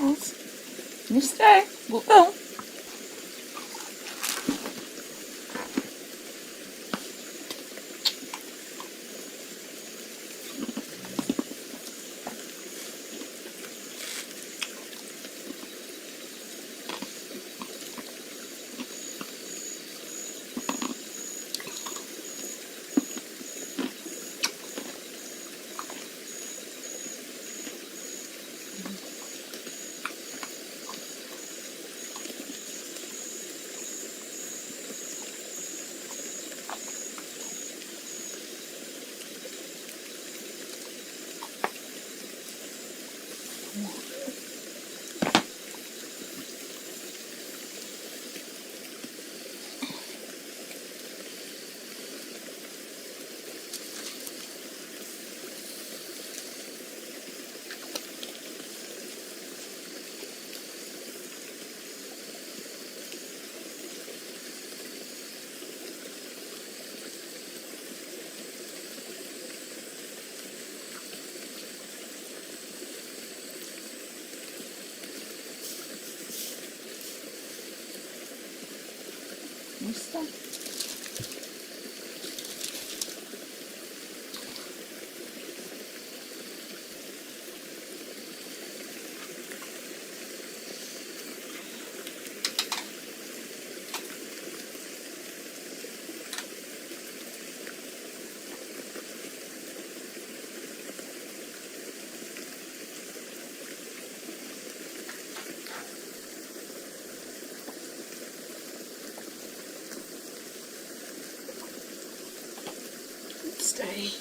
Charles, you stay. We'll go. Stay.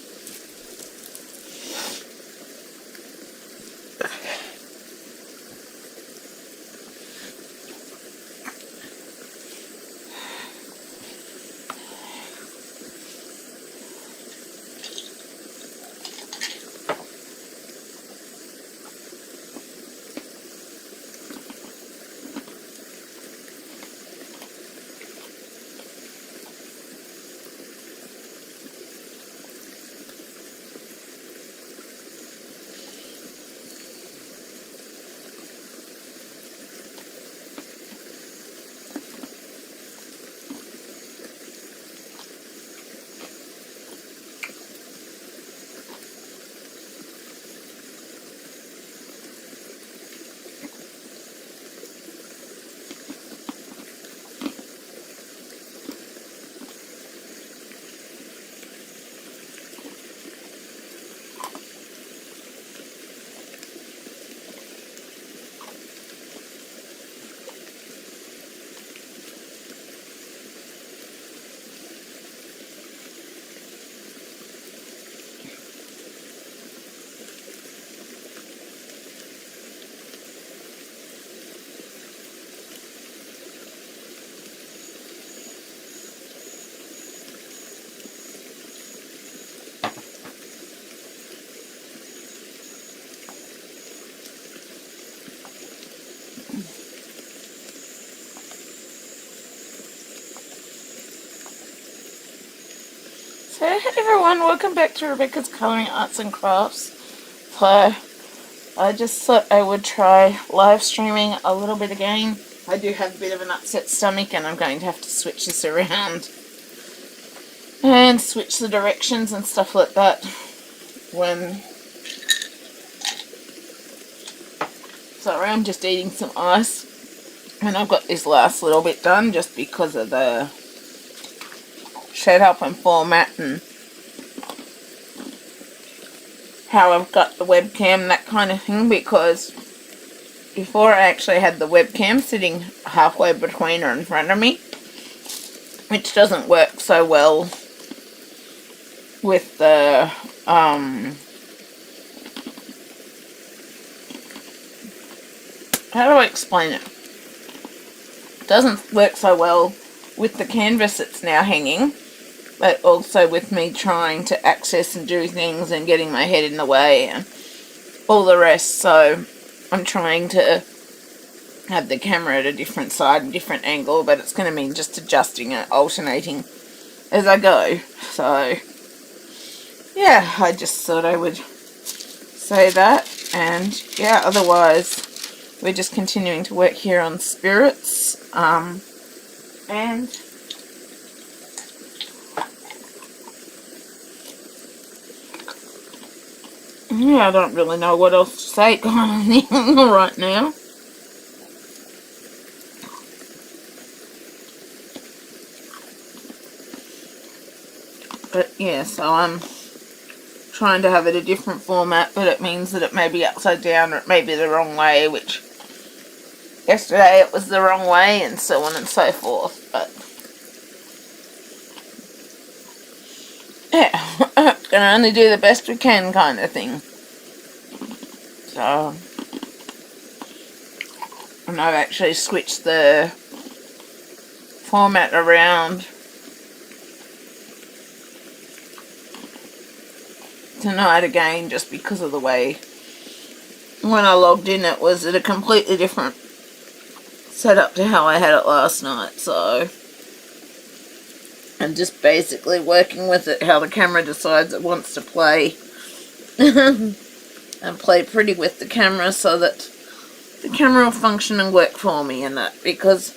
So hey everyone, welcome back to Rebecca's Colouring Arts and Crafts. So I just thought I would try live streaming a little bit again. I do have a bit of an upset stomach and I'm going to have to switch this around and switch the directions and stuff like that when... Sorry, I'm just eating some ice and I've got this last little bit done just because of the setup and format and how I've got the webcam, that kind of thing, because before I actually had the webcam sitting halfway between or in front of me, which doesn't work so well with the how do I explain it? It doesn't work so well with the canvas that's now hanging, but also with me trying to access and do things and getting my head in the way and all the rest. So I'm trying to have the camera at a different side and different angle, but it's going to mean just adjusting and alternating as I go. So yeah, I just thought I would say that. And yeah, otherwise we're just continuing to work here on spirits, and yeah, I don't really know what else to say kind of right now. But yeah, so I'm trying to have it a different format, but it means that it may be upside down or it may be the wrong way, which yesterday it was the wrong way, and so on and so forth. But yeah, can only do the best we can kind of thing. So, and I've actually switched the format around tonight again, just because of the way when I logged in it was at a completely different setup to how I had it last night. So I'm just basically working with it how the camera decides it wants to play and play pretty with the camera so that the camera will function and work for me in that, because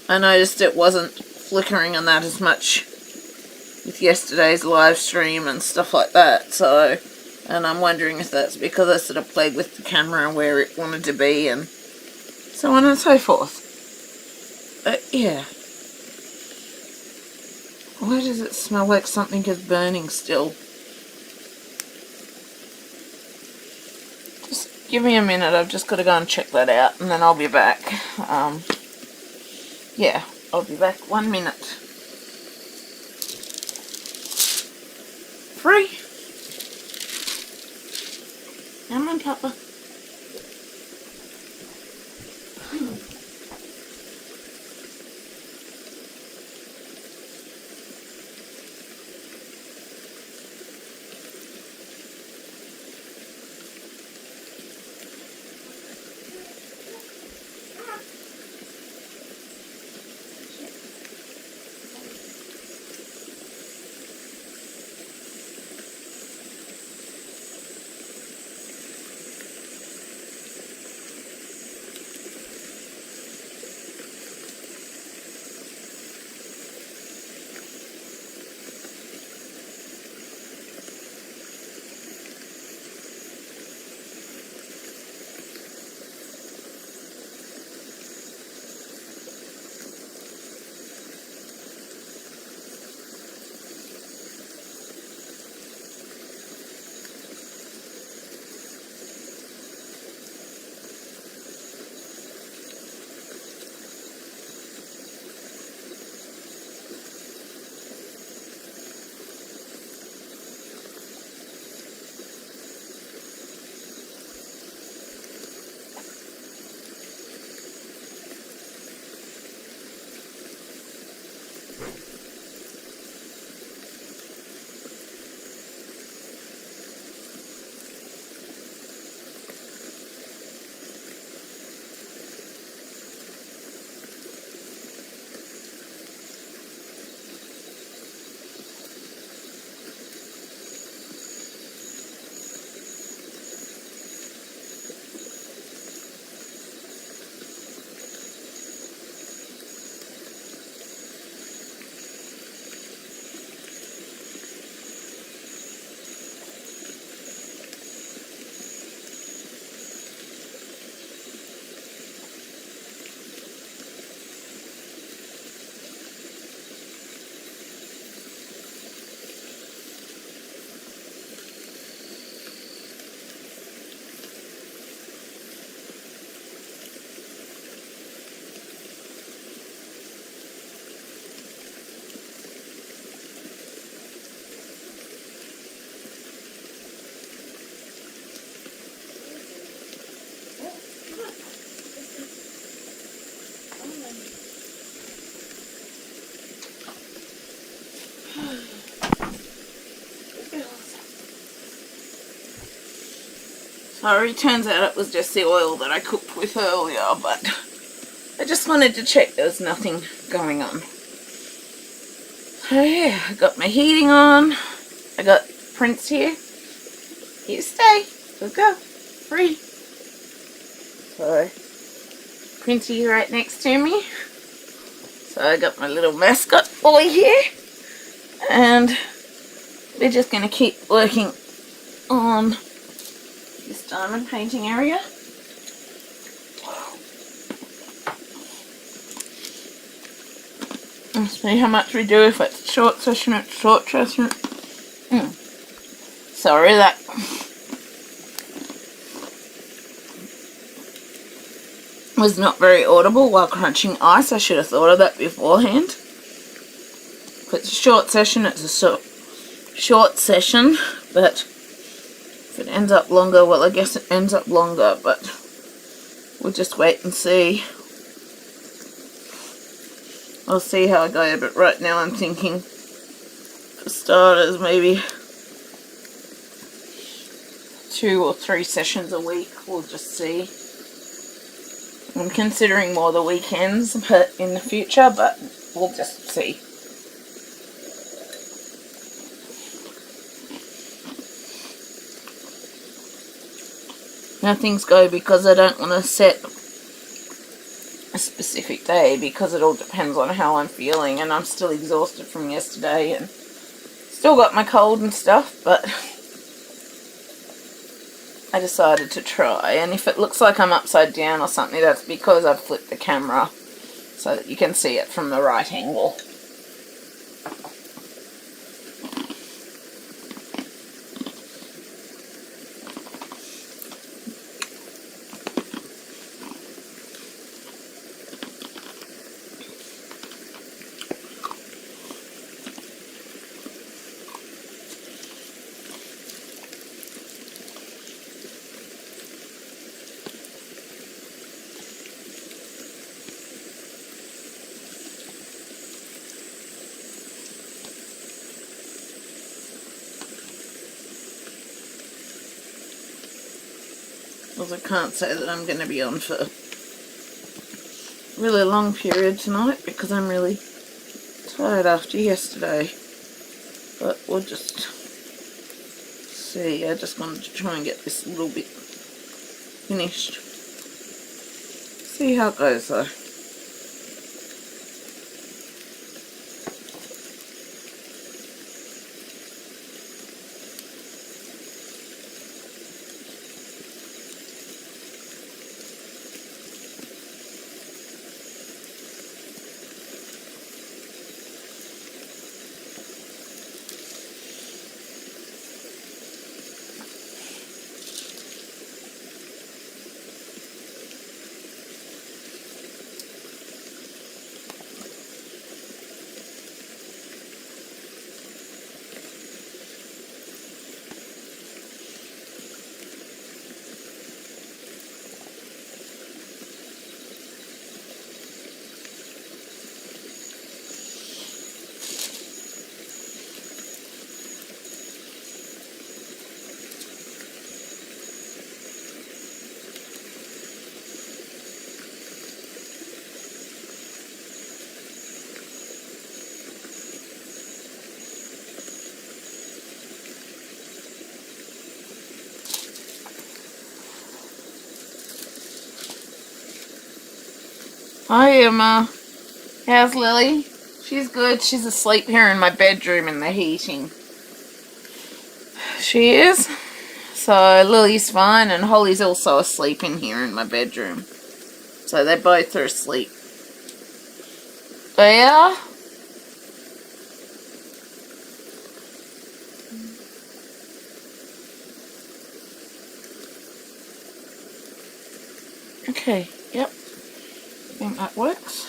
I noticed it wasn't flickering on that as much with yesterday's live stream and stuff like that. So, and I'm wondering if that's because I sort of played with the camera and where it wanted to be and so on and so forth. But yeah. Why does it smell like something is burning still? Just give me a minute, I've just got to go and check that out and then I'll be back. Yeah, I'll be back 1 minute. Free. Come on, Papa. Sorry, turns out it was just the oil that I cooked with earlier, but I just wanted to check there was nothing going on. So yeah, I got my heating on. I got Prince here. Here to stay. Let's go. Free. So Princey right next to me. So I got my little mascot boy here. And we're just going to keep working on this diamond painting area. And see how much we do. If it's a short session, it's a short session. Sorry, that was not very audible while crunching ice. I should have thought of that beforehand. If it's a short session, it's a short session, but if it ends up longer, well, I guess it ends up longer, but we'll just wait and see. I'll see how I go, but right now I'm thinking, for starters, maybe 2 or 3 sessions a week. We'll just see. I'm considering more the weekends but in the future, but we'll just see. Now things go because I don't want to set a specific day because it all depends on how I'm feeling, and I'm still exhausted from yesterday and still got my cold and stuff, but I decided to try. And if it looks like I'm upside down or something, that's because I've flipped the camera so that you can see it from the right angle. I can't say that I'm going to be on for a really long period tonight because I'm really tired after yesterday. But we'll just see. I just wanted to try and get this a little bit finished. See how it goes though. Hi Emma. How's Lily? She's good. She's asleep here in my bedroom in the heating. She is. So Lily's fine and Holly's also asleep in here in my bedroom. So they both are asleep. They are? Okay, yep. I think that works.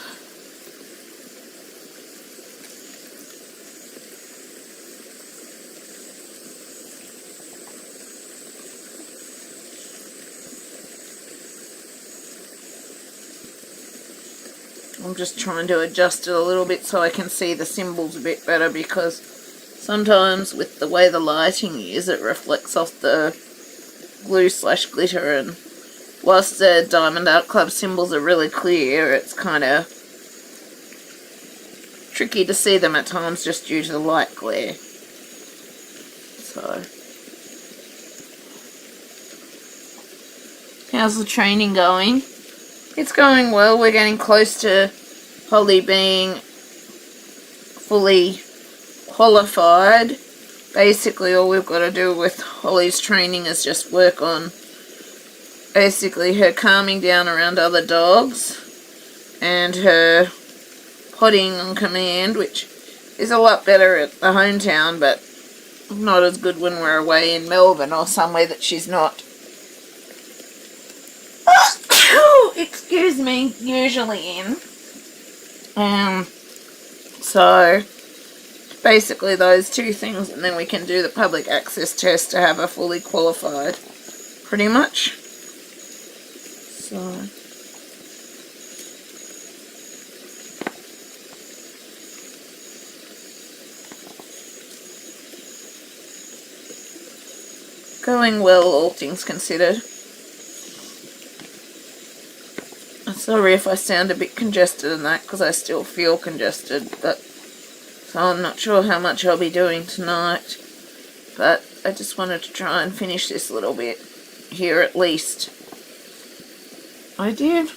I'm just trying to adjust it a little bit so I can see the symbols a bit better, because sometimes with the way the lighting is, it reflects off the glue/glitter, and whilst the Diamond Art Club symbols are really clear, it's kind of tricky to see them at times just due to the light glare. So, how's the training going? It's going well. We're getting close to Holly being fully qualified. Basically, all we've got to do with Holly's training is just work on basically her calming down around other dogs and her potting on command, which is a lot better at the hometown, but not as good when we're away in Melbourne or somewhere that she's not, excuse me, usually in. So basically those two things, and then we can do the public access test to have her fully qualified, pretty much. So going well, all things considered. Sorry if I sound a bit congested in that, because I still feel congested, but so I'm not sure how much I'll be doing tonight, but I just wanted to try and finish this little bit here at least. I did.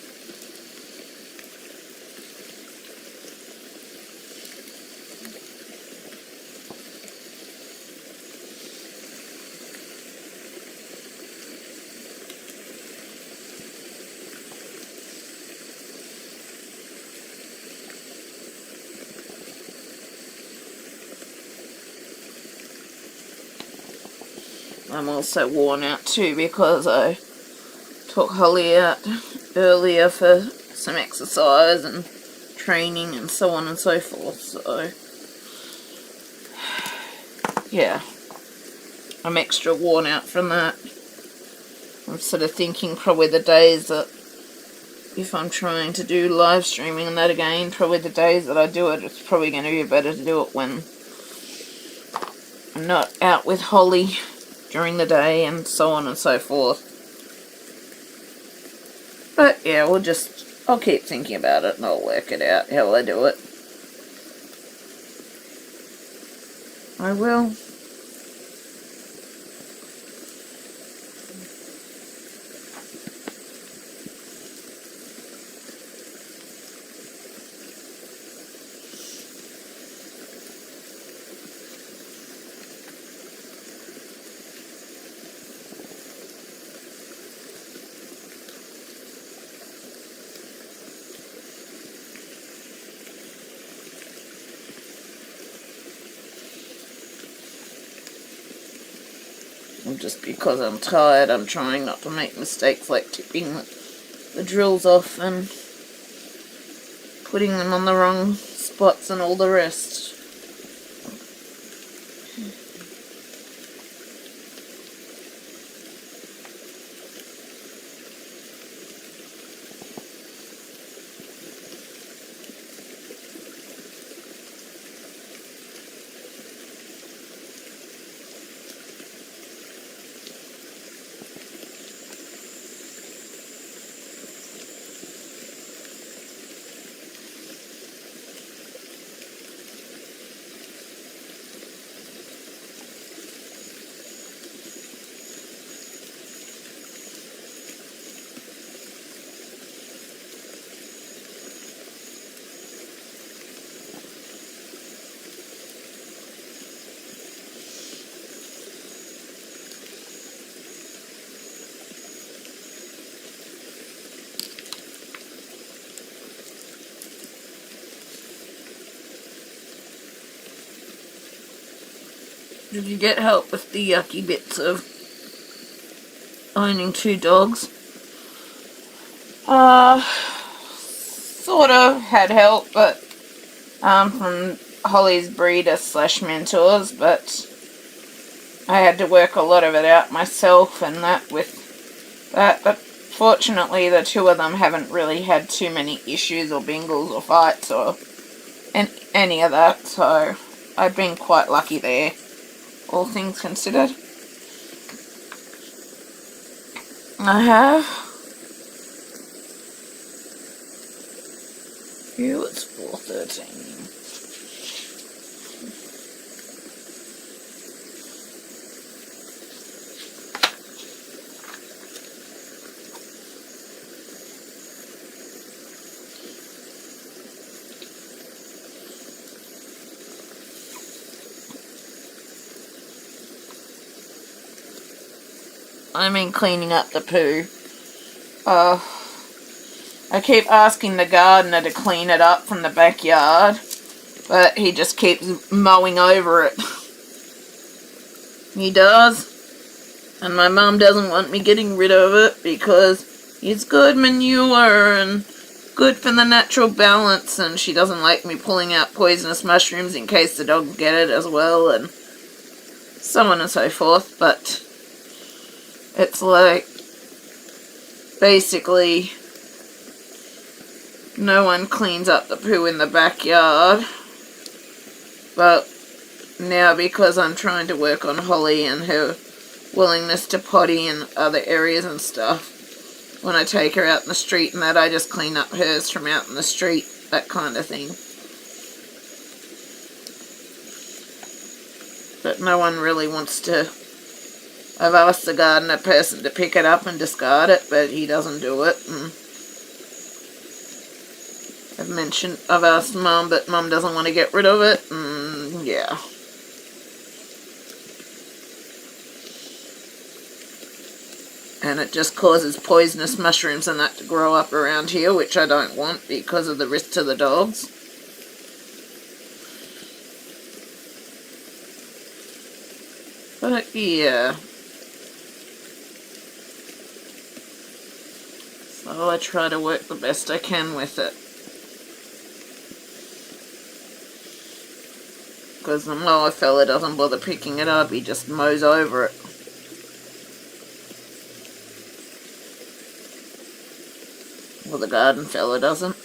I'm also worn out too because I took Holly out earlier for some exercise and training and so on and so forth, so yeah, I'm extra worn out from that. I'm sort of thinking probably the days that if I'm trying to do live streaming and that again, probably the days that I do it, it's probably going to be better to do it when I'm not out with Holly during the day and so on and so forth. But yeah, I'll keep thinking about it and I'll work it out how I do it. I will. Just because I'm tired, I'm trying not to make mistakes like tipping the drills off and putting them on the wrong spots and all the rest. Did you get help with the yucky bits of owning two dogs? Sort of had help, but from Holly's breeder / mentors, but I had to work a lot of it out myself and that with that, but fortunately the two of them haven't really had too many issues or bingles or fights or any of that, so I've been quite lucky there, all things considered. I have. Ew, it's 4:13. I mean cleaning up the poo. I keep asking the gardener to clean it up from the backyard, but he just keeps mowing over it. He does. And my mum doesn't want me getting rid of it because it's good manure and good for the natural balance, and she doesn't like me pulling out poisonous mushrooms in case the dogs get it as well, and so on and so forth. But it's like, basically, no one cleans up the poo in the backyard. But now, because I'm trying to work on Holly and her willingness to potty in other areas and stuff, when I take her out in the street and that, I just clean up hers from out in the street, that kind of thing. But no one really wants to. I've asked the gardener person to pick it up and discard it, but he doesn't do it. And I've asked Mum, but Mum doesn't want to get rid of it, and yeah. And it just causes poisonous mushrooms and that to grow up around here, which I don't want because of the risk to the dogs. But yeah. So I try to work the best I can with it. Because the mower fella doesn't bother picking it up, he just mows over it. Well, the garden fella doesn't.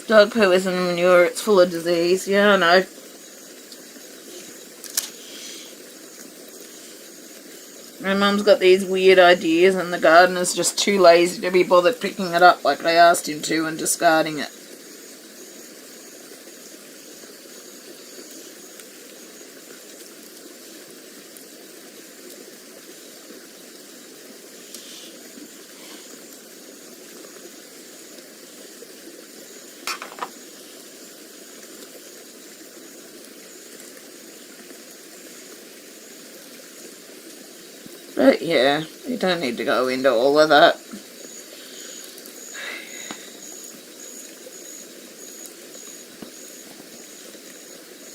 Dog poo isn't manure, it's full of disease. Yeah, I know. My mum's got these weird ideas and the gardener's just too lazy to be bothered picking it up like I asked him to and discarding it. But yeah, you don't need to go into all of that.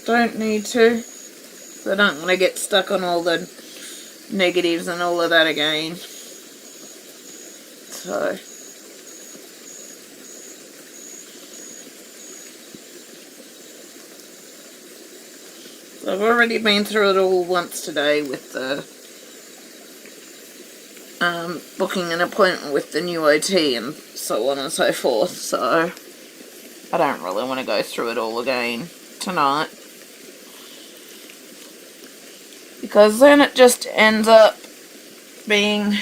Don't need to. So I don't want to get stuck on all the negatives and all of that again. So I've already been through it all once today with the booking an appointment with the new OT and so on and so forth, so I don't really want to go through it all again tonight, because then it just ends up being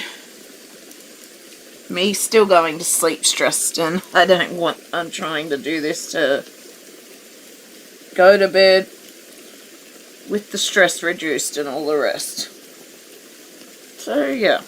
me still going to sleep stressed, and I'm trying to do this to go to bed with the stress reduced and all the rest. So yeah.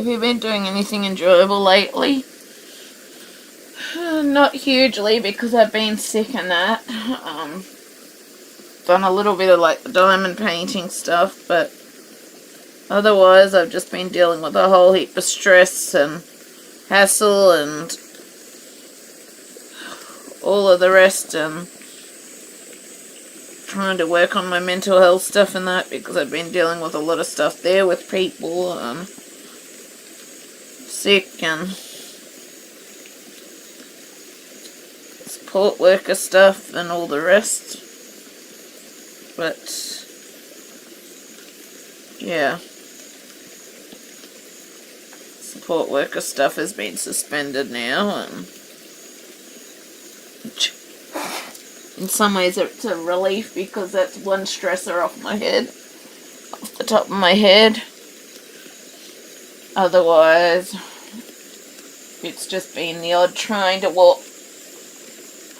Have you been doing anything enjoyable lately? Not hugely, because I've been sick and that. Done a little bit of like the diamond painting stuff, but otherwise I've just been dealing with a whole heap of stress and hassle and all of the rest, and trying to work on my mental health stuff and that, because I've been dealing with a lot of stuff there with people sick and support worker stuff and all the rest. But yeah, support worker stuff has been suspended now, and in some ways it's a relief, because that's one stressor off my head, off the top of my head. Otherwise, it's just been the odd trying to walk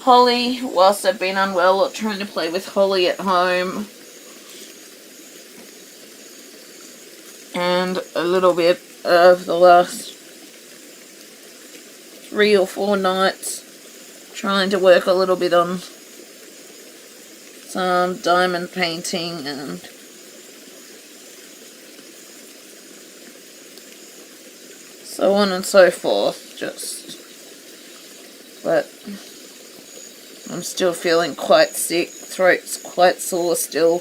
Holly whilst I've been unwell, or trying to play with Holly at home. And a little bit of the last 3 or 4 nights trying to work a little bit on some diamond painting and so on and so forth. But I'm still feeling quite sick, throat's quite sore still.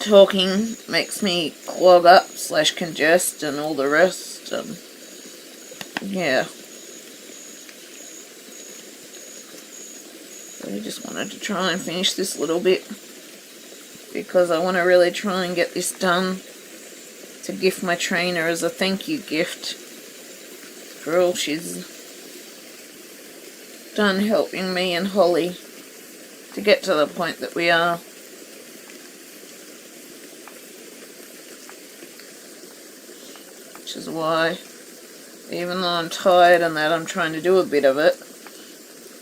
Talking makes me clog up / congest and all the rest, and yeah. I just wanted to try and finish this little bit, because I want to really try and get this done to gift my trainer as a thank you gift for all she's done helping me and Holly to get to the point that we are. Which is why, even though I'm tired and that, I'm trying to do a bit of it.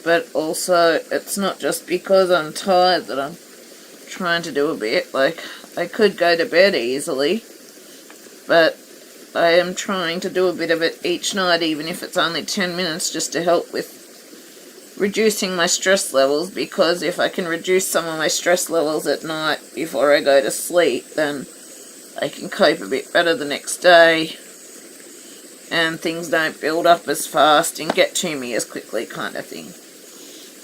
But also, it's not just because I'm tired that I'm trying to do a bit. Like, I could go to bed easily, but I am trying to do a bit of it each night, even if it's only 10 minutes, just to help with reducing my stress levels, because if I can reduce some of my stress levels at night before I go to sleep, then I can cope a bit better the next day, and things don't build up as fast and get to me as quickly, kind of thing.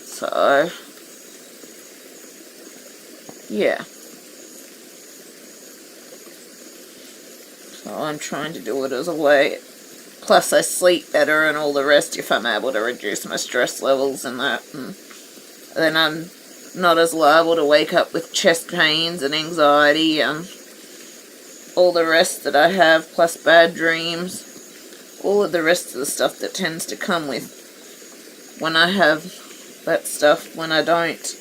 So, yeah. So I'm trying to do it as a way. Plus I sleep better and all the rest if I'm able to reduce my stress levels and that. And then I'm not as liable to wake up with chest pains and anxiety and all the rest that I have, plus bad dreams. All of the rest of the stuff that tends to come with when I have that stuff, when I don't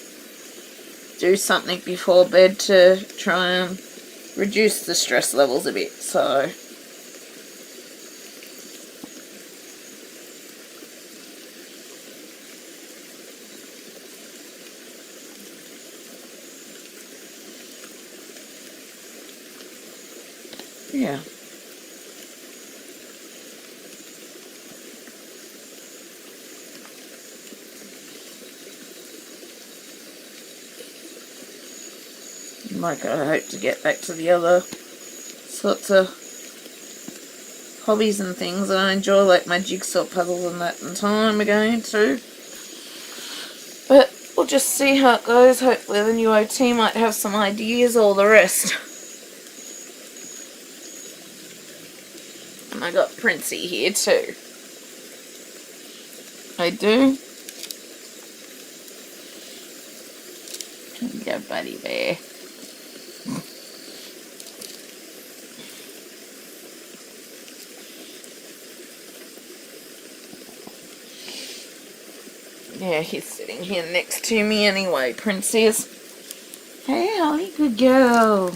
do something before bed to try and reduce the stress levels a bit. So yeah. Like, I hope to get back to the other sorts of hobbies and things that I enjoy, like my jigsaw puzzles and that in time again too. But we'll just see how it goes. Hopefully the new OT might have some ideas, all the rest. And I got Princey here too. I do. Go, buddy bear. Yeah, he's sitting here next to me anyway, Princess. Hey, Holly, good girl.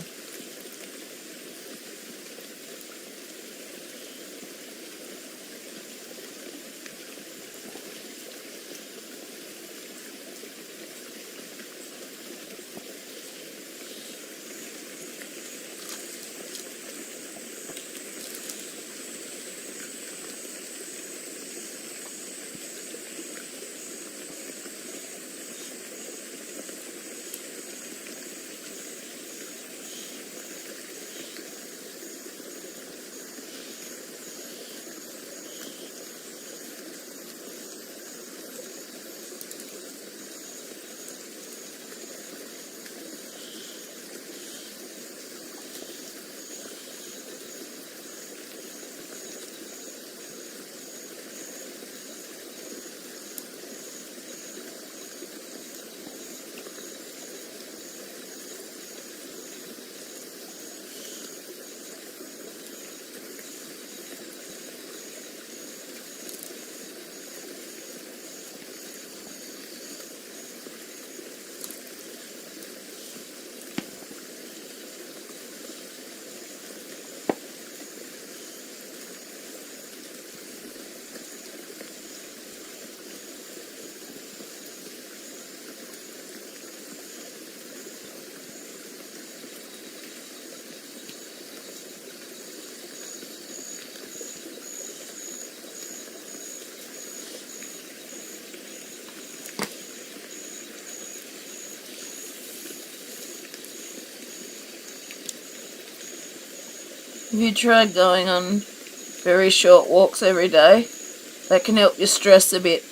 Have you tried going on very short walks every day? That can help your stress a bit.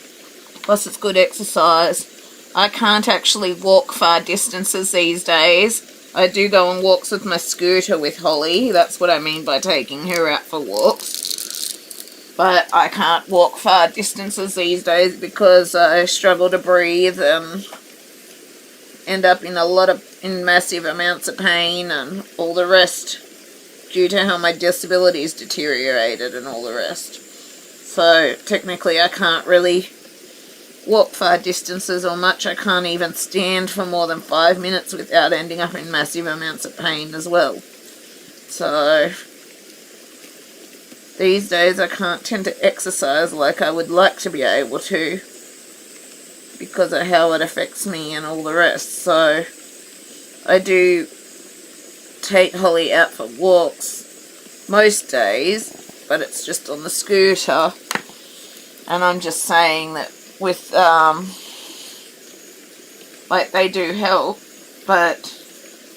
Plus it's good exercise. I can't actually walk far distances these days. I do go on walks with my scooter with Holly. That's what I mean by taking her out for walks. But I can't walk far distances these days because I struggle to breathe and end up in massive amounts of pain and all the rest due to how my disability's deteriorated and all the rest. So technically I can't really walk far distances or much. I can't even stand for more than 5 minutes without ending up in massive amounts of pain as well. So these days I can't tend to exercise like I would like to be able to because of how it affects me and all the rest. So I do take Holly out for walks most days, but it's just on the scooter. And I'm just saying that with, like, they do help, but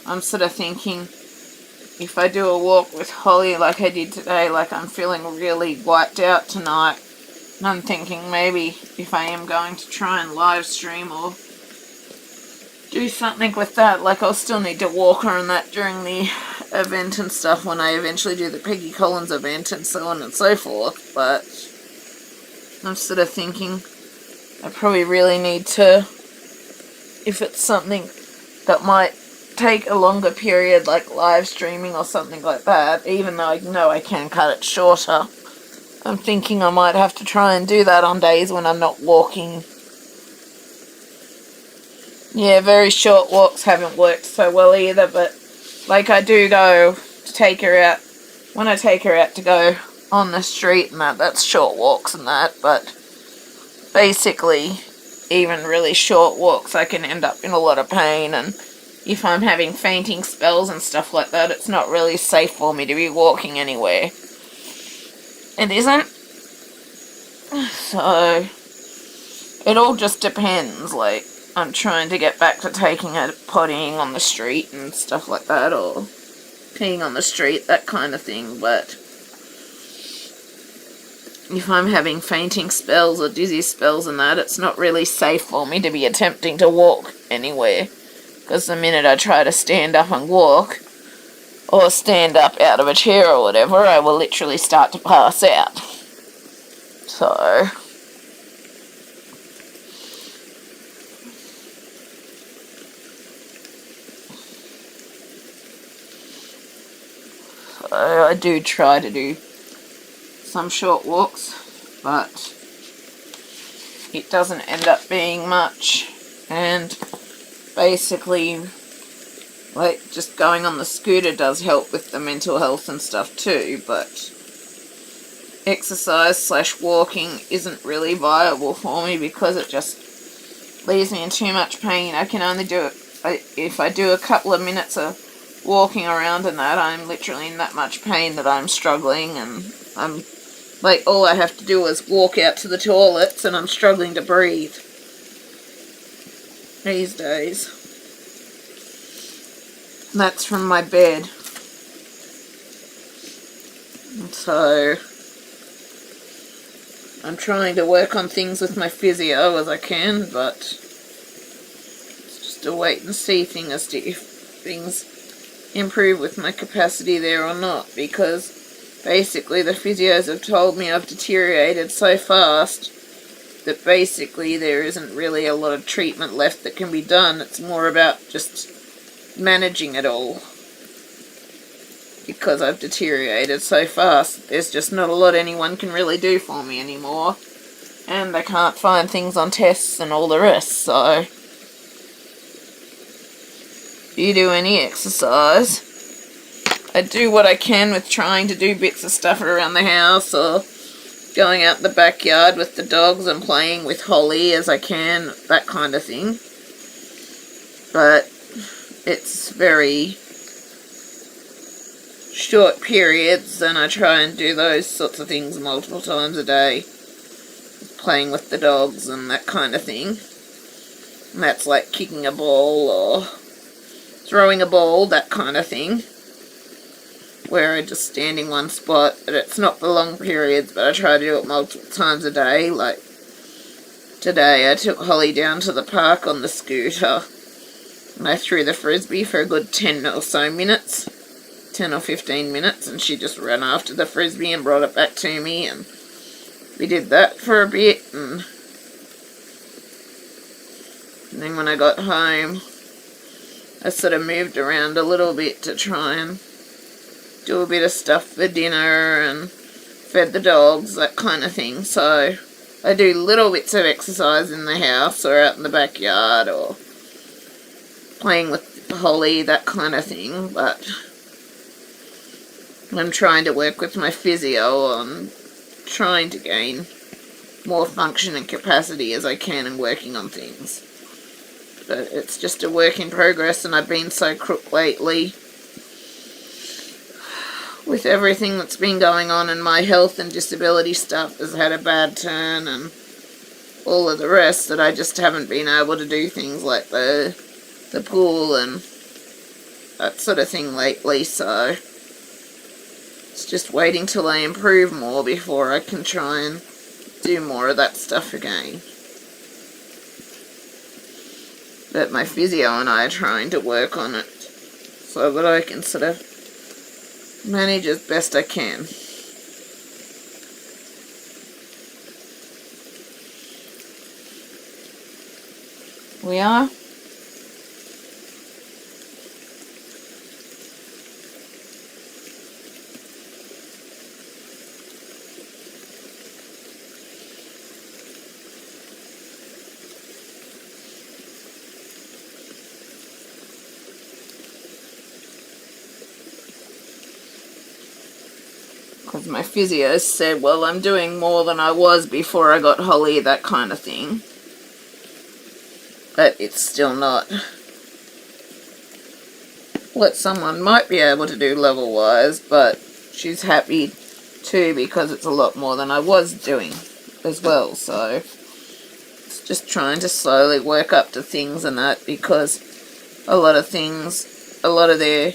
I'm sort of thinking if I do a walk with Holly like I did today, like I'm feeling really wiped out tonight, and I'm thinking maybe if I am going to try and live stream or do something with that, like I'll still need to walk her and that during the event and stuff when I eventually do the Peggy Collins event and so on and so forth, but I'm sort of thinking I probably really need to, if it's something that might take a longer period like live streaming or something like that, even though I know I can cut it shorter, I'm thinking I might have to try and do that on days when I'm not walking. Yeah, very short walks haven't worked so well either, but like I do go to take her out, when I take her out to go on the street and that's short walks and that, but basically even really short walks I can end up in a lot of pain, and if I'm having fainting spells and stuff like that, it's not really safe for me to be walking anywhere. It isn't. So it all just depends. Like, I'm trying to get back to taking her pottying on the street and stuff like that, or peeing on the street, that kind of thing, but if I'm having fainting spells or dizzy spells and that, it's not really safe for me to be attempting to walk anywhere, because the minute I try to stand up and walk, or stand up out of a chair or whatever, I will literally start to pass out. So I do try to do some short walks, but it doesn't end up being much, and basically like just going on the scooter does help with the mental health and stuff too, but exercise / walking isn't really viable for me because it just leaves me in too much pain. I can only do it if I do a couple of minutes of walking around and that, I'm literally in that much pain that I'm struggling, and I'm like, all I have to do is walk out to the toilets and I'm struggling to breathe these days. And that's from my bed. And so I'm trying to work on things with my physio as I can, but it's just a wait and see thing as to if things improve with my capacity there or not, because basically the physios have told me I've deteriorated so fast that basically there isn't really a lot of treatment left that can be done. It's more about just managing it all, because I've deteriorated so fast. There's just not a lot anyone can really do for me anymore, and they can't find things on tests and all the rest. So if you do any exercise, I do what I can with trying to do bits of stuff around the house, or going out in the backyard with the dogs and playing with Holly as I can, that kind of thing. But it's very short periods, and I try and do those sorts of things multiple times a day, playing with the dogs and that kind of thing. And that's like kicking a ball or throwing a ball, that kind of thing. where I just stand in one spot, but it's not for long periods, but I try to do it multiple times a day. Like today I took Holly down to the park on the scooter and I threw the frisbee for a good 10 or so minutes, 10 or 15 minutes, and she just ran after the frisbee and brought it back to me, and we did that for a bit, and then when I got home I sort of moved around a little bit to try and do a bit of stuff for dinner and fed the dogs, that kind of thing. So I do little bits of exercise in the house or out in the backyard or playing with Holly, that kind of thing, but I'm trying to work with my physio on trying to gain more function and capacity as I can and working on things. But it's just a work in progress, and I've been so crook lately with everything that's been going on, and my health and disability stuff has had a bad turn and all of the rest, that I just haven't been able to do things like the pool and that sort of thing lately. So it's just waiting till I improve more before I can try and do more of that stuff again. But my physio and I are trying to work on it so that I can sort of manage as best I can. We are. Because my physio said, well, I'm doing more than I was before I got Holly, that kind of thing. But it's still not what someone might be able to do level-wise, but she's happy too because it's a lot more than I was doing as well. So it's just trying to slowly work up to things and that, because a lot of their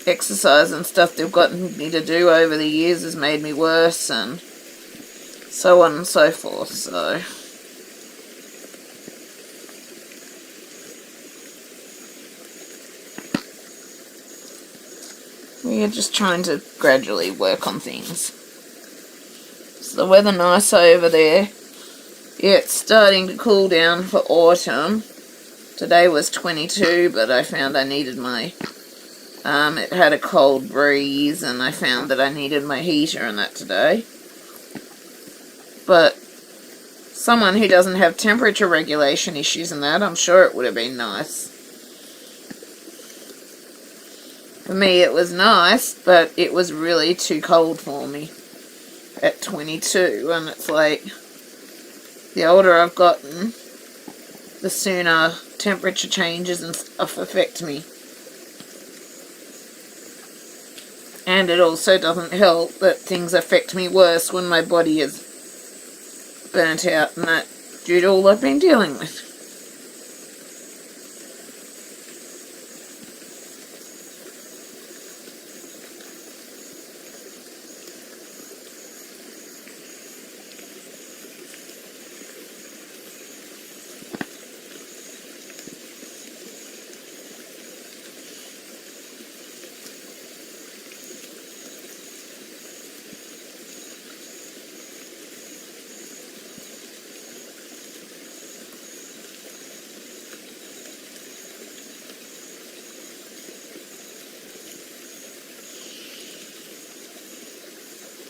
exercise and stuff they've gotten me to do over the years has made me worse, and so on and so forth. So we are just trying to gradually work on things. Is the weather nice over there? Yeah, it's starting to cool down for autumn. Today was 22, but I found I needed my it had a cold breeze, and I found that I needed my heater and that today. But someone who doesn't have temperature regulation issues and that, I'm sure it would have been nice. For me it was nice, but it was really too cold for me at 22, and it's like, the older I've gotten, the sooner temperature changes and stuff affect me. And it also doesn't help that things affect me worse when my body is burnt out and that, due to all I've been dealing with.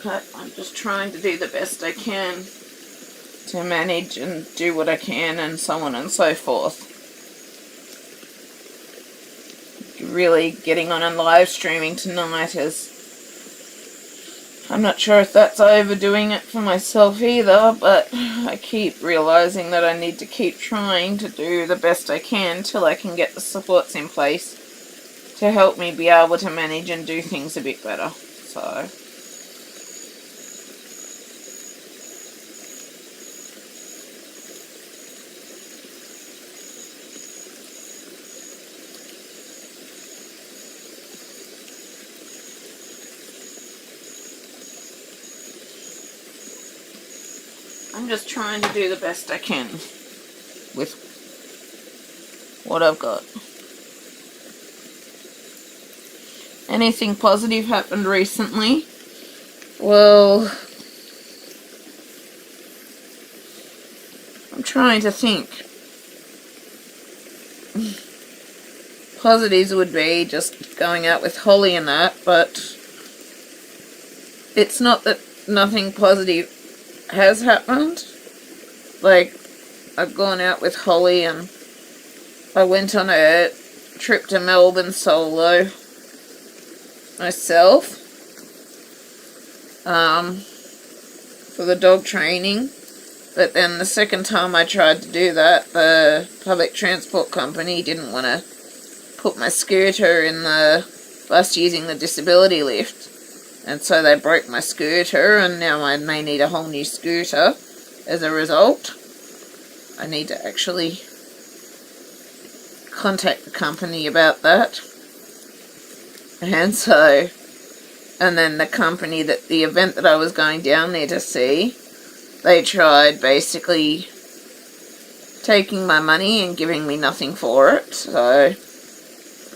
But I'm just trying to do the best I can to manage and do what I can, and so on and so forth. Really getting on and live streaming tonight is, I'm not sure if that's overdoing it for myself either, but I keep realizing that I need to keep trying to do the best I can till I can get the supports in place to help me be able to manage and do things a bit better. So I'm just trying to do the best I can with what I've got. Anything positive happened recently? Well, I'm trying to think. Positives would be just going out with Holly and that, but it's not that nothing positive has happened. Like, I've gone out with Holly and I went on a trip to Melbourne solo myself for the dog training. But then the second time I tried to do that, the public transport company didn't want to put my scooter in the bus using the disability lift. And so they broke my scooter, and now I may need a whole new scooter as a result. I need to actually contact the company about that. And then the company the event that I was going down there to see, they tried basically taking my money and giving me nothing for it. So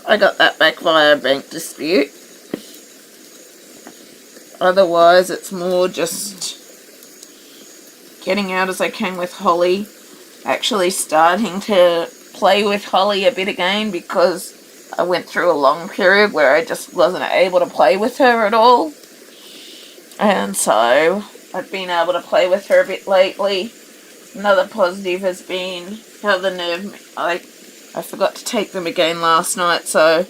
I got that back via a bank dispute. Otherwise, it's more just getting out as I can with Holly, actually starting to play with Holly a bit again, because I went through a long period where I just wasn't able to play with her at all. And so I've been able to play with her a bit lately. Another positive has been how the nerve... I forgot to take them again last night, so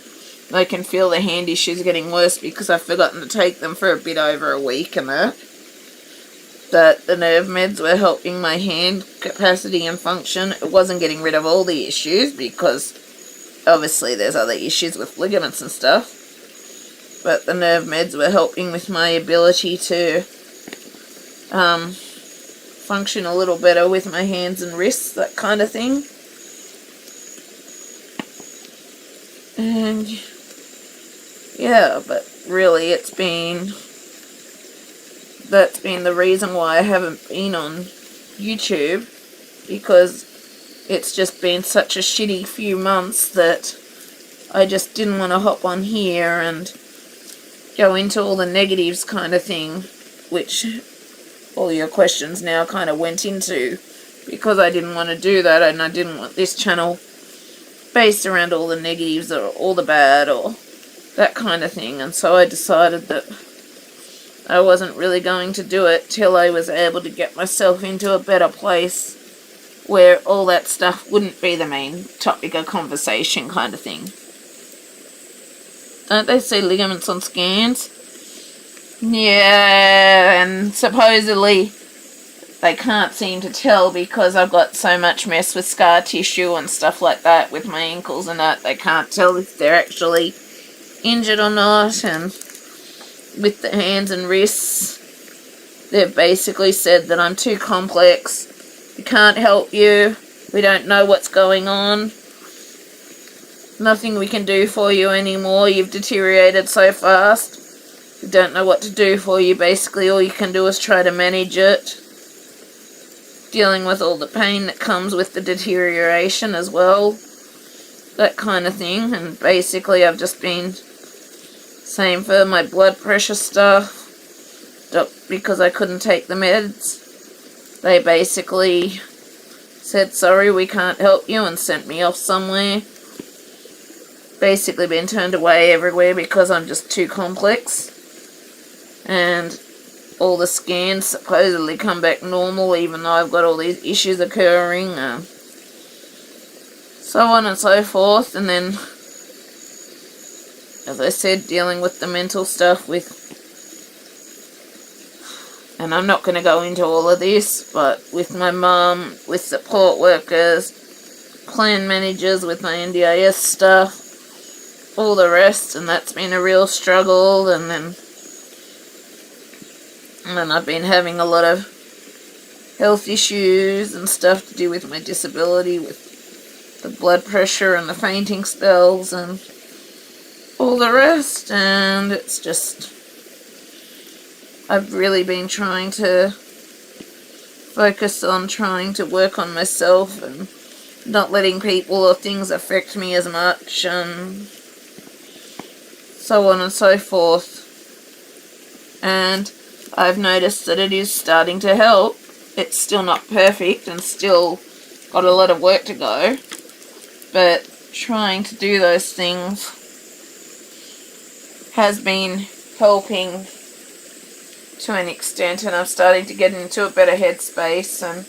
I can feel the hand issues getting worse because I've forgotten to take them for a bit over a week and that. But the nerve meds were helping my hand capacity and function. It wasn't getting rid of all the issues because obviously there's other issues with ligaments and stuff. But the nerve meds were helping with my ability to function a little better with my hands and wrists, that kind of thing. And yeah, but really that's been the reason why I haven't been on YouTube, because it's just been such a shitty few months that I just didn't want to hop on here and go into all the negatives kind of thing, which all your questions now kind of went into, because I didn't want to do that, and I didn't want this channel based around all the negatives or all the bad or that kind of thing. And so I decided that I wasn't really going to do it till I was able to get myself into a better place where all that stuff wouldn't be the main topic of conversation kind of thing. Don't they see ligaments on scans? Yeah, and supposedly they can't seem to tell because I've got so much mess with scar tissue and stuff like that with my ankles and that. They can't tell if they're actually injured or not. And with the hands and wrists, they've basically said that I'm too complex. We can't help you. We don't know what's going on. Nothing we can do for you anymore. You've deteriorated so fast. We don't know what to do for you. Basically, all you can do is try to manage it. Dealing with all the pain that comes with the deterioration as well. That kind of thing. And basically, I've just been... Same for my blood pressure stuff. Because I couldn't take the meds. They basically said, sorry, we can't help you, and sent me off somewhere. Basically been turned away everywhere because I'm just too complex. And all the scans supposedly come back normal, even though I've got all these issues occurring. So on and so forth. And then, as I said, dealing with the mental stuff with... And I'm not going to go into all of this, but with my mum, with support workers, plan managers, with my NDIS stuff, all the rest, and that's been a real struggle. And then I've been having a lot of health issues and stuff to do with my disability, with the blood pressure and the fainting spells and all the rest. And it's just... I've really been trying to focus on trying to work on myself and not letting people or things affect me as much, and so on and so forth. And I've noticed that it is starting to help. It's still not perfect and still got a lot of work to go, but trying to do those things has been helping to an extent, and I'm starting to get into a better headspace. And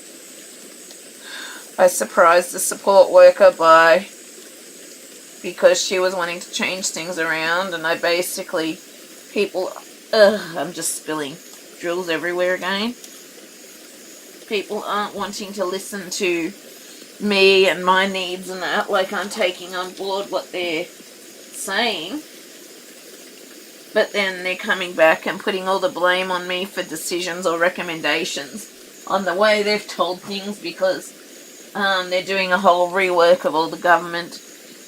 I surprised the support worker because she was wanting to change things around, and I basically, I'm just spilling drills everywhere again. People aren't wanting to listen to me and my needs and that, like I'm taking on board what they're saying. But then they're coming back and putting all the blame on me for decisions or recommendations on the way they've told things, because they're doing a whole rework of all the government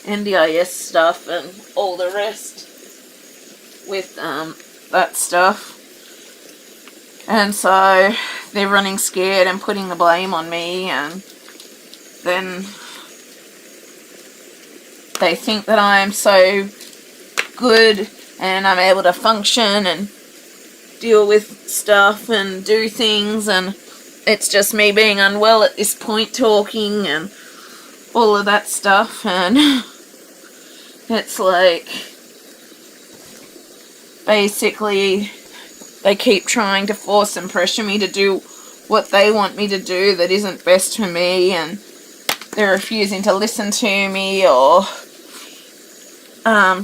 NDIS stuff and all the rest with that stuff. And so they're running scared and putting the blame on me, and then they think that I'm so good and I'm able to function and deal with stuff and do things, and it's just me being unwell at this point, talking and all of that stuff. And it's like, basically they keep trying to force and pressure me to do what they want me to do that isn't best for me, and they're refusing to listen to me or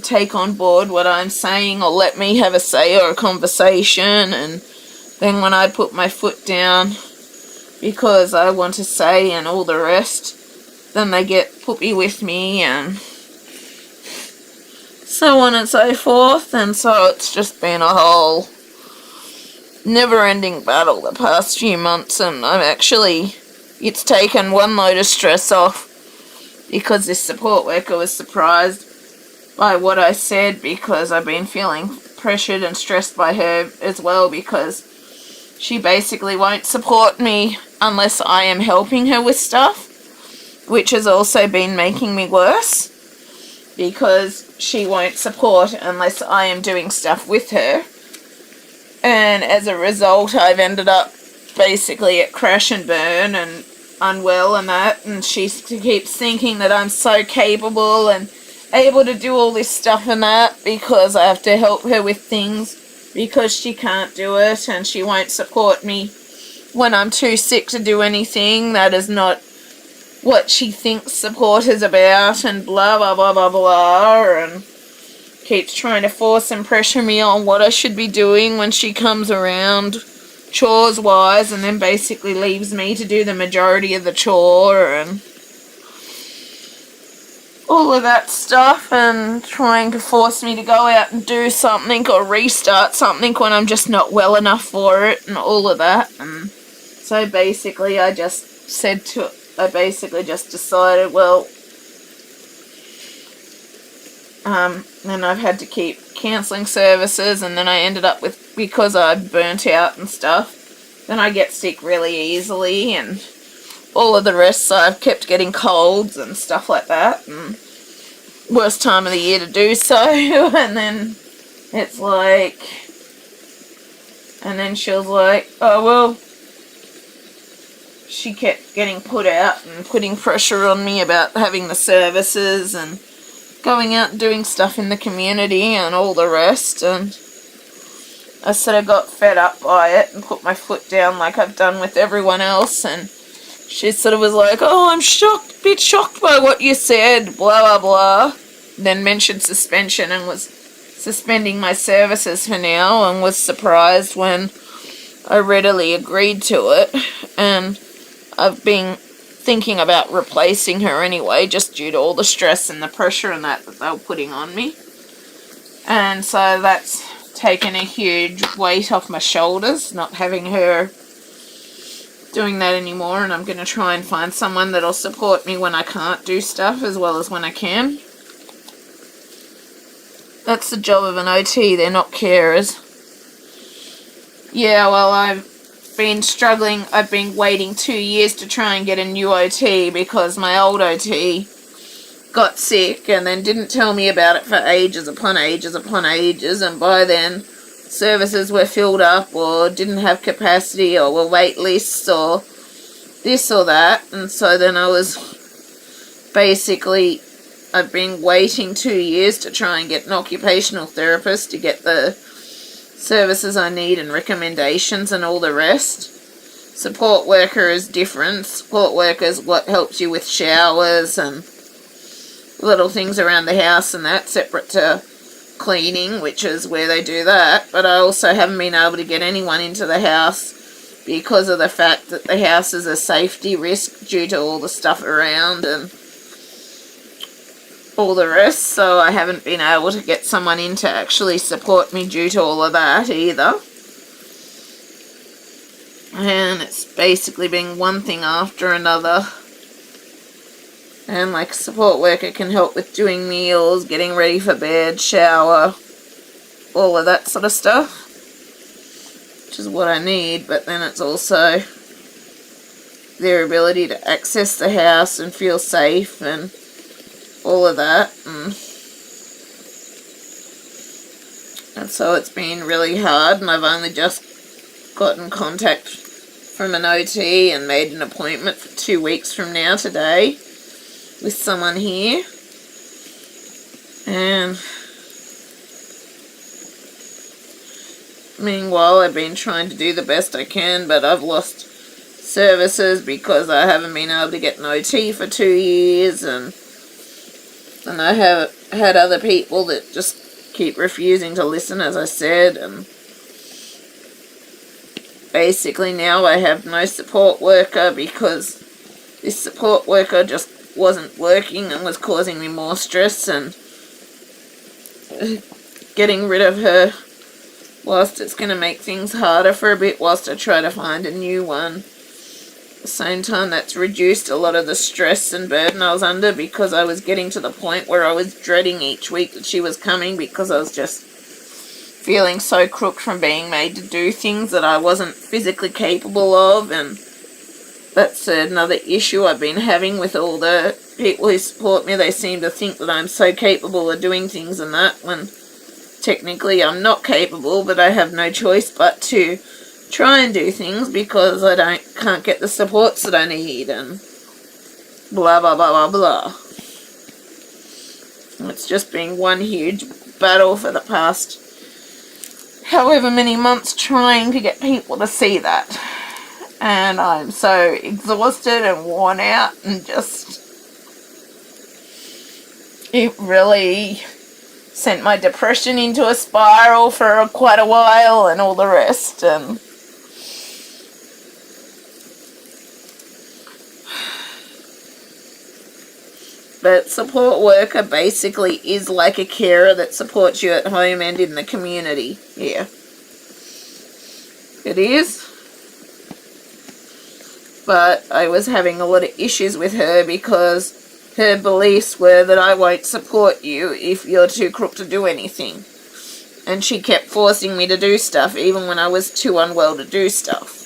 take on board what I'm saying or let me have a say or a conversation. And then when I put my foot down because I want to say and all the rest, then they get poopy with me and so on and so forth. And so it's just been a whole never-ending battle the past few months, and it's taken one load of stress off, because this support worker was surprised by what I said, because I've been feeling pressured and stressed by her as well, because she basically won't support me unless I am helping her with stuff, which has also been making me worse, because she won't support unless I am doing stuff with her. And as a result, I've ended up basically at crash and burn and unwell and that, and she keeps thinking that I'm so capable and able to do all this stuff and that, because I have to help her with things, because she can't do it and she won't support me when I'm too sick to do anything. That is not what she thinks support is about, and blah blah blah blah blah, and keeps trying to force and pressure me on what I should be doing when she comes around chores wise, and then basically leaves me to do the majority of the chore and all of that stuff, and trying to force me to go out and do something or restart something when I'm just not well enough for it and all of that. And so basically I just decided, well, and I've had to keep cancelling services, and then I ended up with, because I'm burnt out and stuff, then I get sick really easily and all of the rest, so I've kept getting colds and stuff like that, and worst time of the year to do so. And then it's like, and then she was like, oh well, she kept getting put out and putting pressure on me about having the services and going out and doing stuff in the community and all the rest. And I sort of got fed up by it and put my foot down like I've done with everyone else, and she sort of was like, oh, I'm bit shocked by what you said, blah blah blah. Then mentioned suspension and was suspending my services for now, and was surprised when I readily agreed to it. And I've been thinking about replacing her anyway, just due to all the stress and the pressure and that they were putting on me. And so that's taken a huge weight off my shoulders, not having her doing that anymore. And I'm going to try and find someone that'll support me when I can't do stuff as well as when I can. That's the job of an OT, they're not carers. Yeah, well, I've been struggling. I've been waiting 2 years to try and get a new OT because my old OT got sick and then didn't tell me about it for ages upon ages upon ages, and by then services were filled up or didn't have capacity or were wait lists or this or that. And so then I've been waiting 2 years to try and get an occupational therapist to get the services I need and recommendations and all the rest. Support worker is different. Support worker is what helps you with showers and little things around the house and that, separate to cleaning, which is where they do that. But I also haven't been able to get anyone into the house because of the fact that the house is a safety risk due to all the stuff around and all the rest. So I haven't been able to get someone in to actually support me due to all of that either. And it's basically been one thing after another. And like a support worker can help with doing meals, getting ready for bed, shower, all of that sort of stuff, which is what I need. But then it's also their ability to access the house and feel safe and all of that. And so it's been really hard, and I've only just gotten contact from an OT and made an appointment for 2 weeks from now today with someone here. And meanwhile, I've been trying to do the best I can, but I've lost services because I haven't been able to get an OT for 2 years, and I have had other people that just keep refusing to listen, as I said, and basically now I have no support worker because this support worker just wasn't working and was causing me more stress, and getting rid of her, whilst it's going to make things harder for a bit whilst I try to find a new one. At the same time, that's reduced a lot of the stress and burden I was under, because I was getting to the point where I was dreading each week that she was coming, because I was just feeling so crook from being made to do things that I wasn't physically capable of. And that's another issue I've been having with all the people who support me. They seem to think that I'm so capable of doing things and that, when technically I'm not capable, but I have no choice but to try and do things because I can't get the supports that I need, and blah blah blah blah blah. It's just been one huge battle for the past however many months trying to get people to see that. And I'm so exhausted and worn out, and just, it really sent my depression into a spiral for quite a while and all the rest. And but support worker basically is like a carer that supports you at home and in the community. Yeah, it is. But I was having a lot of issues with her because her beliefs were that I won't support you if you're too crook to do anything. And she kept forcing me to do stuff even when I was too unwell to do stuff.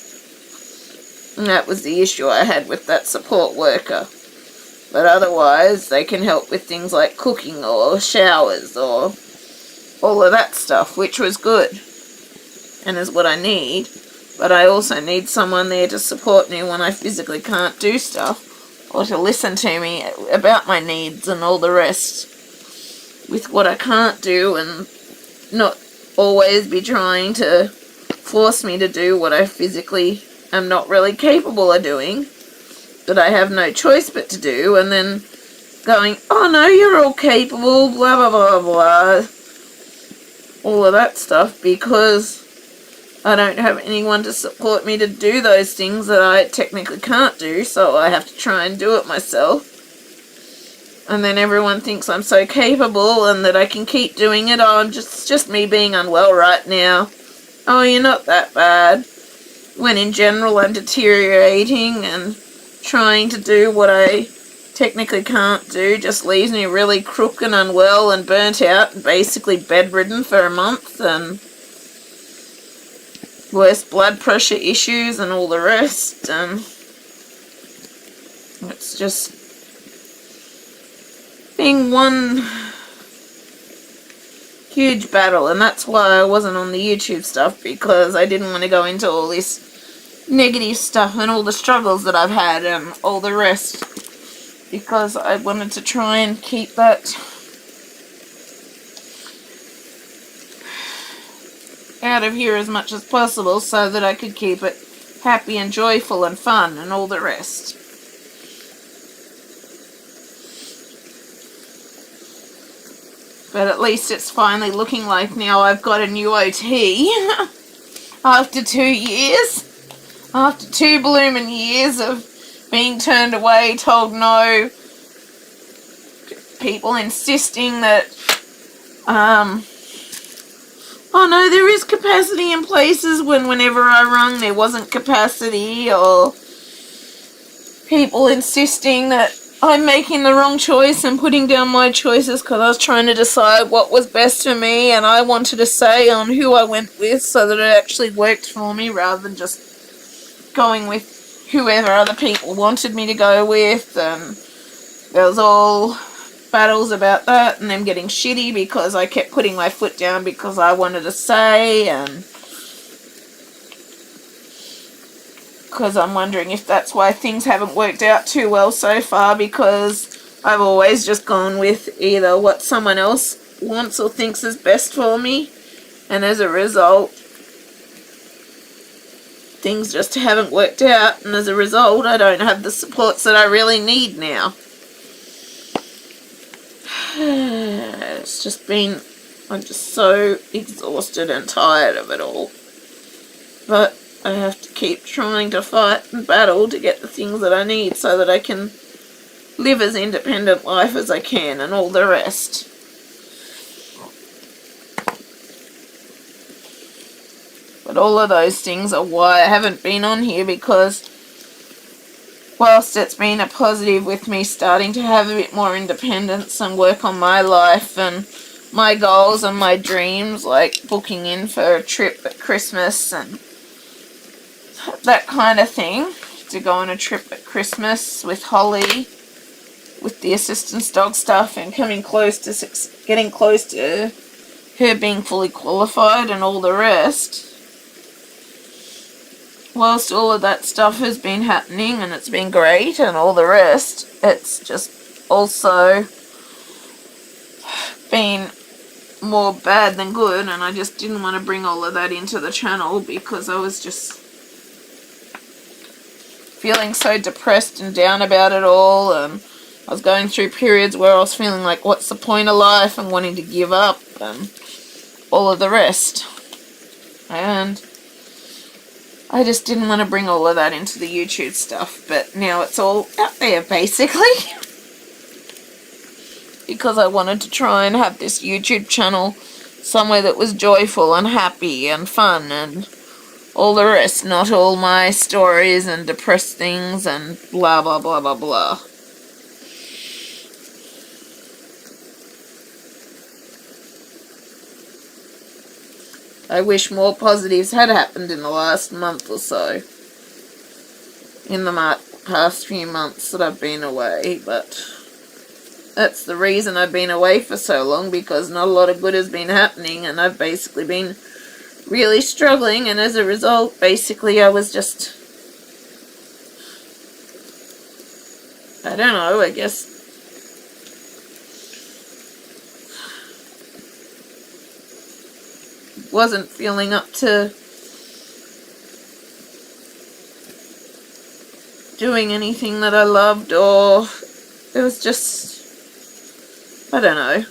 And that was the issue I had with that support worker. But otherwise, they can help with things like cooking or showers or all of that stuff, which was good and is what I need. But I also need someone there to support me when I physically can't do stuff, or to listen to me about my needs and all the rest with what I can't do, and not always be trying to force me to do what I physically am not really capable of doing, that I have no choice but to do, and then going, oh no, you're all capable, blah blah blah blah, all of that stuff, because I don't have anyone to support me to do those things that I technically can't do, so I have to try and do it myself. And then everyone thinks I'm so capable and that I can keep doing it. Oh, it's just me being unwell right now. Oh, you're not that bad. When in general I'm deteriorating, and trying to do what I technically can't do just leaves me really crook and unwell and burnt out and basically bedridden for a month. And worse blood pressure issues and all the rest, and it's just being one huge battle. And that's why I wasn't on the YouTube stuff, because I didn't want to go into all this negative stuff and all the struggles that I've had and all the rest, because I wanted to try and keep that out of here as much as possible, so that I could keep it happy and joyful and fun and all the rest. But at least it's finally looking like now I've got a new OT after 2 years. After 2 blooming years of being turned away, told no, people insisting that, oh no, there is capacity in places, whenever I rung there wasn't capacity, or people insisting that I'm making the wrong choice and putting down my choices because I was trying to decide what was best for me, and I wanted a say on who I went with so that it actually worked for me, rather than just going with whoever other people wanted me to go with. And there was all battles about that, and them getting shitty because I kept putting my foot down because I wanted a say, and because I'm wondering if that's why things haven't worked out too well so far, because I've always just gone with either what someone else wants or thinks is best for me, and as a result things just haven't worked out, and as a result I don't have the supports that I really need now. It's just been, I'm just so exhausted and tired of it all, but I have to keep trying to fight and battle to get the things that I need so that I can live as independent life as I can and all the rest. But all of those things are why I haven't been on here, because whilst it's been a positive with me starting to have a bit more independence and work on my life and my goals and my dreams, like booking in for a trip at Christmas and that kind of thing, to go on a trip at Christmas with Holly, with the assistance dog stuff, and getting close to her being fully qualified and all the rest. Whilst all of that stuff has been happening and it's been great and all the rest, it's just also been more bad than good, and I just didn't want to bring all of that into the channel because I was just feeling so depressed and down about it all, and I was going through periods where I was feeling like, what's the point of life, and wanting to give up and all of the rest. And I just didn't want to bring all of that into the YouTube stuff, but now it's all out there basically. Because I wanted to try and have this YouTube channel somewhere that was joyful and happy and fun and all the rest, not all my stories and depressed things and blah blah blah blah blah. I wish more positives had happened in the last month or so, in the past few months that I've been away, but that's the reason I've been away for so long, because not a lot of good has been happening, and I've basically been really struggling, and as a result, basically I was just, I don't know, I guess wasn't feeling up to doing anything that I loved, or it was just, I don't know,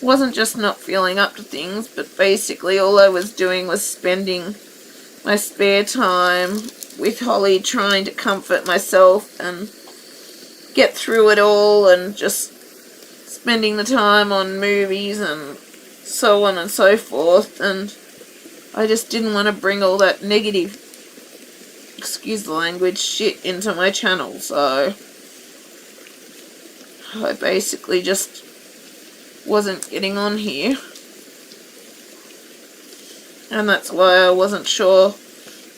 wasn't just not feeling up to things, but basically all I was doing was spending my spare time with Holly trying to comfort myself and get through it all, and just spending the time on movies and so on and so forth, and I just didn't want to bring all that negative, excuse the language, shit into my channel, so I basically just wasn't getting on here. And that's why I wasn't sure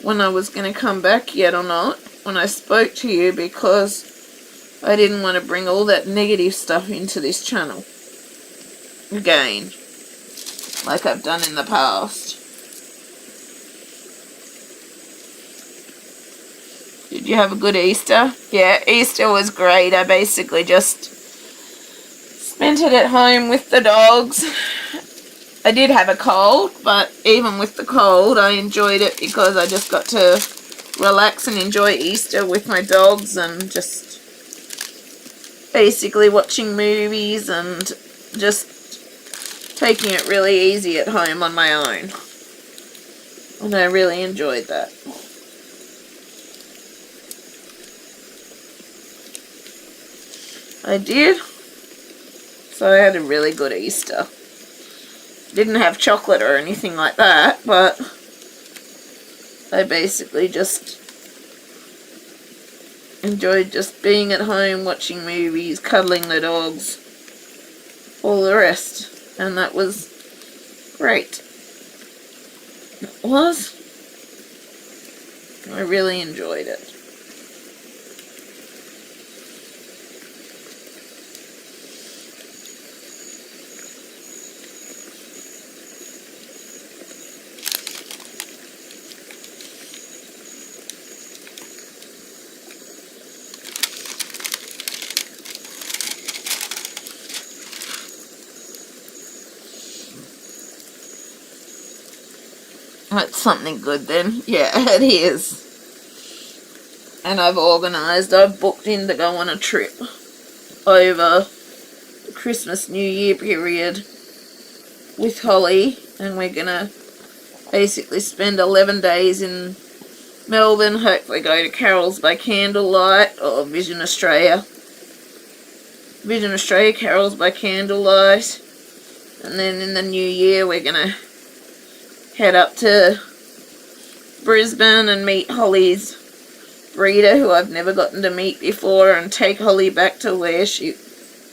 when I was going to come back yet or not when I spoke to you, because I didn't want to bring all that negative stuff into this channel again, like I've done in the past. Did you have a good Easter? Yeah, Easter was great. I basically just spent it at home with the dogs. I did have a cold, but even with the cold, I enjoyed it because I just got to relax and enjoy Easter with my dogs and just basically watching movies and just taking it really easy at home on my own. And I really enjoyed that. I did. So I had a really good Easter. Didn't have chocolate or anything like that, but I basically just enjoyed just being at home, watching movies, cuddling the dogs, all the rest. And that was great. It was. I really enjoyed it. That's something good then. Yeah, it is. And I've booked in to go on a trip over the Christmas New Year period with Holly, and we're gonna basically spend 11 days in Melbourne, hopefully go to Carols by Candlelight or Vision Australia, Carols by Candlelight, and then in the new year we're gonna head up to Brisbane and meet Holly's breeder, who I've never gotten to meet before, and take Holly back to where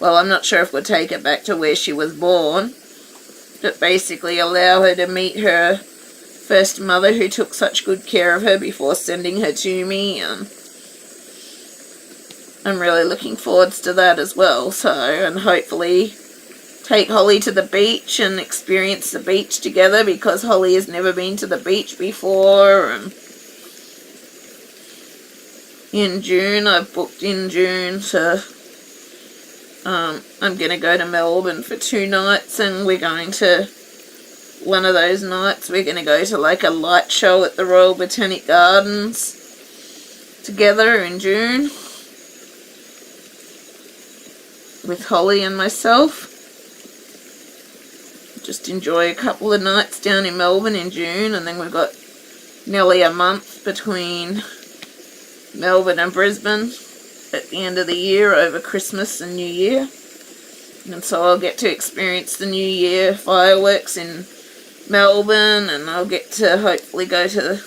I'm not sure if we'll take her back to where she was born, but basically allow her to meet her first mother, who took such good care of her before sending her to me, and I'm really looking forward to that as well. So, and hopefully take Holly to the beach and experience the beach together, because Holly has never been to the beach before. And in June, I've booked in June to I'm going to go to Melbourne for 2 nights, and we're going to, one of those nights, we're going to go to like a light show at the Royal Botanic Gardens together in June with Holly and myself. Just enjoy a couple of nights down in Melbourne in June, and then we've got nearly a month between Melbourne and Brisbane at the end of the year over Christmas and New Year. And so I'll get to experience the New Year fireworks in Melbourne, and I'll get to hopefully go to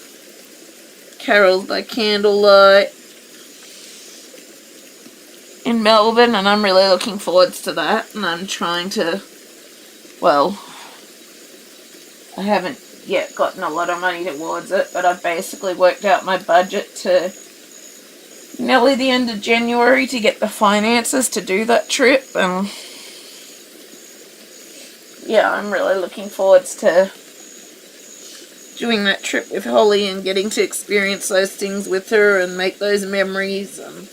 Carols by Candlelight in Melbourne, and I'm really looking forward to that. And I'm trying to, well, I haven't yet gotten a lot of money towards it, but I've basically worked out my budget to nearly the end of January to get the finances to do that trip. And yeah, I'm really looking forward to doing that trip with Holly and getting to experience those things with her and make those memories, and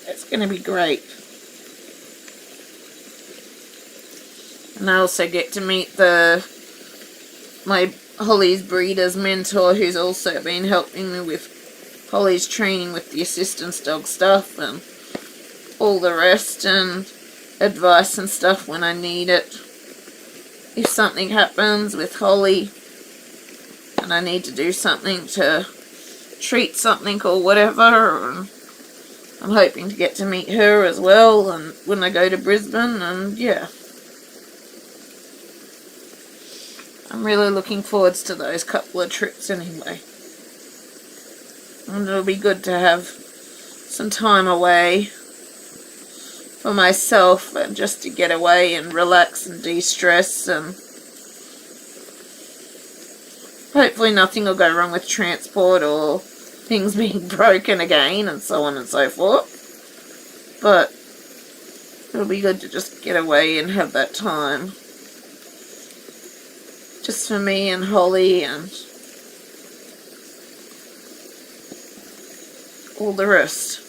it's going to be great. And I also get to meet my Holly's breeder's mentor, who's also been helping me with Holly's training with the assistance dog stuff and all the rest, and advice and stuff when I need it. If something happens with Holly and I need to do something to treat something or whatever, and I'm hoping to get to meet her as well, and when I go to Brisbane, and yeah, I'm really looking forward to those couple of trips anyway. And it'll be good to have some time away for myself, and just to get away and relax and de-stress. And hopefully nothing will go wrong with transport or things being broken again and so on and so forth. But it'll be good to just get away and have that time. Just for me and Holly and all the rest.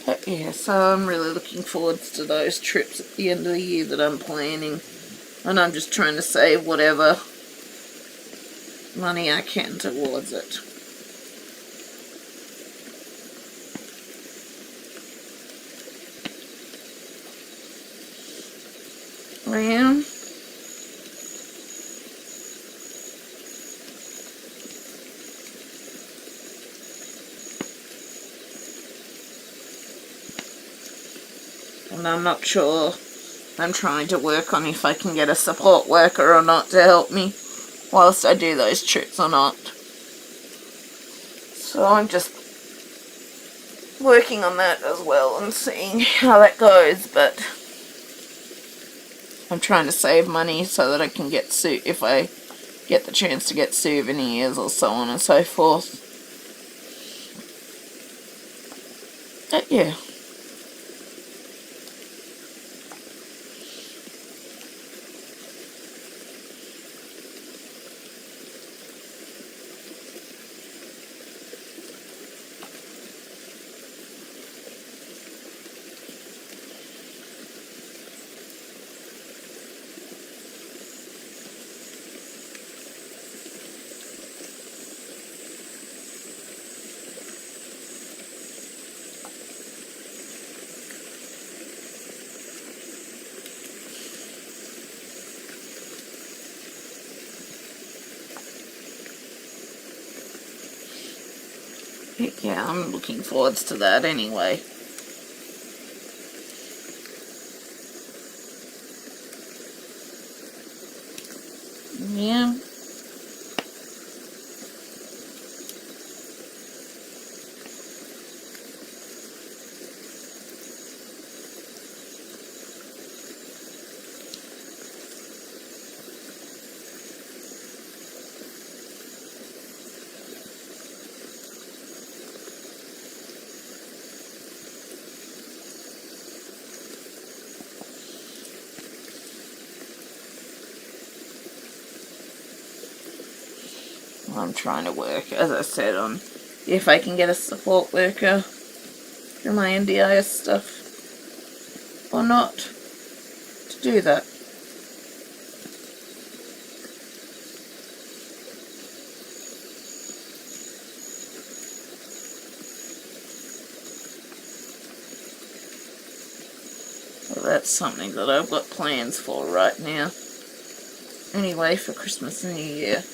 But yeah, so I'm really looking forward to those trips at the end of the year that I'm planning. And I'm just trying to save whatever money I can towards it. Well, and I'm not sure. I'm trying to work on if I can get a support worker or not to help me whilst I do those trips or not. So I'm just working on that as well and seeing how that goes, but I'm trying to save money so that I can get if I get the chance to get souvenirs or so on and so forth. But yeah. Yeah, I'm looking forward to that anyway. Yeah. I'm trying to work, as I said, on if I can get a support worker for my NDIS stuff or not to do that. So that's something that I've got plans for right now. Anyway, for Christmas and New Year.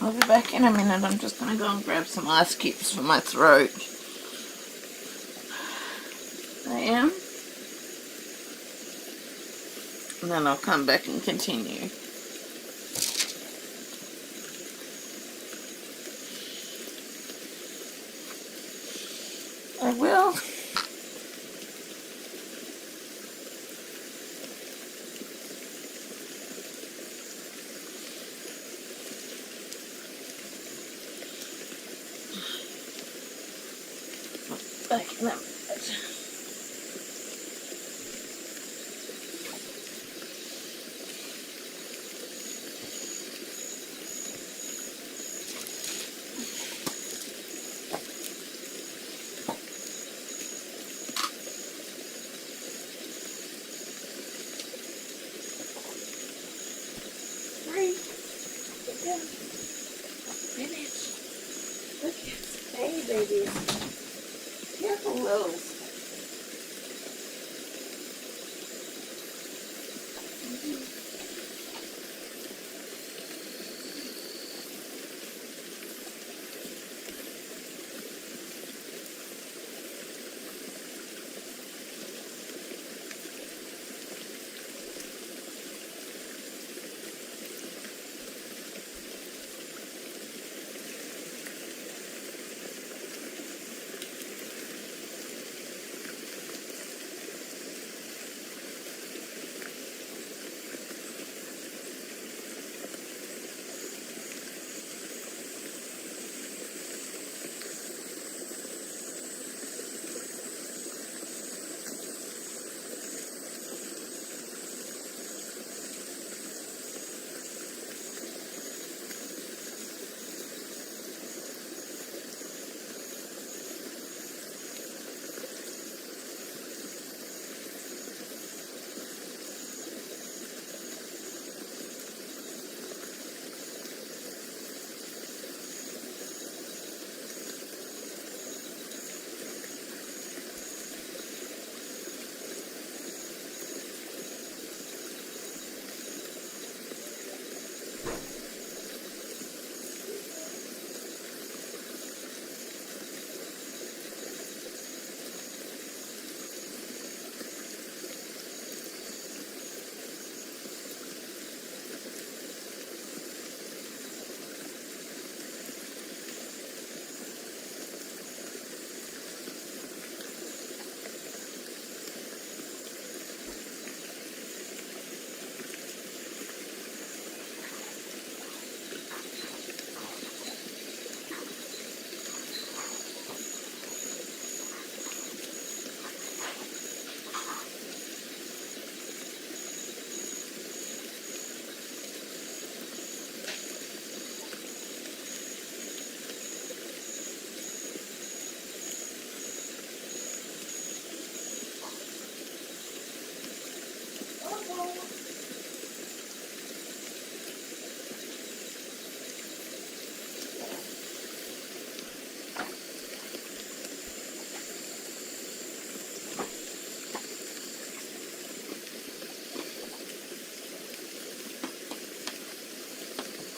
I'll be back in a minute. I'm just going to go and grab some ice cubes for my throat. I am. And then I'll come back and continue. I will. Back in a minute. Hey, baby. Careful, Lils.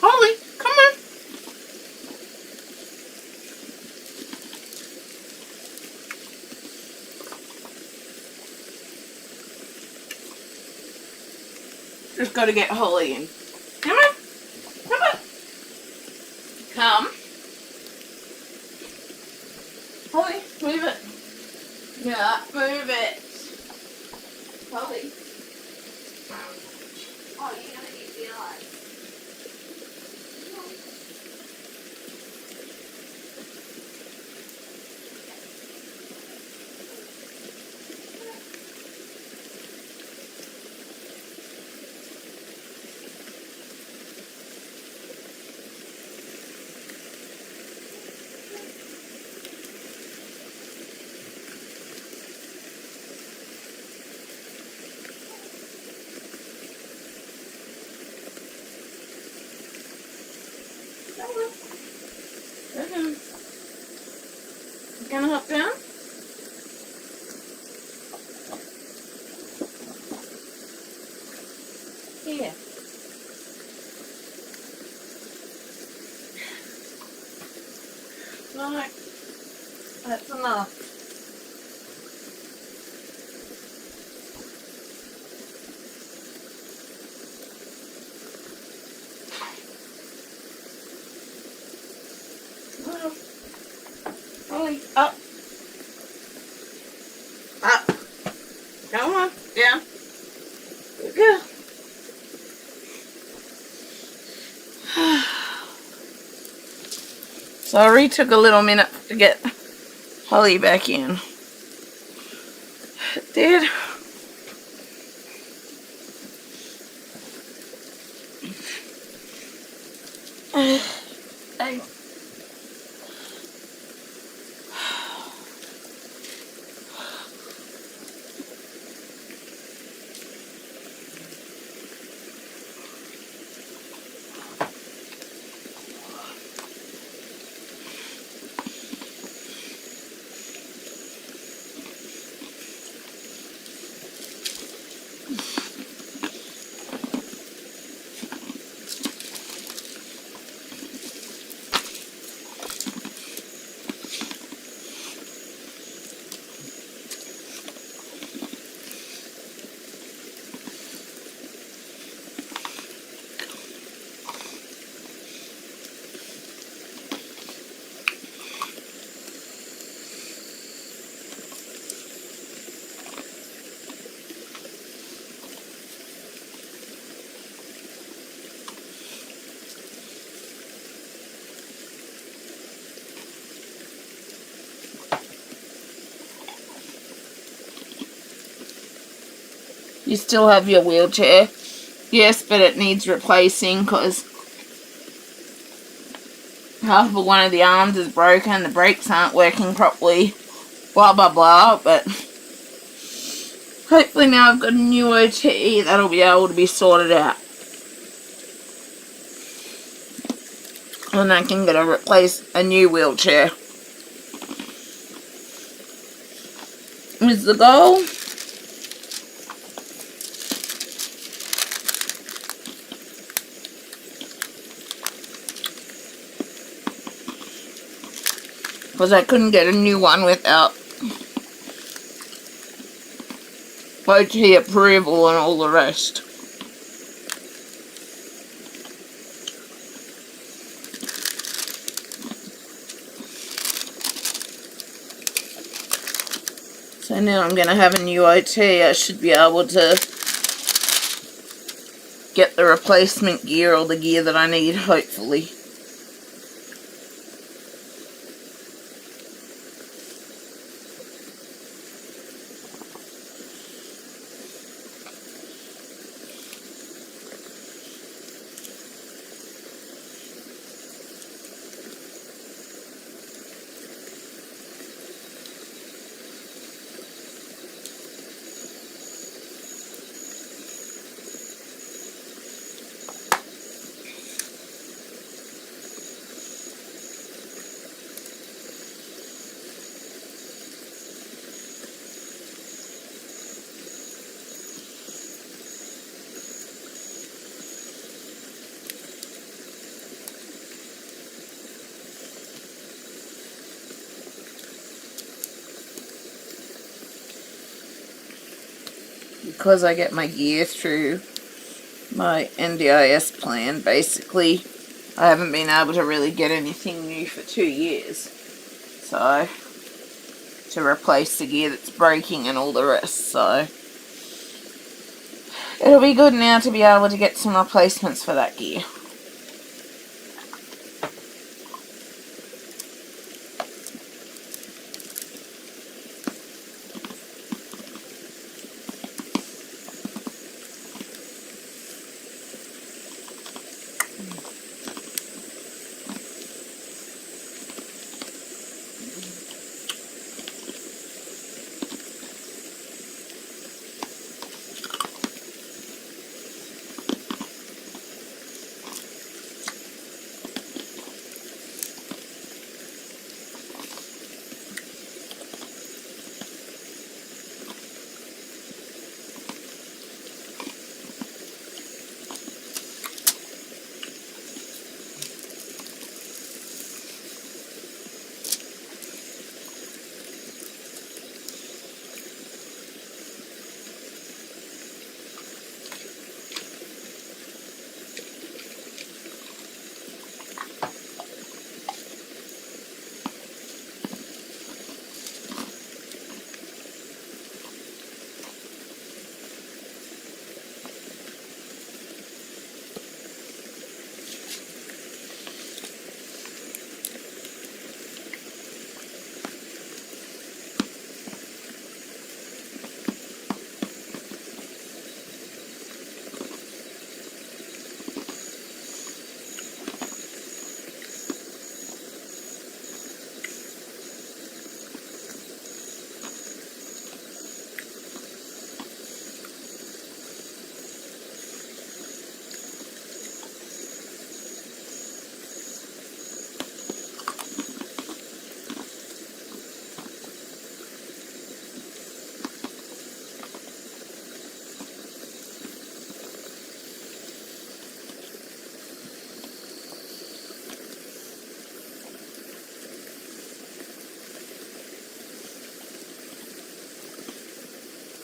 Holly, come on. Just got to get Holly in. Come on. Come on. Come. Holly, move it. Yeah, move it. Holly. Oh, you're going to eat the eyes. No, that's enough. Well, Holly, up. Up. Come on, down. Good girl. Sorry, took a little minute to get Holly back in. It did. Hey. You still have your wheelchair. Yes, but it needs replacing because half of one of the arms is broken, the brakes aren't working properly, blah blah blah, but hopefully now I've got a new OT that'll be able to be sorted out. And I can get a new wheelchair. Is the goal. Because I couldn't get a new one without OT approval and all the rest. So now I'm going to have a new OT. I should be able to get the replacement gear or the gear that I need, hopefully. Because I get my gear through my NDIS plan, basically, I haven't been able to really get anything new for 2 years. So, to replace the gear that's breaking and all the rest, so it'll be good now to be able to get some replacements for that gear.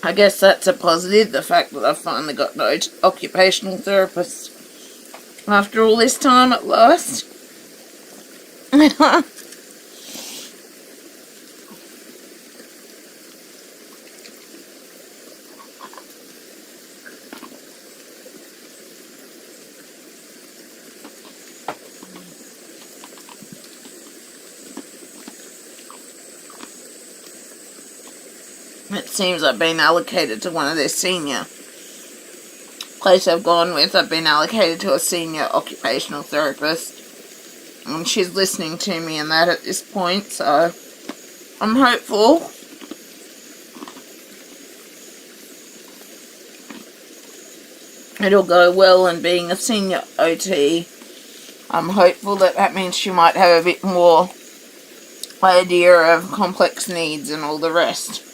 I guess that's a positive, the fact that I've finally got an occupational therapist after all this time at last. It seems I've been allocated to one of their senior place I've gone with. I've been allocated to a senior occupational therapist, and she's listening to me and that at this point, so I'm hopeful. It'll go well, and being a senior OT, I'm hopeful that means she might have a bit more idea of complex needs and all the rest.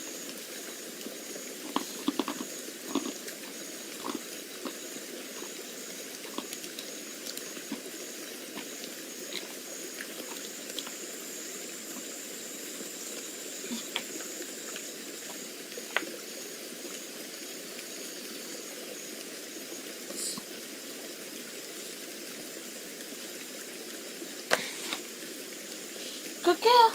Good girl.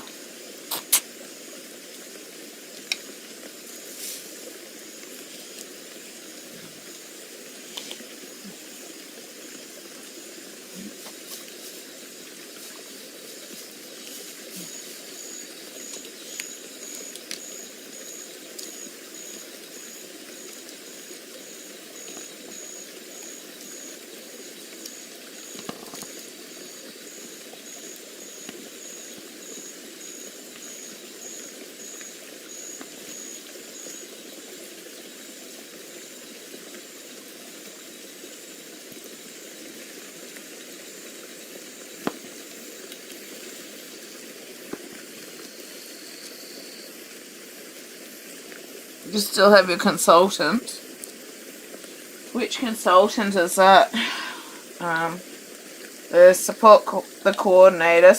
You still have your consultant. Which consultant is that? The support coordinator.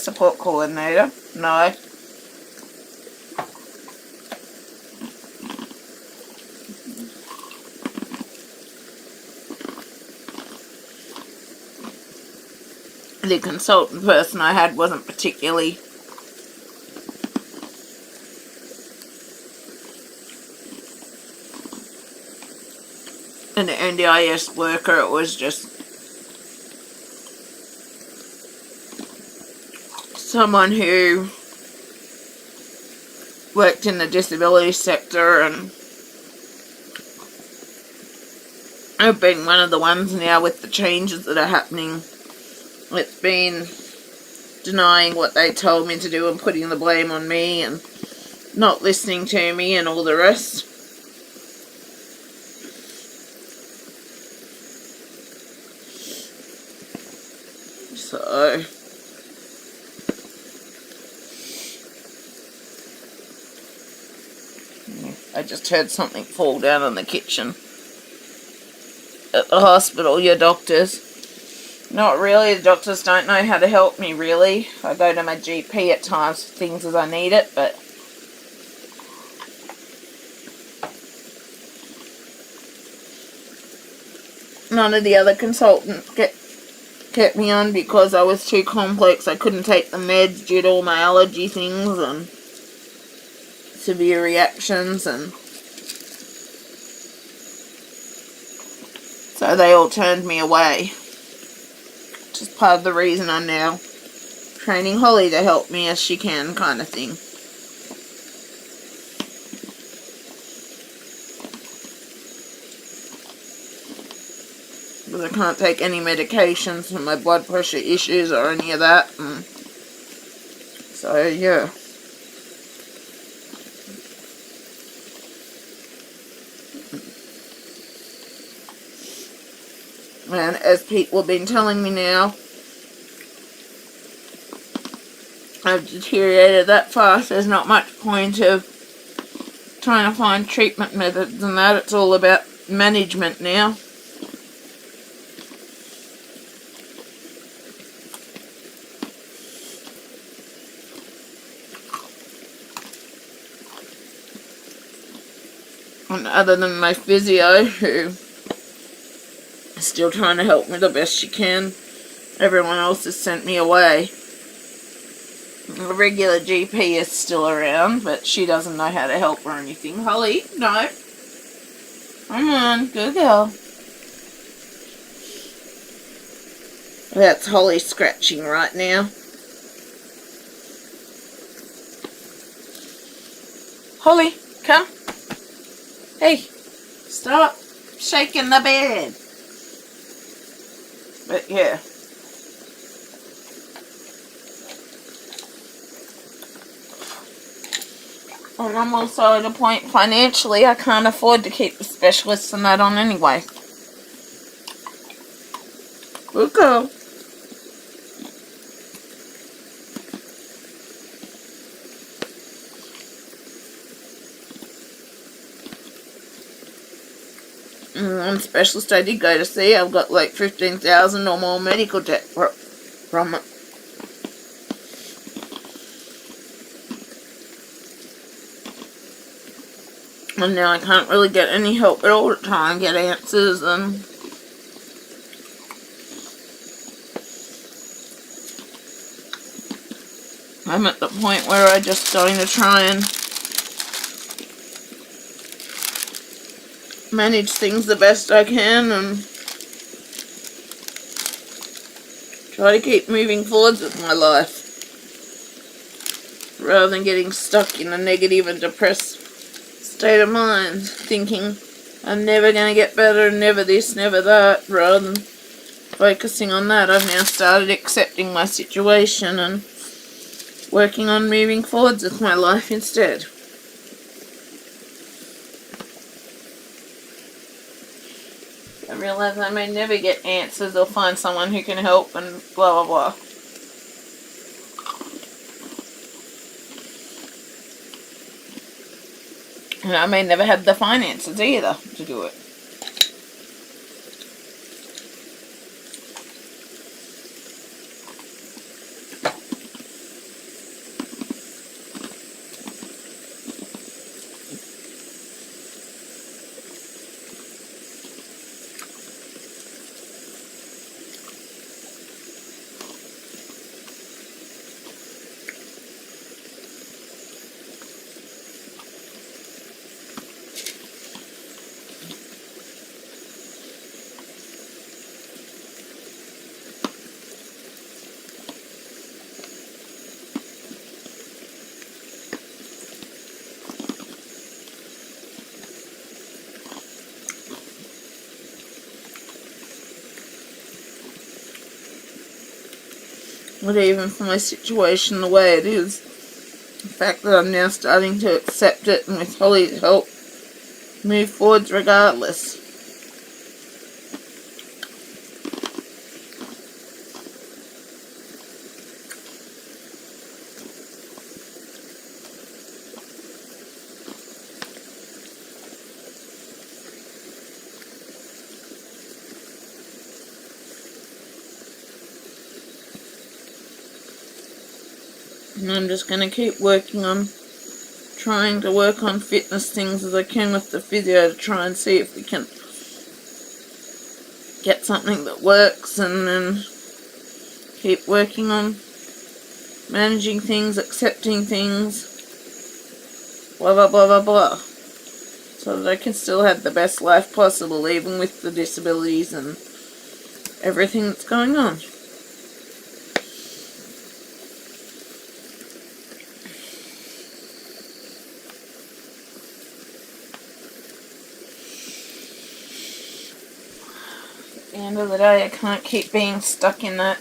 No. The consultant person I had wasn't particularly an NDIS worker. It was just someone who worked in the disability sector, and I've been one of the ones now with the changes that are happening. It's been denying what they told me to do and putting the blame on me and not listening to me and all the rest. So I just heard something fall down in the kitchen. At the hospital, your doctors. Not really, the doctors don't know how to help me really. I go to my GP at times for things as I need it, but none of the other consultants kept me on because I was too complex. I couldn't take the meds due to all my allergy things and severe reactions, and so they all turned me away. Which is part of the reason I'm now training Holly to help me as she can, kind of thing. Because I can't take any medications for my blood pressure issues or any of that. And so, yeah. And as people have been telling me now, I've deteriorated that fast. There's not much point of trying to find treatment methods and that. It's all about management now. And other than my physio, who is still trying to help me the best she can, everyone else has sent me away. The regular GP is still around, but she doesn't know how to help or anything. Holly, no. Come on, good girl. That's Holly scratching right now. Holly, come. Hey, stop shaking the bed. But yeah. And I'm also at a point financially I can't afford to keep the specialists and that on anyway. Good girl. One specialist I did go to see, I've got like 15,000 or more medical debt from it. And now I can't really get any help at all to try and get answers, and I'm at the point where I'm just going to try and manage things the best I can and try to keep moving forwards with my life rather than getting stuck in a negative and depressed state of mind, thinking I'm never going to get better, never this, never that, rather than focusing on that. I've now started accepting my situation and working on moving forwards with my life instead. I realise I may never get answers or find someone who can help and blah blah blah. And I may never have the finances either to do it. But even for my situation the way it is, the fact that I'm now starting to accept it and with Holly's help move forwards regardless. And I'm just going to keep working on trying to work on fitness things as I can with the physio to try and see if we can get something that works, and then keep working on managing things, accepting things, blah blah blah blah blah, so that I can still have the best life possible even with the disabilities and everything that's going on. At the end of the day, I can't keep being stuck in that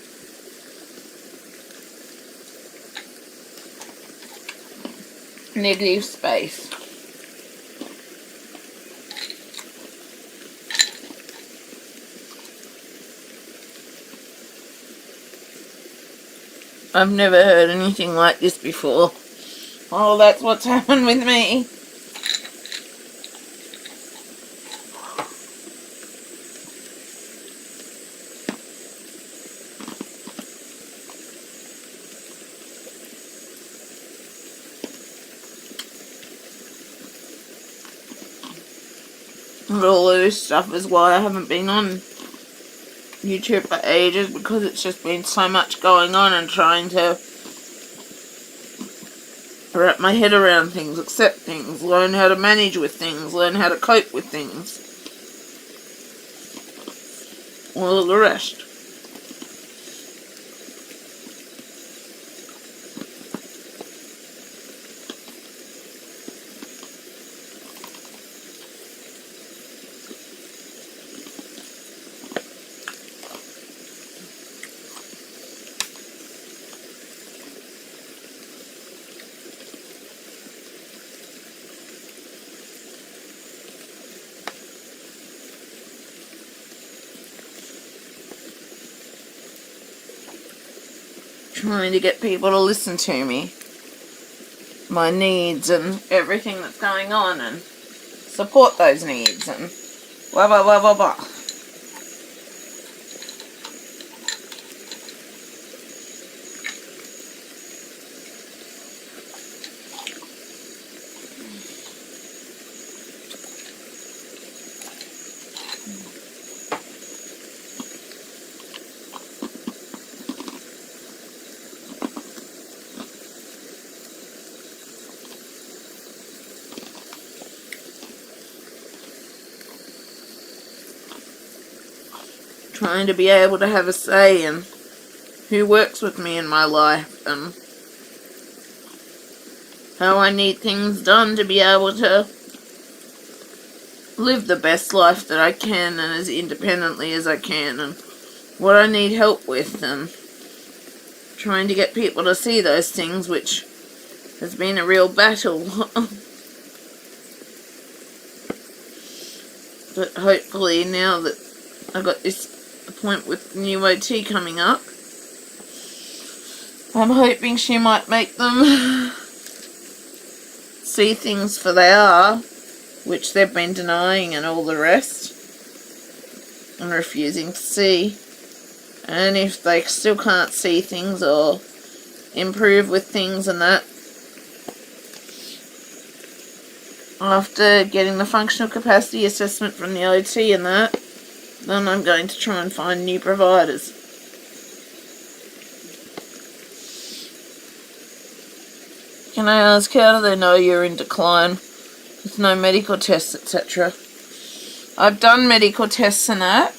negative space. I've never heard anything like this before. Oh, that's what's happened with me. And all of this stuff is why I haven't been on YouTube for ages, because it's just been so much going on and trying to wrap my head around things, accept things, learn how to manage with things, learn how to cope with things. All of the rest. Trying to get people to listen to me, my needs and everything that's going on, and support those needs and blah blah blah blah blah. Trying to be able to have a say in who works with me in my life and how I need things done to be able to live the best life that I can and as independently as I can, and what I need help with, and trying to get people to see those things, which has been a real battle. But hopefully now that I got this appointment with the new OT coming up, I'm hoping she might make them see things for they are, which they've been denying and all the rest, and refusing to see. And if they still can't see things or improve with things and that, after getting the functional capacity assessment from the OT and that, then I'm going to try and find new providers. Can I ask, how do they know you're in decline with no medical tests, etc.? I've done medical tests and that,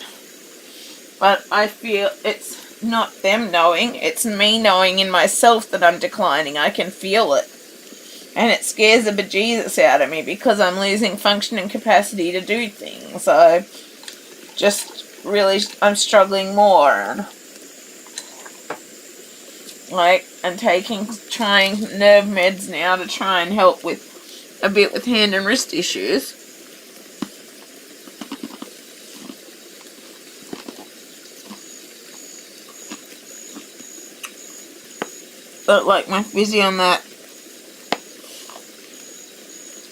but I feel it's not them knowing, it's me knowing in myself that I'm declining. I can feel it. And it scares the bejesus out of me because I'm losing function and capacity to do things. So just really, I'm struggling more. And trying nerve meds now to try and help with a bit with hand and wrist issues. But like my physio on that,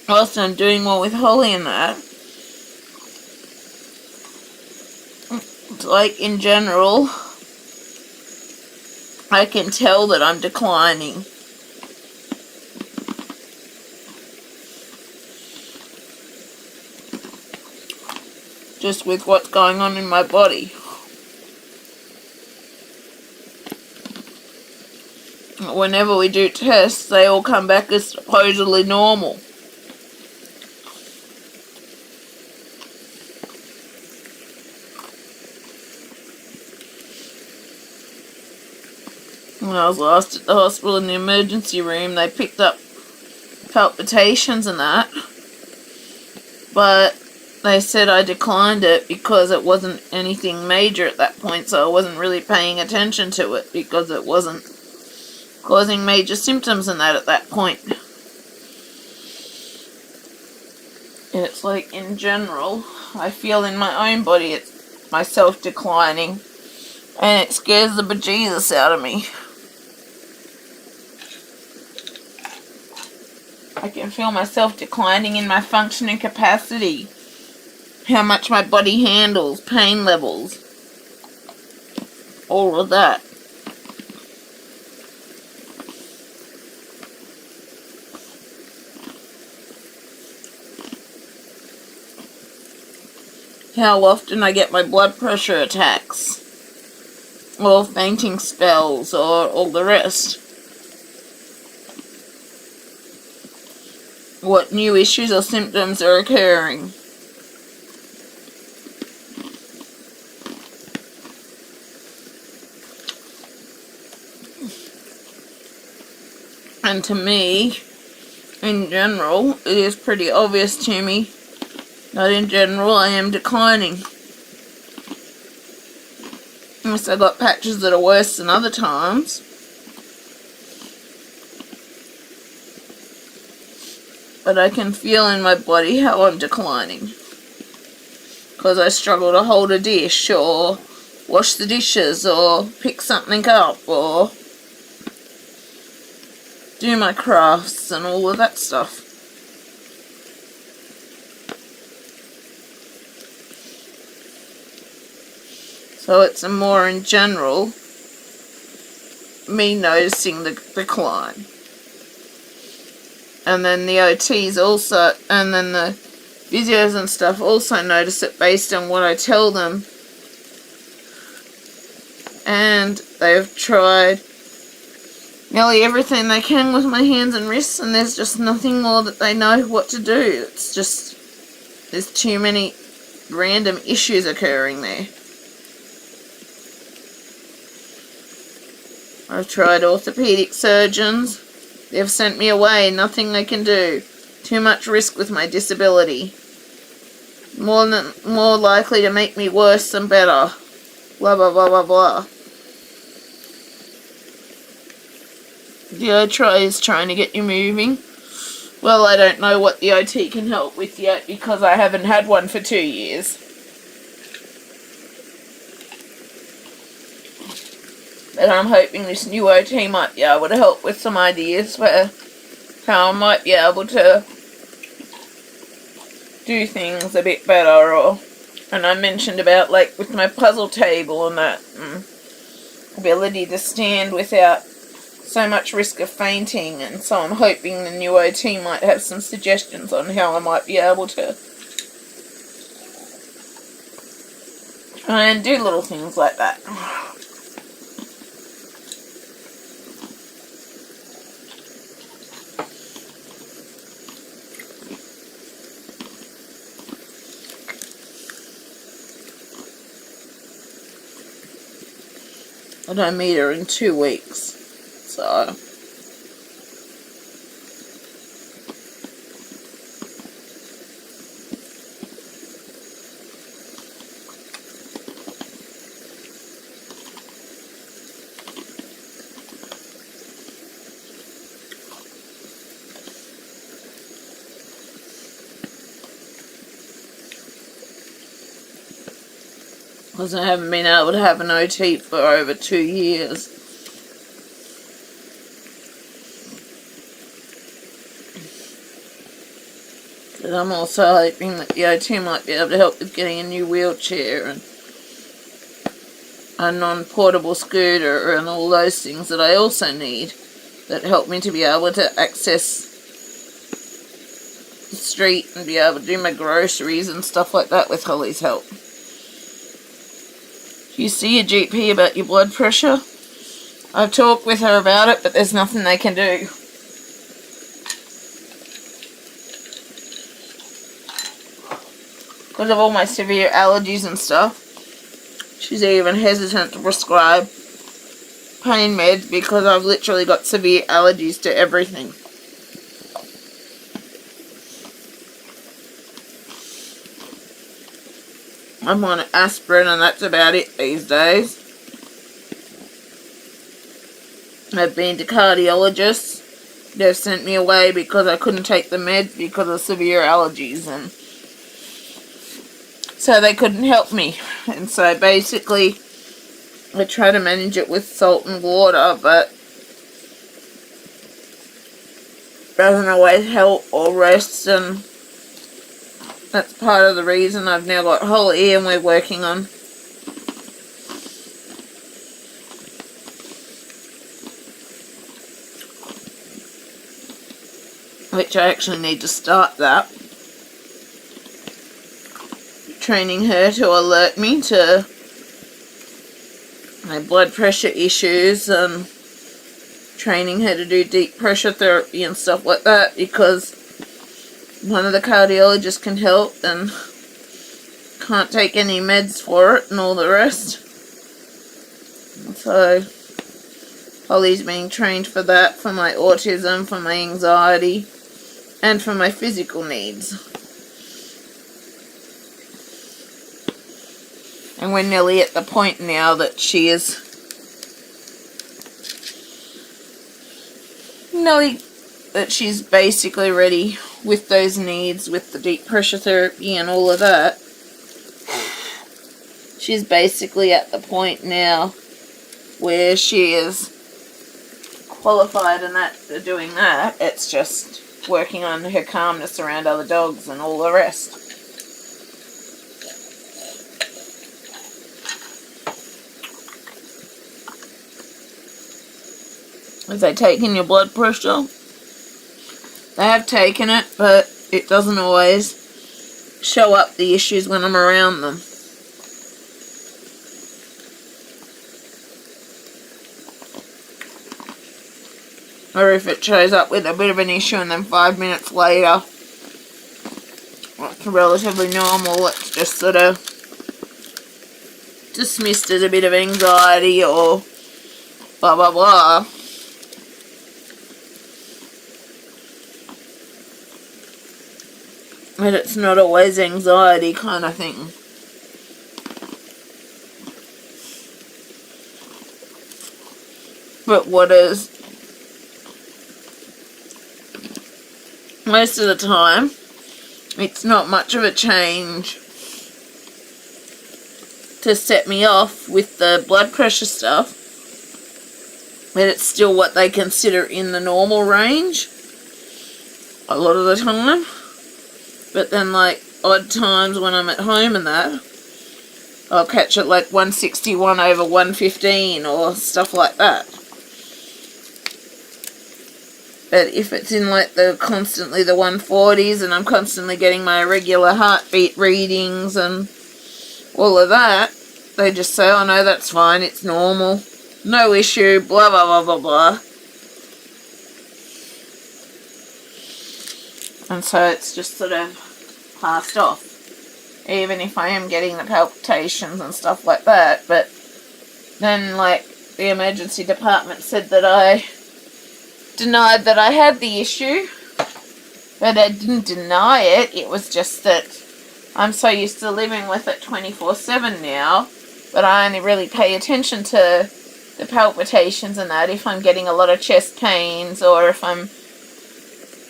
whilst I'm doing more with Holly and that, like in general, I can tell that I'm declining. Just with what's going on in my body. Whenever we do tests, they all come back as supposedly normal. When I was last at the hospital in the emergency room, they picked up palpitations and that, but they said I declined it because it wasn't anything major at that point, so I wasn't really paying attention to it because it wasn't causing major symptoms and that at that point. And it's like, in general, I feel in my own body it's myself declining, and it scares the bejesus out of me. I can feel myself declining in my function and capacity, how much my body handles, pain levels, all of that. how often I get my blood pressure attacks, or fainting spells, or all the rest. What new issues or symptoms are occurring. And to me, in general, it is pretty obvious to me that in general I am declining. Unless I've got patches that are worse than other times. But I can feel in my body how I'm declining. Because I struggle to hold a dish, or wash the dishes, or pick something up, or do my crafts and all of that stuff. So it's a more in general me noticing the decline. And then the OTs also, and then the physios and stuff also notice it based on what I tell them. And they've tried nearly everything they can with my hands and wrists, and there's just nothing more that they know what to do. It's just, there's too many random issues occurring there. I've tried orthopedic surgeons. They've sent me away. Nothing they can do. Too much risk with my disability. More likely to make me worse than better. Blah, blah, blah, blah, blah. The OT is trying to get you moving. Well, I don't know what the OT can help with yet because I haven't had one for 2 years. But I'm hoping this new OT might be able to help with some ideas for how I might be able to do things a bit better. And I mentioned about, like, with my puzzle table and that ability to stand without so much risk of fainting, and so I'm hoping the new OT might have some suggestions on how I might be able to try and do little things like that. I don't meet her in 2 weeks, so because I haven't been able to have an OT for over 2 years. But I'm also hoping that the OT might be able to help with getting a new wheelchair and a non-portable scooter and all those things that I also need that help me to be able to access the street and be able to do my groceries and stuff like that with Holly's help. You see your GP about your blood pressure? I've talked with her about it, but there's nothing they can do. Because of all my severe allergies and stuff, she's even hesitant to prescribe pain meds because I've literally got severe allergies to everything. I'm on aspirin and that's about it these days. I've been to cardiologists. They've sent me away because I couldn't take the meds because of severe allergies, and so they couldn't help me. And so basically I try to manage it with salt and water, but doesn't always help or rest, and that's part of the reason I've now got Holly and we're working on which I actually need to start that. training her to alert me to my blood pressure issues, and training her to do deep pressure therapy and stuff like that, because one of the cardiologists can help and can't take any meds for it and all the rest. So Holly's being trained for that, for my autism, for my anxiety, and for my physical needs. And we're nearly at the point now that she is she's basically ready with those needs, with the deep pressure therapy and all of that. She's basically at the point now where she is qualified and that doing that. It's just working on her calmness around other dogs and all the rest. Have they taken your blood pressure? They have taken it, but it doesn't always show up the issues when I'm around them. Or if it shows up with a bit of an issue and then 5 minutes later it's relatively normal, it's just sort of dismissed as a bit of anxiety or blah blah blah. But it's not always anxiety kind of thing. But what is most of the time, it's not much of a change to set me off with the blood pressure stuff, but it's still what they consider in the normal range a lot of the time. But then, like, odd times when I'm at home and that, I'll catch it like 161/115 or stuff like that. But if it's in like constantly the 140s and I'm constantly getting my irregular heartbeat readings and all of that, they just say, oh no, that's fine, it's normal, no issue, blah blah blah blah blah. And so it's just sort of passed off, even if I am getting the palpitations and stuff like that. But then, like, the emergency department said that I denied that I had the issue, but I didn't deny it. It was just that I'm so used to living with it 24/7 now, but I only really pay attention to the palpitations and that if I'm getting a lot of chest pains, or if I'm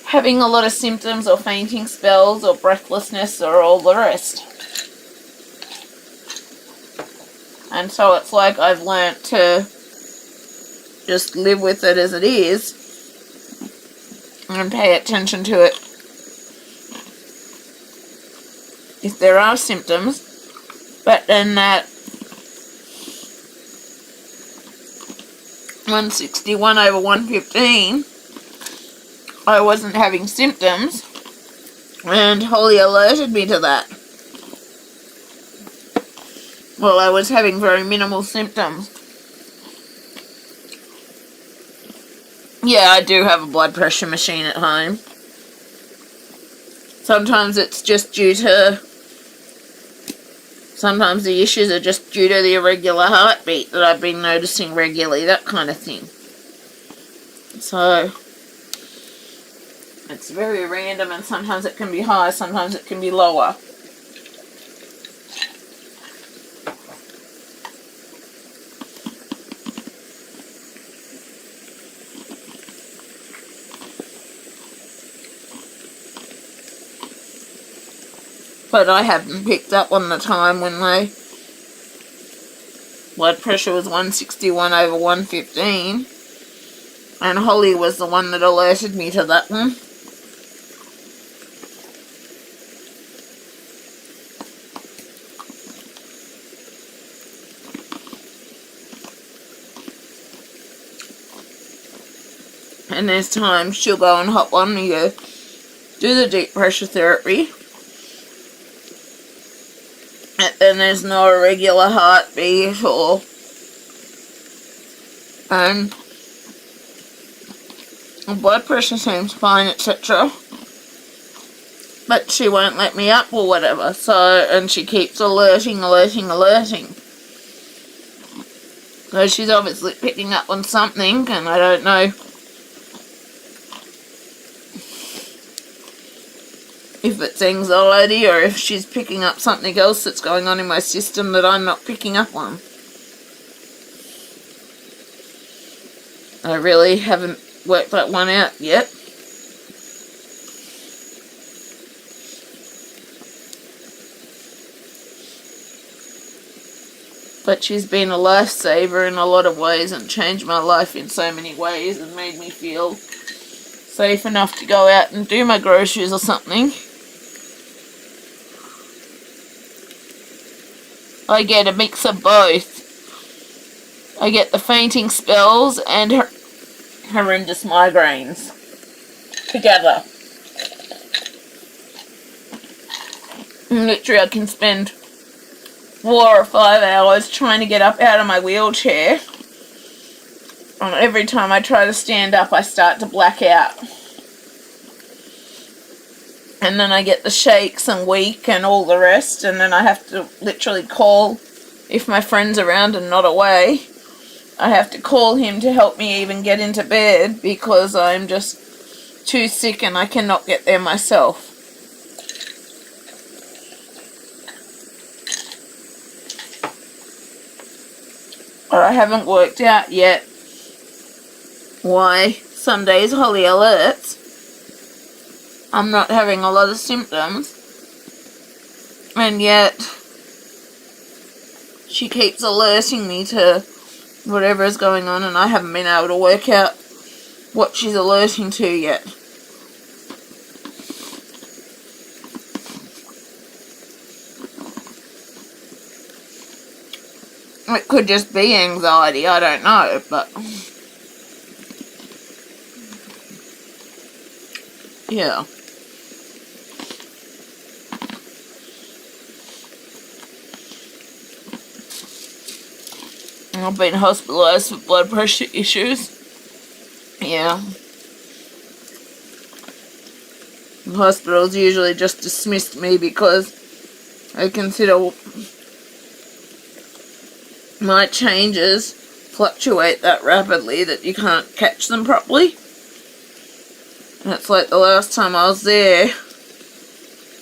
having a lot of symptoms or fainting spells or breathlessness or all the rest. And so it's like I've learnt to just live with it as it is and pay attention to it if there are symptoms. But then that 161/115, I wasn't having symptoms, and Holly alerted me to that. Well, I was having very minimal symptoms. Yeah, I do have a blood pressure machine at home. Sometimes it's just due to, sometimes the issues are just due to the irregular heartbeat that I've been noticing regularly, that kind of thing. So it's very random, and sometimes it can be high, sometimes it can be lower. But I haven't picked up on the time when my blood pressure was 161/115, and Holly was the one that alerted me to that one. And there's times she'll go and hop on me to do the deep pressure therapy. And then there's no irregular heartbeat or and blood pressure seems fine, etc. But she won't let me up or whatever. So, and she keeps alerting. So she's obviously picking up on something, and I don't know if it's anxiety or if she's picking up something else that's going on in my system that I'm not picking up on. I really haven't worked that one out yet. But she's been a lifesaver in a lot of ways and changed my life in so many ways and made me feel safe enough to go out and do my groceries or something. I get a mix of both. I get the fainting spells and horrendous migraines together. And literally I can spend 4 or 5 hours trying to get up out of my wheelchair. And every time I try to stand up, I start to black out. And then I get the shakes and weak and all the rest, and then I have to literally call, if my friend's around and not away, I have to call him to help me even get into bed because I'm just too sick and I cannot get there myself. But I haven't worked out yet why some days Holly alerts I'm not having a lot of symptoms, and yet she keeps alerting me to whatever is going on, and I haven't been able to work out what she's alerting to yet. It could just be anxiety, I don't know, but yeah. I've been hospitalized for blood pressure issues. Yeah. The hospitals usually just dismissed me because I consider my changes fluctuate that rapidly that you can't catch them properly. And it's like the last time I was there,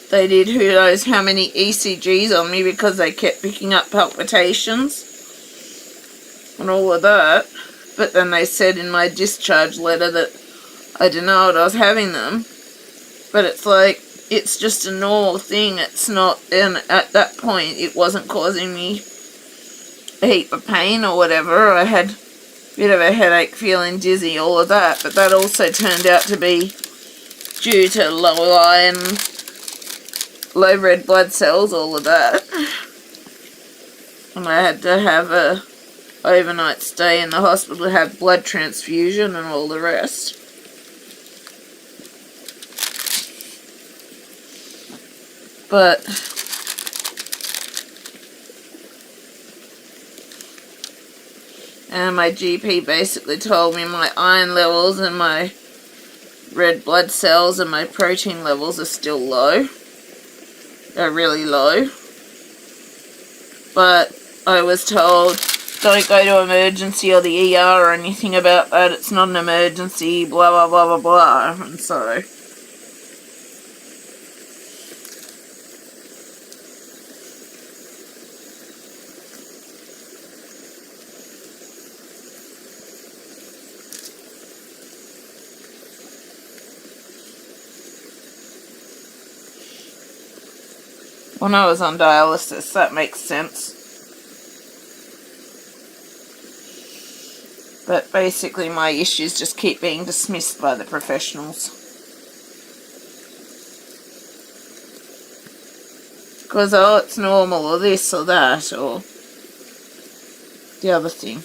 they did who knows how many ECGs on me because they kept picking up palpitations and all of that. But then they said in my discharge letter that I denied I was having them. But it's like, it's just a normal thing. It's not, and at that point it wasn't causing me a heap of pain or whatever. I had a bit of a headache, feeling dizzy, all of that. But that also turned out to be due to low iron, low red blood cells, all of that. And I had to have a overnight stay in the hospital to have blood transfusion and all the rest. But and my GP basically told me my iron levels and my red blood cells and my protein levels are still low. They're really low. But I was told, don't go to emergency or the ER or anything about that. It's not an emergency, blah, blah, blah, blah, blah. And so when I was on dialysis, that makes sense. But basically my issues just keep being dismissed by the professionals. Because, oh, it's normal, or this or that, or the other thing.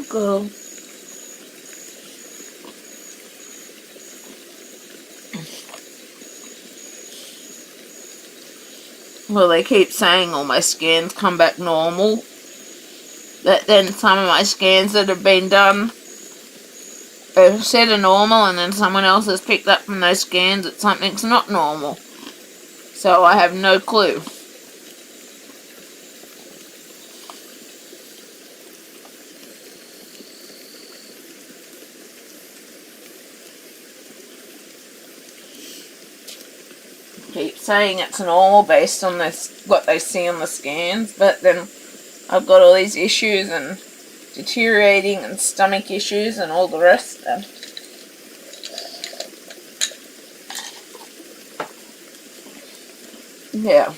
girl. Well, they keep saying all my scans come back normal. But then some of my scans that have been done are said are normal, and then someone else has picked up from those scans that something's not normal. So I have no clue. Keep saying it's normal based on this, what they see on the scans, but then I've got all these issues and deteriorating and stomach issues and all the rest. And yeah.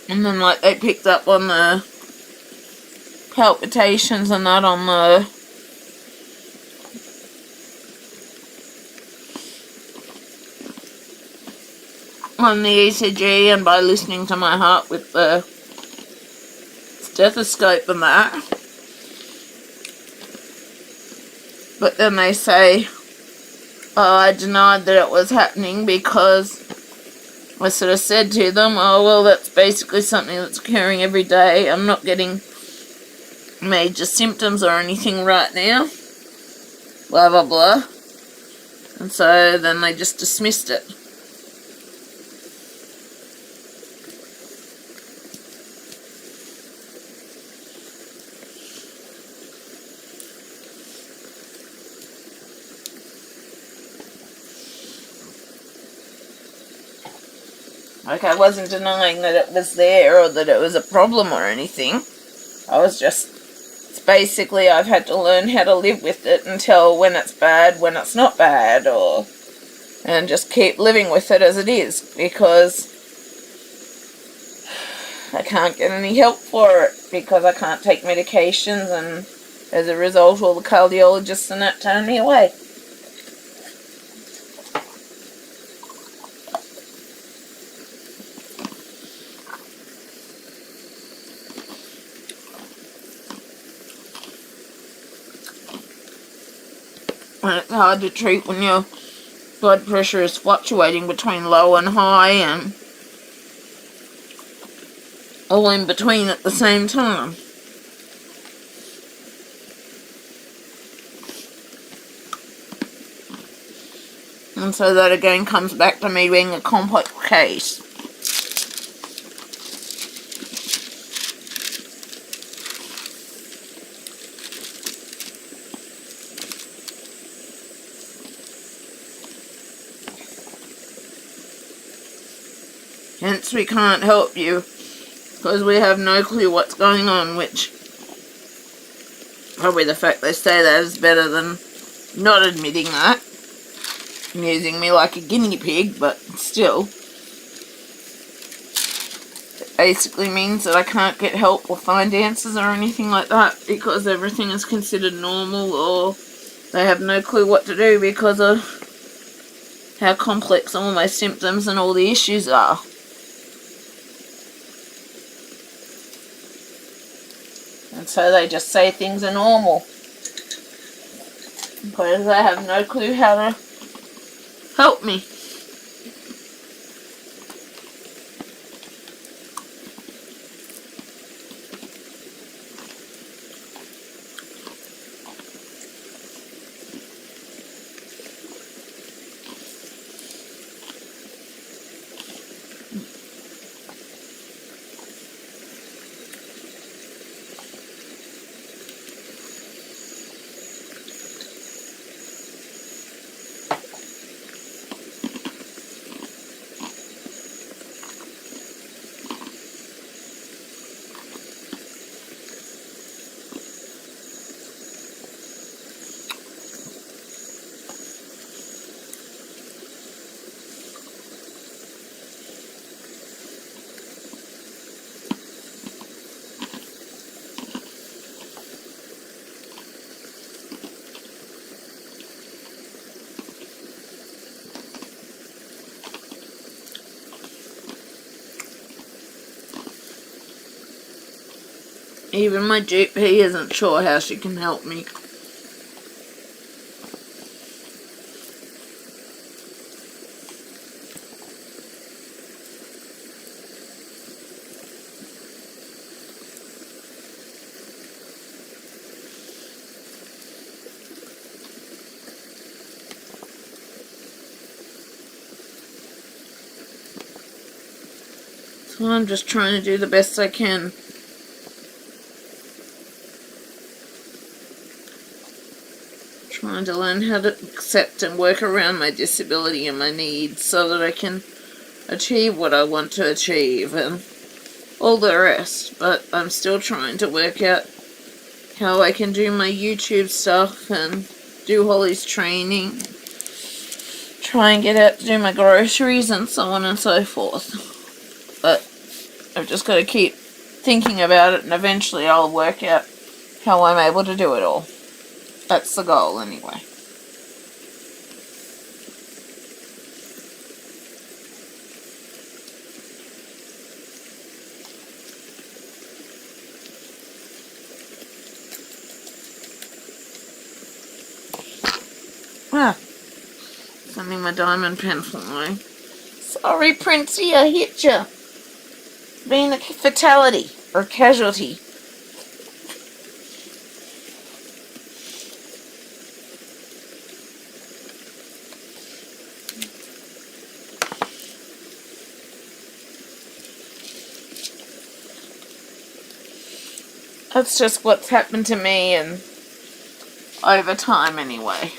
And then, like, they picked up on the palpitations and that on the ECG, and by listening to my heart with the stethoscope and that. But then they say, I denied that it was happening because I sort of said to them, oh, well, that's basically something that's occurring every day. I'm not getting major symptoms or anything right now. Blah, blah, blah. And so then they just dismissed it. Like, I wasn't denying that it was there or that it was a problem or anything. I was just, it's basically I've had to learn how to live with it and tell when it's bad, when it's not bad, and just keep living with it as it is, because I can't get any help for it because I can't take medications, and as a result all the cardiologists and that turn me away. And it's hard to treat when your blood pressure is fluctuating between low and high and all in between at the same time. And so that again comes back to me being a complex case. Hence we can't help you because we have no clue what's going on, which probably the fact they say that is better than not admitting that and using me like a guinea pig, but still. It basically means that I can't get help or find answers or anything like that because everything is considered normal, or they have no clue what to do because of how complex all my symptoms and all the issues are. And so they just say things are normal. Because they have no clue how to help me. Even my GP isn't sure how she can help me. So I'm just trying to do the best I can. Trying to learn how to accept and work around my disability and my needs so that I can achieve what I want to achieve and all the rest. But I'm still trying to work out how I can do my YouTube stuff and do Holly's training. Try and get out to do my groceries and so on and so forth. But I've just got to keep thinking about it, and eventually I'll work out how I'm able to do it all. That's the goal anyway. Ah, sending my diamond pen flying. Sorry, Princey, I hit you. Being a fatality or casualty. That's just what's happened to me, and over time anyway.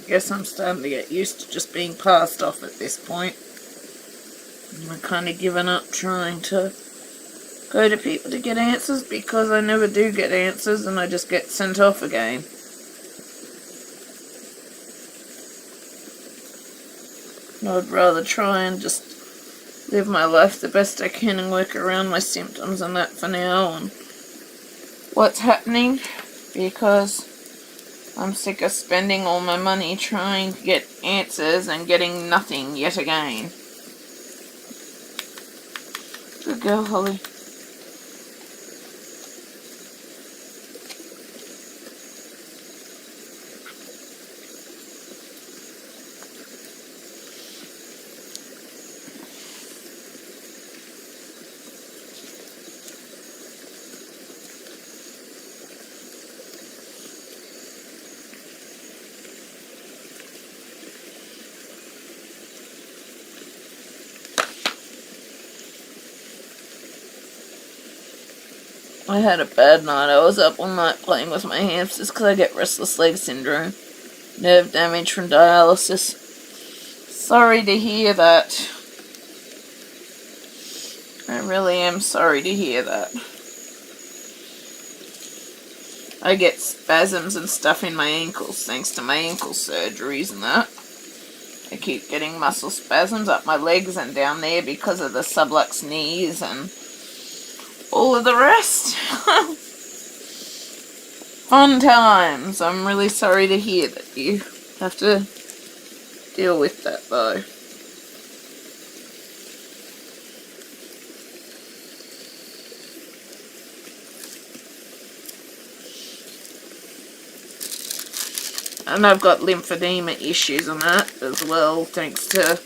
guess I'm starting to get used to just being passed off at this point. I've kind of given up trying to go to people to get answers because I never do get answers and I just get sent off again. I'd rather try and just live my life the best I can and work around my symptoms and that for now and what's happening, because I'm sick of spending all my money trying to get answers and getting nothing yet again. Good girl, Holly. I had a bad night. I was up all night playing with my hamsters because I get restless leg syndrome. Nerve damage from dialysis. Sorry to hear that. I really am sorry to hear that. I get spasms and stuff in my ankles thanks to my ankle surgeries and that. I keep getting muscle spasms up my legs and down there because of the sublux knees and all of the rest. Fun times. I'm really sorry to hear that you have to deal with that though. And I've got lymphedema issues and that as well, thanks to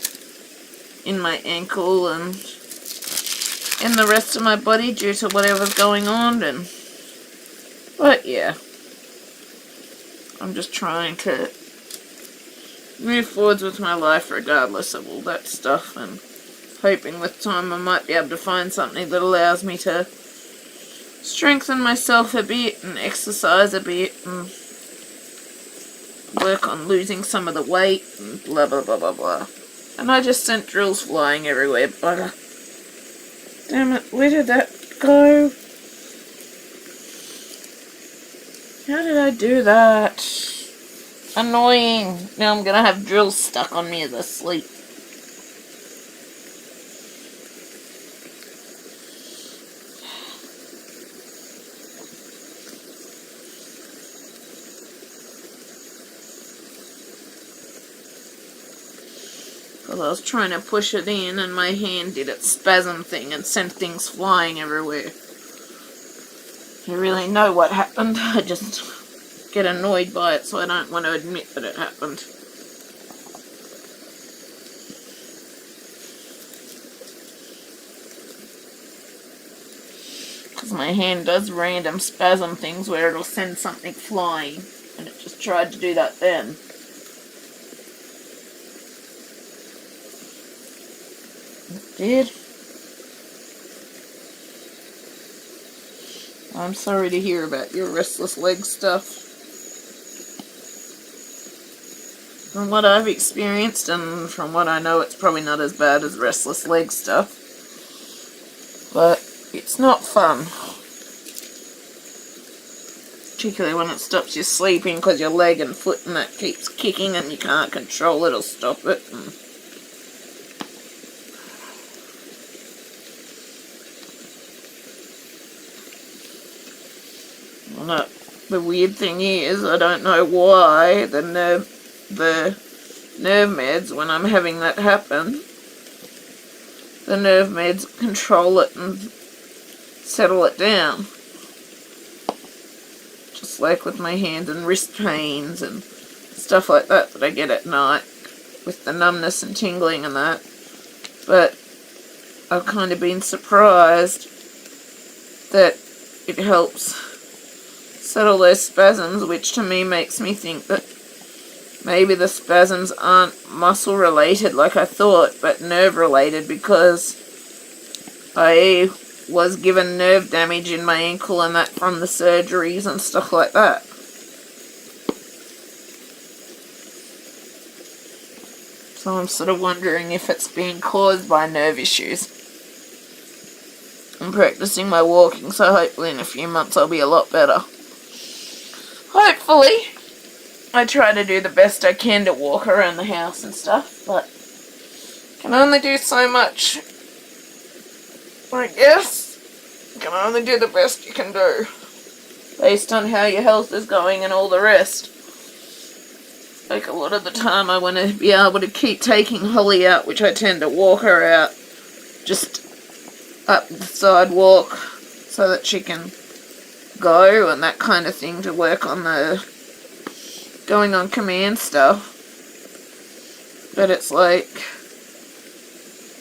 in my ankle and in the rest of my body due to whatever's going on. But yeah, I'm just trying to move forwards with my life regardless of all that stuff, and hoping with time I might be able to find something that allows me to strengthen myself a bit and exercise a bit and work on losing some of the weight and blah blah blah blah blah. And I just sent drills flying everywhere, bugger. Damn it, where did that go? How did I do that? Annoying. Now I'm gonna have drills stuck on me as I sleep. Because I was trying to push it in and my hand did its spasm thing and sent things flying everywhere. I really know what happened. I just get annoyed by it, so I don't want to admit that it happened. Because my hand does random spasm things where it'll send something flying, and it just tried to do that then. It did. I'm sorry to hear about your restless leg stuff. From what I've experienced and from what I know, it's probably not as bad as restless leg stuff. But it's not fun. Particularly when it stops you sleeping because your leg and foot and that keeps kicking and you can't control it or stop it. Well, the weird thing is, I don't know why the nerve meds, when I'm having that happen, the nerve meds control it and settle it down. Just like with my hand and wrist pains and stuff like that I get at night with the numbness and tingling and that. But I've kind of been surprised that it helps settle those spasms, which to me makes me think that maybe the spasms aren't muscle related like I thought, but nerve related, because I was given nerve damage in my ankle and that from the surgeries and stuff like that. So I'm sort of wondering if it's being caused by nerve issues. I'm practicing my walking, so hopefully in a few months I'll be a lot better. Hopefully. I try to do the best I can to walk around the house and stuff, but can only do so much. I guess you can only do the best you can do based on how your health is going and all the rest. Like a lot of the time I want to be able to keep taking Holly out, which I tend to walk her out just up the sidewalk so that she can go and that kind of thing, to work on the going on command stuff. But it's like,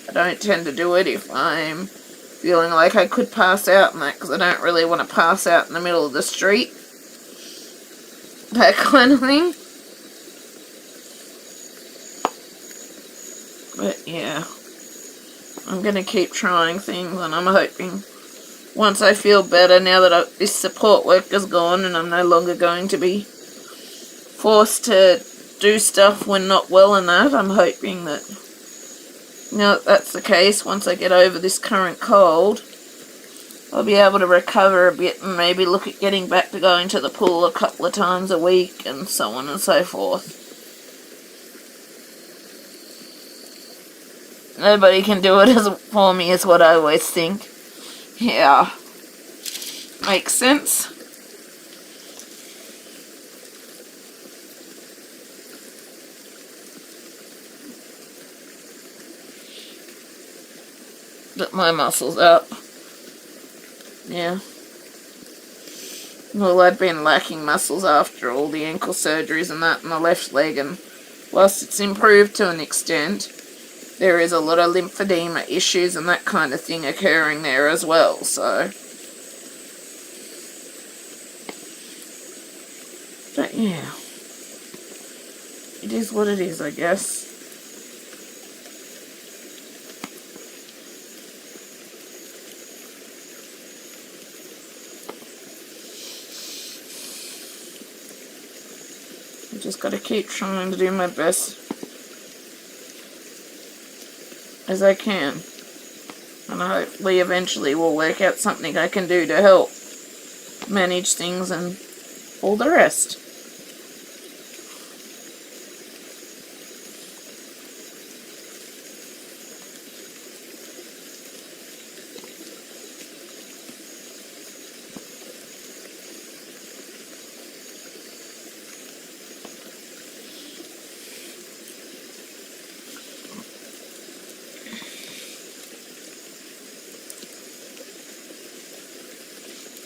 I don't tend to do it if I'm feeling like I could pass out and that, because I don't really want to pass out in the middle of the street. That kind of thing. But yeah, I'm going to keep trying things, and I'm hoping once I feel better, now that this support work is gone and I'm no longer going to be forced to do stuff when not well and that, I'm hoping that now that that's the case, once I get over this current cold, I'll be able to recover a bit and maybe look at getting back to going to the pool a couple of times a week and so on and so forth. Nobody can do it for me is what I always think. Yeah. Makes sense. But my muscles up. Yeah. Well, I'd been lacking muscles after all the ankle surgeries and that in the left leg, and whilst it's improved to an extent, there is a lot of lymphedema issues and that kind of thing occurring there as well, so. But yeah. It is what it is, I guess. I just got to keep trying to do my best as I can, and hopefully eventually we'll work out something I can do to help manage things and all the rest.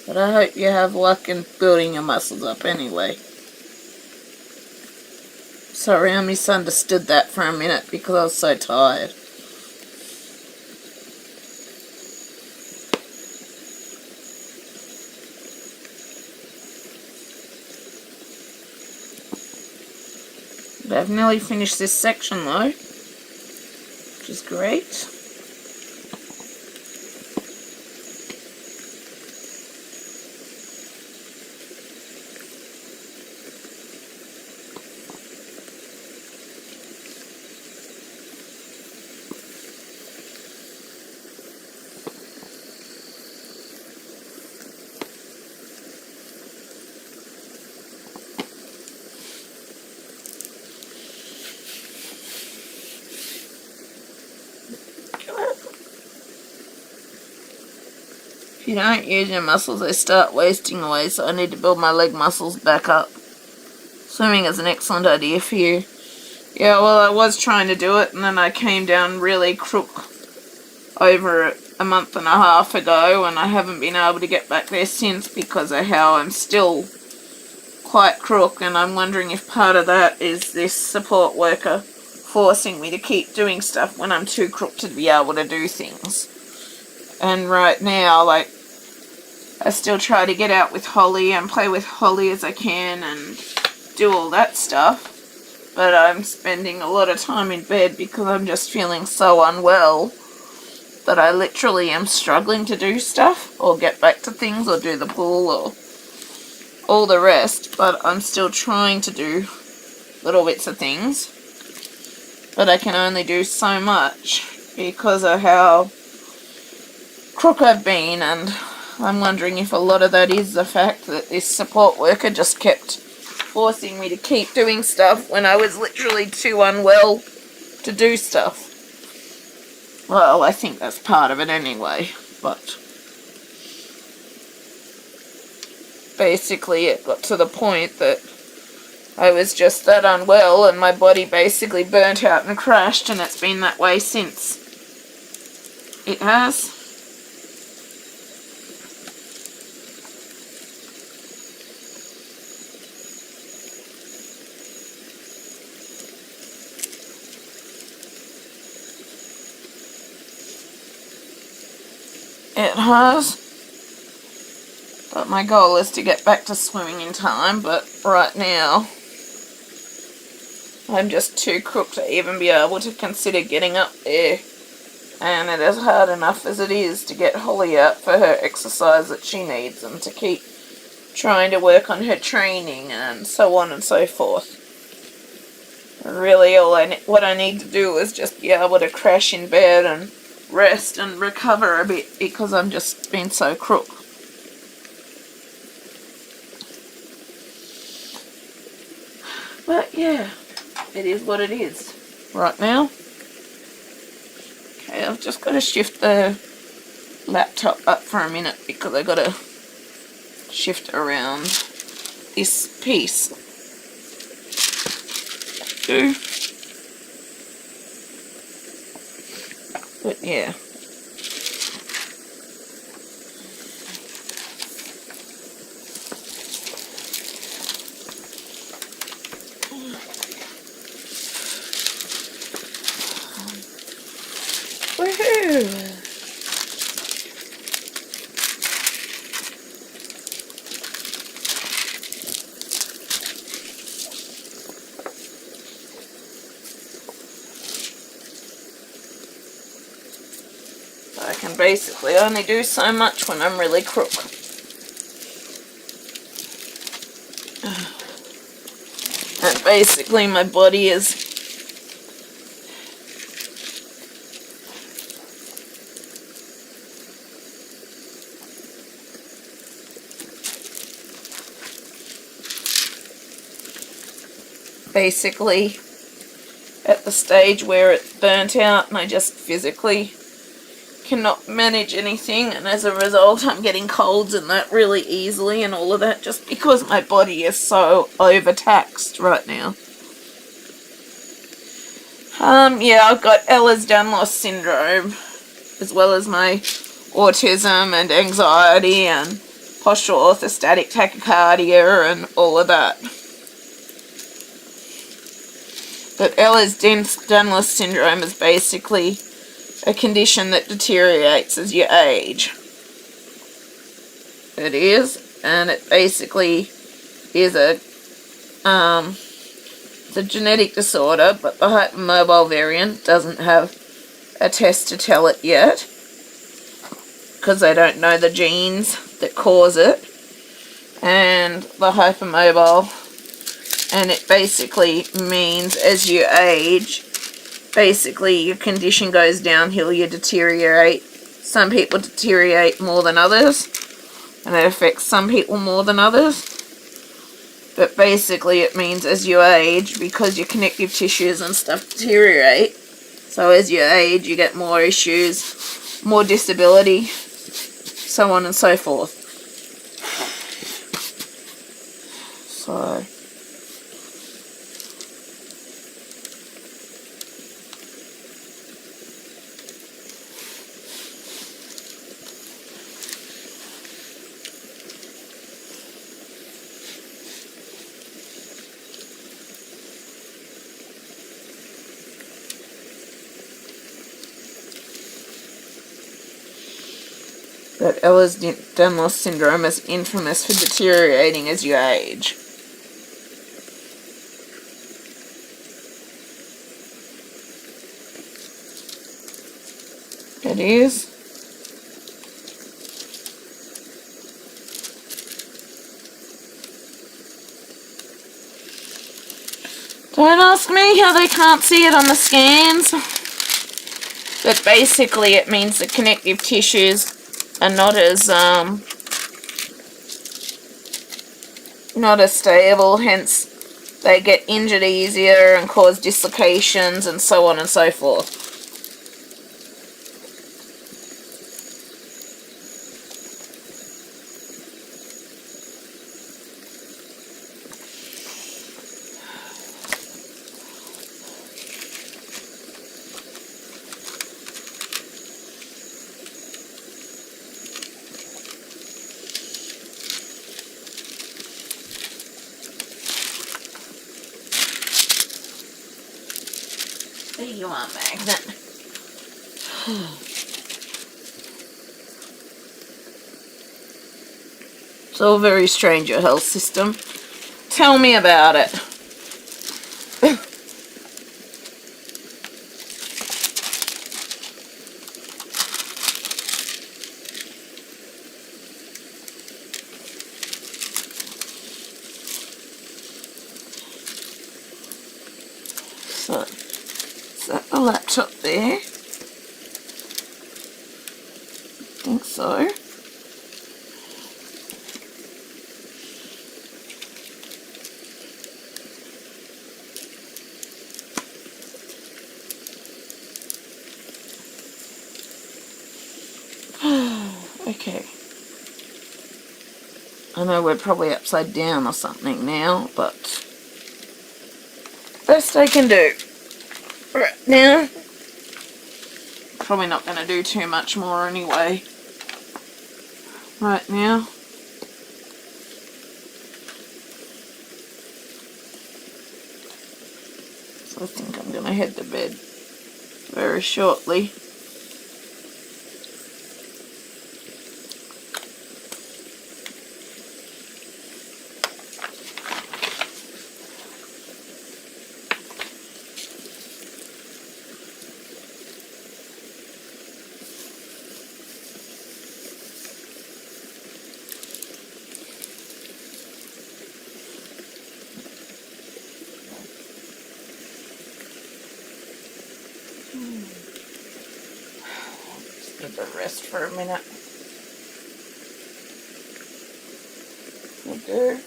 But I hope you have luck in building your muscles up anyway. Sorry, I misunderstood that for a minute because I was so tired. But I've nearly finished this section though, which is great. If you don't use your muscles, they start wasting away, so I need to build my leg muscles back up. Swimming is an excellent idea for you. Yeah, well, I was trying to do it, and then I came down really crook over a month and a half ago, and I haven't been able to get back there since because of how I'm still quite crook, and I'm wondering if part of that is this support worker forcing me to keep doing stuff when I'm too crook to be able to do things. And right now, like, I still try to get out with Holly and play with Holly as I can and do all that stuff. But I'm spending a lot of time in bed because I'm just feeling so unwell that I literally am struggling to do stuff or get back to things or do the pool or all the rest. But I'm still trying to do little bits of things. but I can only do so much because of how crook I've been, and I'm wondering if a lot of that is the fact that this support worker just kept forcing me to keep doing stuff when I was literally too unwell to do stuff. Well, I think that's part of it anyway, but basically it got to the point that I was just that unwell and my body basically burnt out and crashed, and it's been that way since. It has. It has. But my goal is to get back to swimming in time, but right now I'm just too crook to even be able to consider getting up there. And it is hard enough as it is to get Holly out for her exercise that she needs and to keep trying to work on her training and so on and so forth. Really, what I need to do is just be able to crash in bed and rest and recover a bit because I'm just been so crook. But yeah, it is what it is right now. Okay, I've just got to shift the laptop up for a minute because I've got to shift around this piece. But yeah. Woohoo! I can basically only do so much when I'm really crook. And basically my body is basically at the stage where it's burnt out and I just physically cannot manage anything, and as a result I'm getting colds and that really easily and all of that just because my body is so overtaxed right now. Yeah, I've got Ehlers-Danlos syndrome as well as my autism and anxiety and postural orthostatic tachycardia and all of that. But Ehlers-Danlos syndrome is basically a condition that deteriorates as you age. It is, and it basically is it's a genetic disorder, but the hypermobile variant doesn't have a test to tell it yet because they don't know the genes that cause it. And the hypermobile, and it basically means as you age, basically your condition goes downhill, you deteriorate. Some people deteriorate more than others, and it affects some people more than others. But basically it means as you age, because your connective tissues and stuff deteriorate, so as you age you get more issues, more disability, so on and so forth. So that Ehlers-Danlos syndrome is infamous for deteriorating as you age. It is. Don't ask me how they can't see it on the scans. But basically it means the connective tissues are not as stable, hence they get injured easier and cause dislocations and so on and so forth. There you are, magnet. It's all very strange, your health system. Tell me about it. So, set the laptop there. I think so. Okay. I know we're probably upside down or something now, but best I can do. Right now, probably not going to do too much more anyway. Right now. So I think I'm going to head to bed very shortly. Just need to rest for a minute. Will do.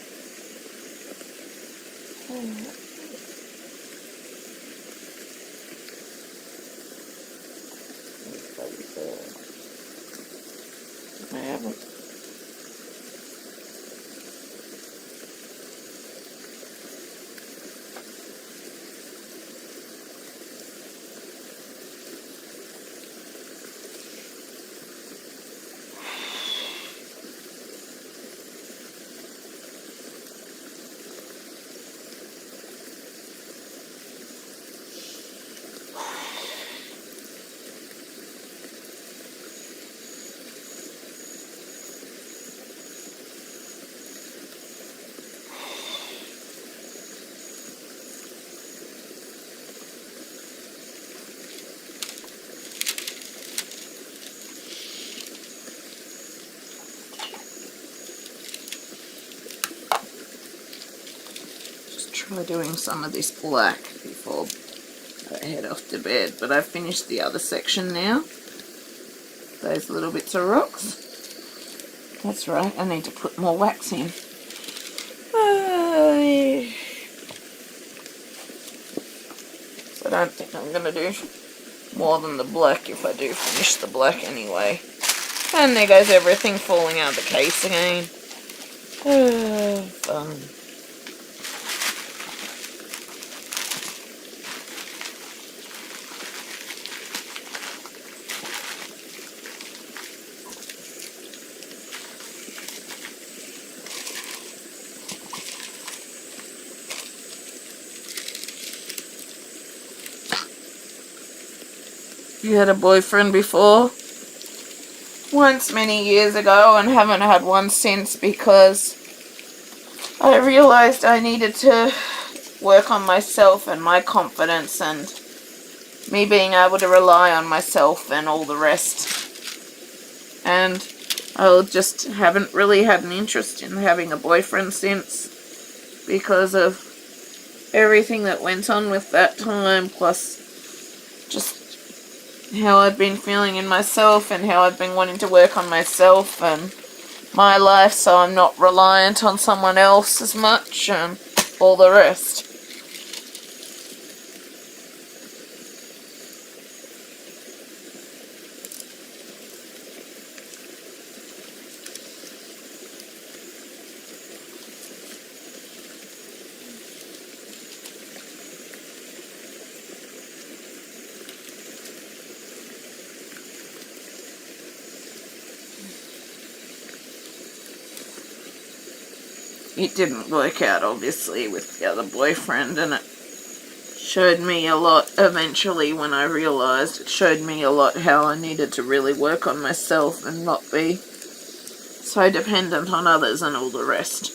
I haven't. Try doing some of this black before I head off to bed, but I've finished the other section now. Those little bits of rocks. That's right, I need to put more wax in. So I don't think I'm going to do more than the black if I do finish the black anyway. And there goes everything falling out of the case again. Fun. You had a boyfriend before? Once many years ago, and haven't had one since because I realized I needed to work on myself and my confidence and me being able to rely on myself and all the rest. And I just haven't really had an interest in having a boyfriend since because of everything that went on with that time, plus just how I've been feeling in myself and how I've been wanting to work on myself and my life so I'm not reliant on someone else as much and all the rest. It didn't work out, obviously, with the other boyfriend, and it showed me a lot eventually when I realised. It showed me a lot how I needed to really work on myself and not be so dependent on others and all the rest.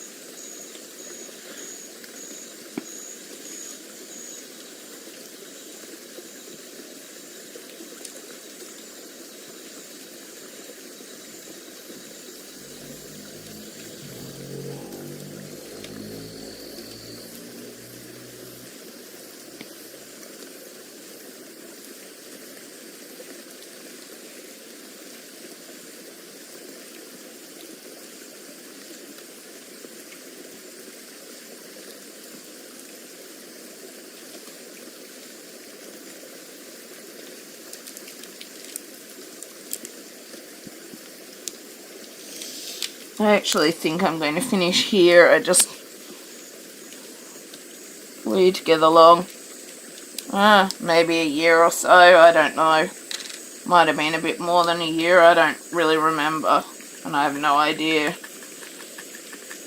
I actually think I'm going to finish here. I just need to get along. Maybe a year or so, I don't know. Might have been a bit more than a year, I don't really remember. And I have no idea.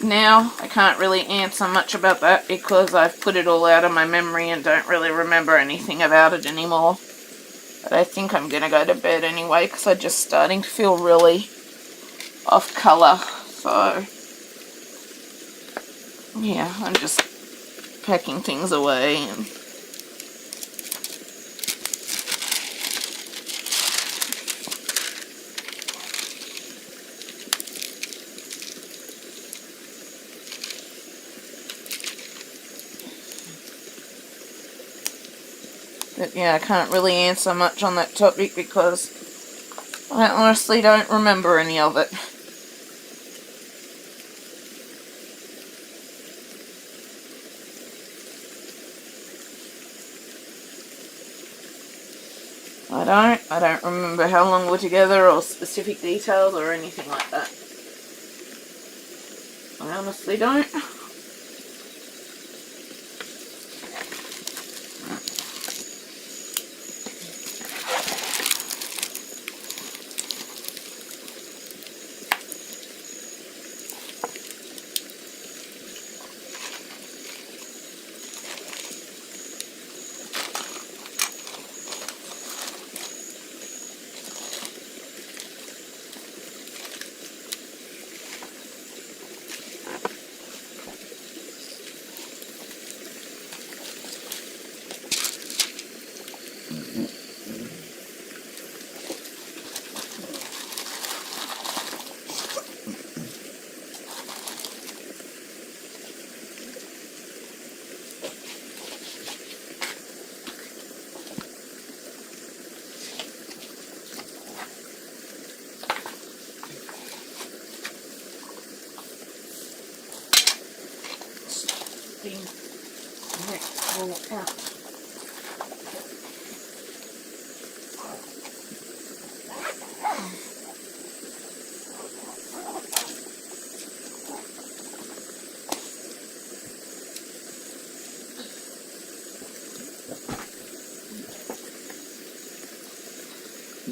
Now, I can't really answer much about that because I've put it all out of my memory and don't really remember anything about it anymore. But I think I'm going to go to bed anyway because I'm just starting to feel really off colour. So, yeah, I'm just packing things away and but yeah, I can't really answer much on that topic because I honestly don't remember any of it. I don't remember how long we're together or specific details or anything like that. I honestly don't.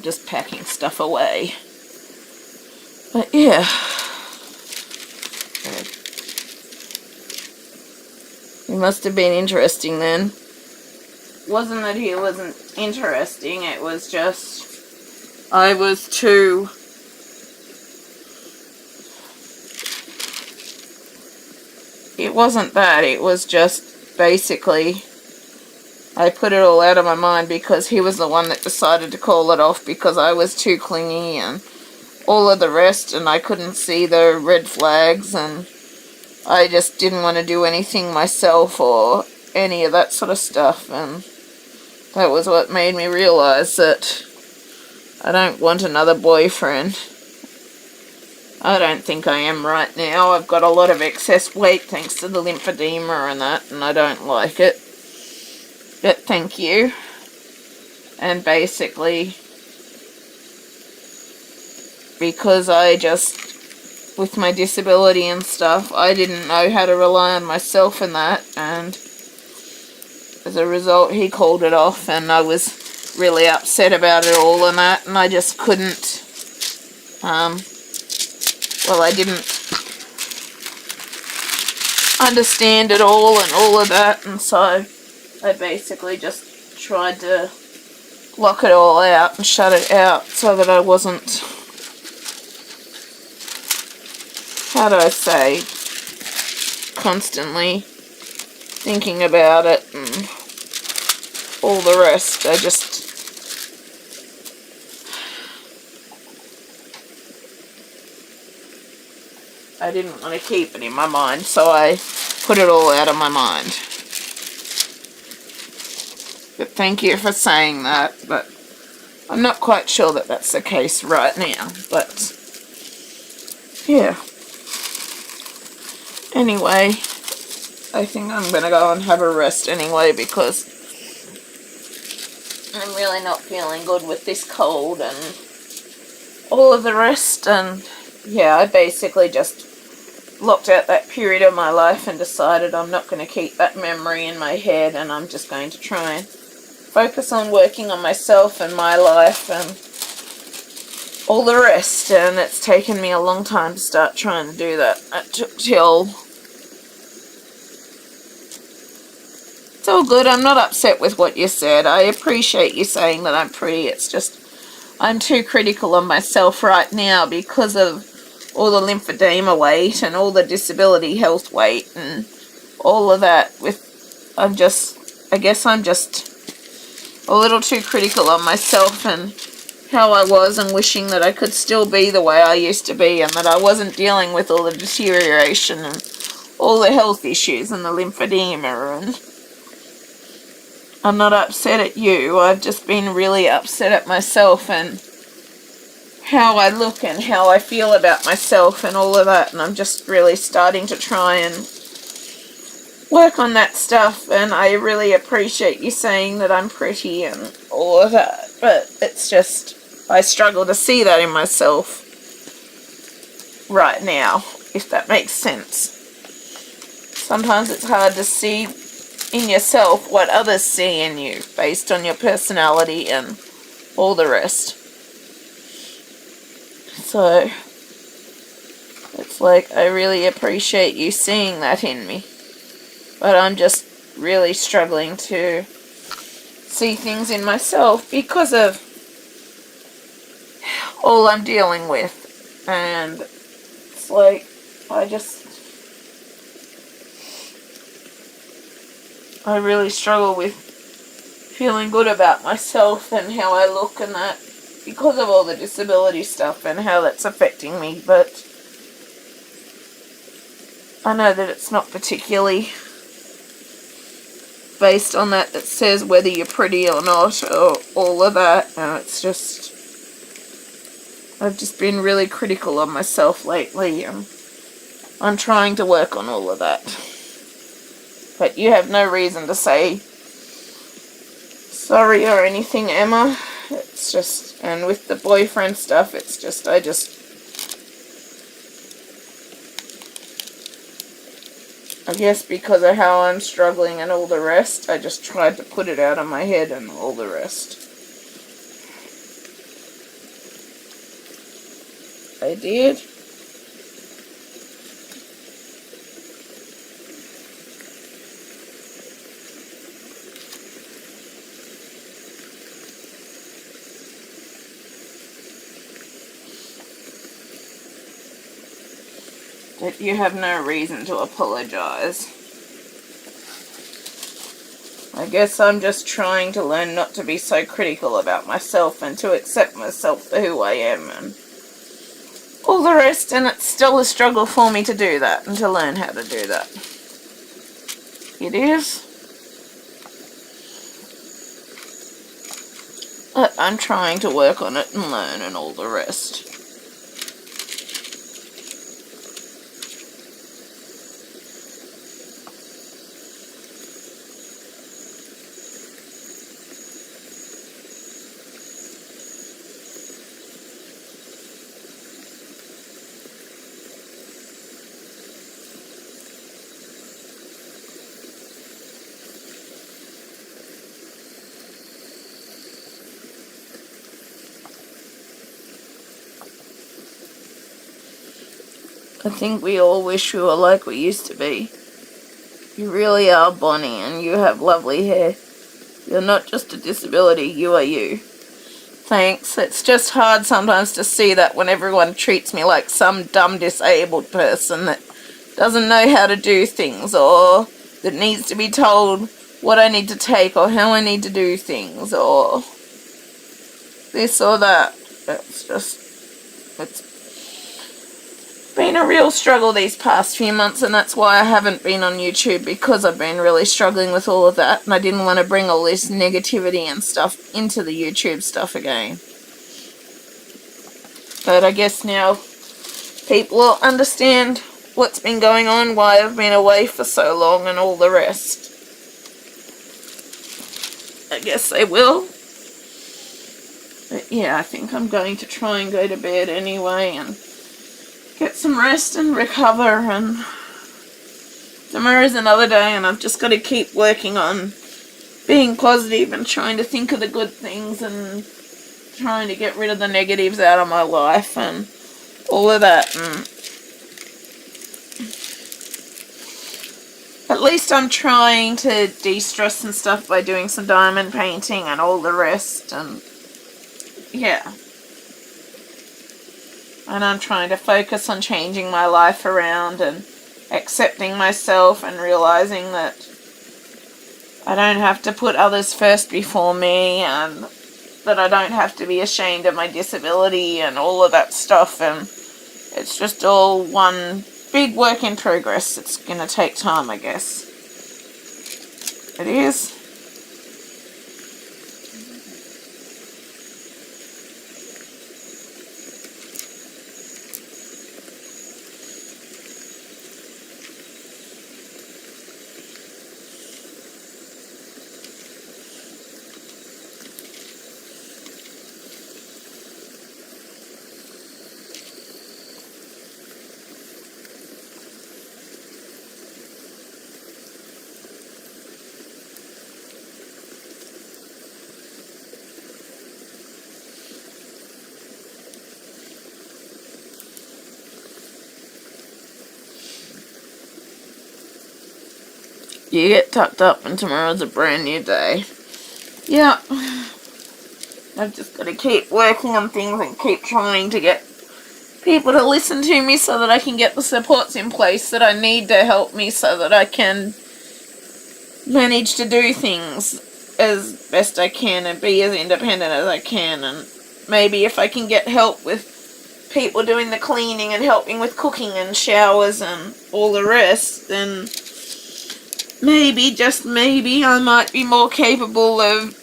Just packing stuff away. But yeah. It must have been interesting then. Wasn't that he wasn't interesting, it was just I was too it wasn't that, it was just basically I put it all out of my mind because he was the one that decided to call it off because I was too clingy and all of the rest, and I couldn't see the red flags, and I just didn't want to do anything myself or any of that sort of stuff, and that was what made me realize that I don't want another boyfriend. I don't think I am right now. I've got a lot of excess weight thanks to the lymphedema and that, and I don't like it. But thank you. And basically, because I just, with my disability and stuff, I didn't know how to rely on myself in that, and as a result, he called it off, and I was really upset about it all and that, and I just couldn't, I didn't understand it all and all of that, and so I basically just tried to block it all out and shut it out so that I wasn't, how do I say, constantly thinking about it and all the rest. I didn't want to keep it in my mind, so I put it all out of my mind. But thank you for saying that, but I'm not quite sure that that's the case right now, but yeah. Anyway, I think I'm going to go and have a rest anyway, because I'm really not feeling good with this cold and all of the rest, and yeah, I basically just locked out that period of my life and decided I'm not going to keep that memory in my head, and I'm just going to try and focus on working on myself and my life and all the rest. And it's taken me a long time to start trying to do that. It took till... It's all good. I'm not upset with what you said. I appreciate you saying that I'm pretty. It's just I'm too critical of myself right now because of all the lymphedema weight and all the disability health weight and all of that. I guess I'm just a little too critical of myself and how I was, and wishing that I could still be the way I used to be, and that I wasn't dealing with all the deterioration and all the health issues and the lymphedema. And I'm not upset at you. I've just been really upset at myself and how I look and how I feel about myself and all of that, and I'm just really starting to try and work on that stuff. And I really appreciate you saying that I'm pretty and all of that, but it's just I struggle to see that in myself right now, if that makes sense. Sometimes it's hard to see in yourself what others see in you based on your personality and all the rest. So it's like I really appreciate you seeing that in me, but I'm just really struggling to see things in myself because of all I'm dealing with. And it's like I really struggle with feeling good about myself and how I look and that, because of all the disability stuff and how that's affecting me. But I know that it's not particularly based on that says whether you're pretty or not or all of that. And it's just, I've just been really critical of myself lately, and I'm trying to work on all of that. But you have no reason to say sorry or anything, Emma. It's just, and with the boyfriend stuff, it's just, I guess because of how I'm struggling and all the rest, I just tried to put it out of my head and all the rest. I did. But you have no reason to apologize. I guess I'm just trying to learn not to be so critical about myself and to accept myself for who I am and all the rest, and it's still a struggle for me to do that and to learn how to do that. It is. But I'm trying to work on it and learn and all the rest. I think we all wish we were like we used to be. You really are Bonnie, and you have lovely hair. You're not just a disability, you are you. Thanks. It's just hard sometimes to see that when everyone treats me like some dumb disabled person that doesn't know how to do things, or that needs to be told what I need to take or how I need to do things, or this or that. It's been a real struggle these past few months, and that's why I haven't been on YouTube, because I've been really struggling with all of that, and I didn't want to bring all this negativity and stuff into the YouTube stuff again. But I guess now people will understand what's been going on, why I've been away for so long and all the rest. I guess they will. But yeah, I think I'm going to try and go to bed anyway and get some rest and recover, and tomorrow's another day, and I've just got to keep working on being positive and trying to think of the good things and trying to get rid of the negatives out of my life and all of that. And at least I'm trying to de-stress and stuff by doing some diamond painting and all the rest, and yeah. And I'm trying to focus on changing my life around and accepting myself and realizing that I don't have to put others first before me, and that I don't have to be ashamed of my disability and all of that stuff. And it's just all one big work in progress. It's going to take time, I guess. It is. You get tucked up and tomorrow's a brand new day. Yeah. I've just got to keep working on things and keep trying to get people to listen to me so that I can get the supports in place that I need to help me so that I can manage to do things as best I can and be as independent as I can. And maybe if I can get help with people doing the cleaning and helping with cooking and showers and all the rest, then maybe, just maybe, I might be more capable of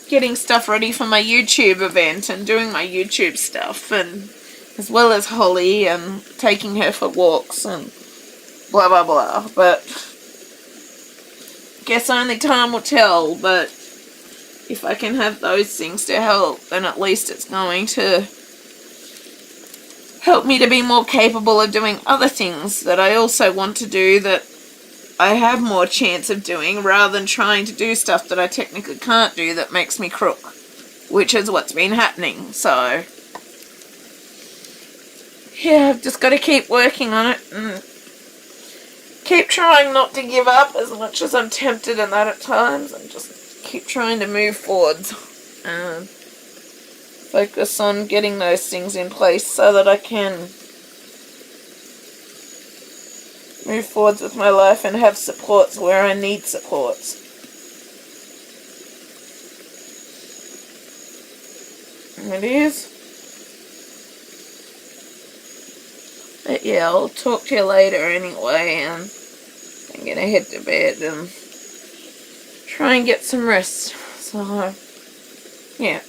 getting stuff ready for my YouTube event and doing my YouTube stuff, and as well as Holly and taking her for walks and blah blah blah. But guess only time will tell. But if I can have those things to help, then at least it's going to help me to be more capable of doing other things that I also want to do, that I have more chance of doing, rather than trying to do stuff that I technically can't do that makes me crook, which is what's been happening. So yeah, I've just got to keep working on it and keep trying not to give up as much as I'm tempted in that at times, and just keep trying to move forwards and focus on getting those things in place so that I can move forwards with my life and have supports where I need supports. It is. But yeah, I'll talk to you later anyway, and I'm gonna head to bed and try and get some rest. So yeah,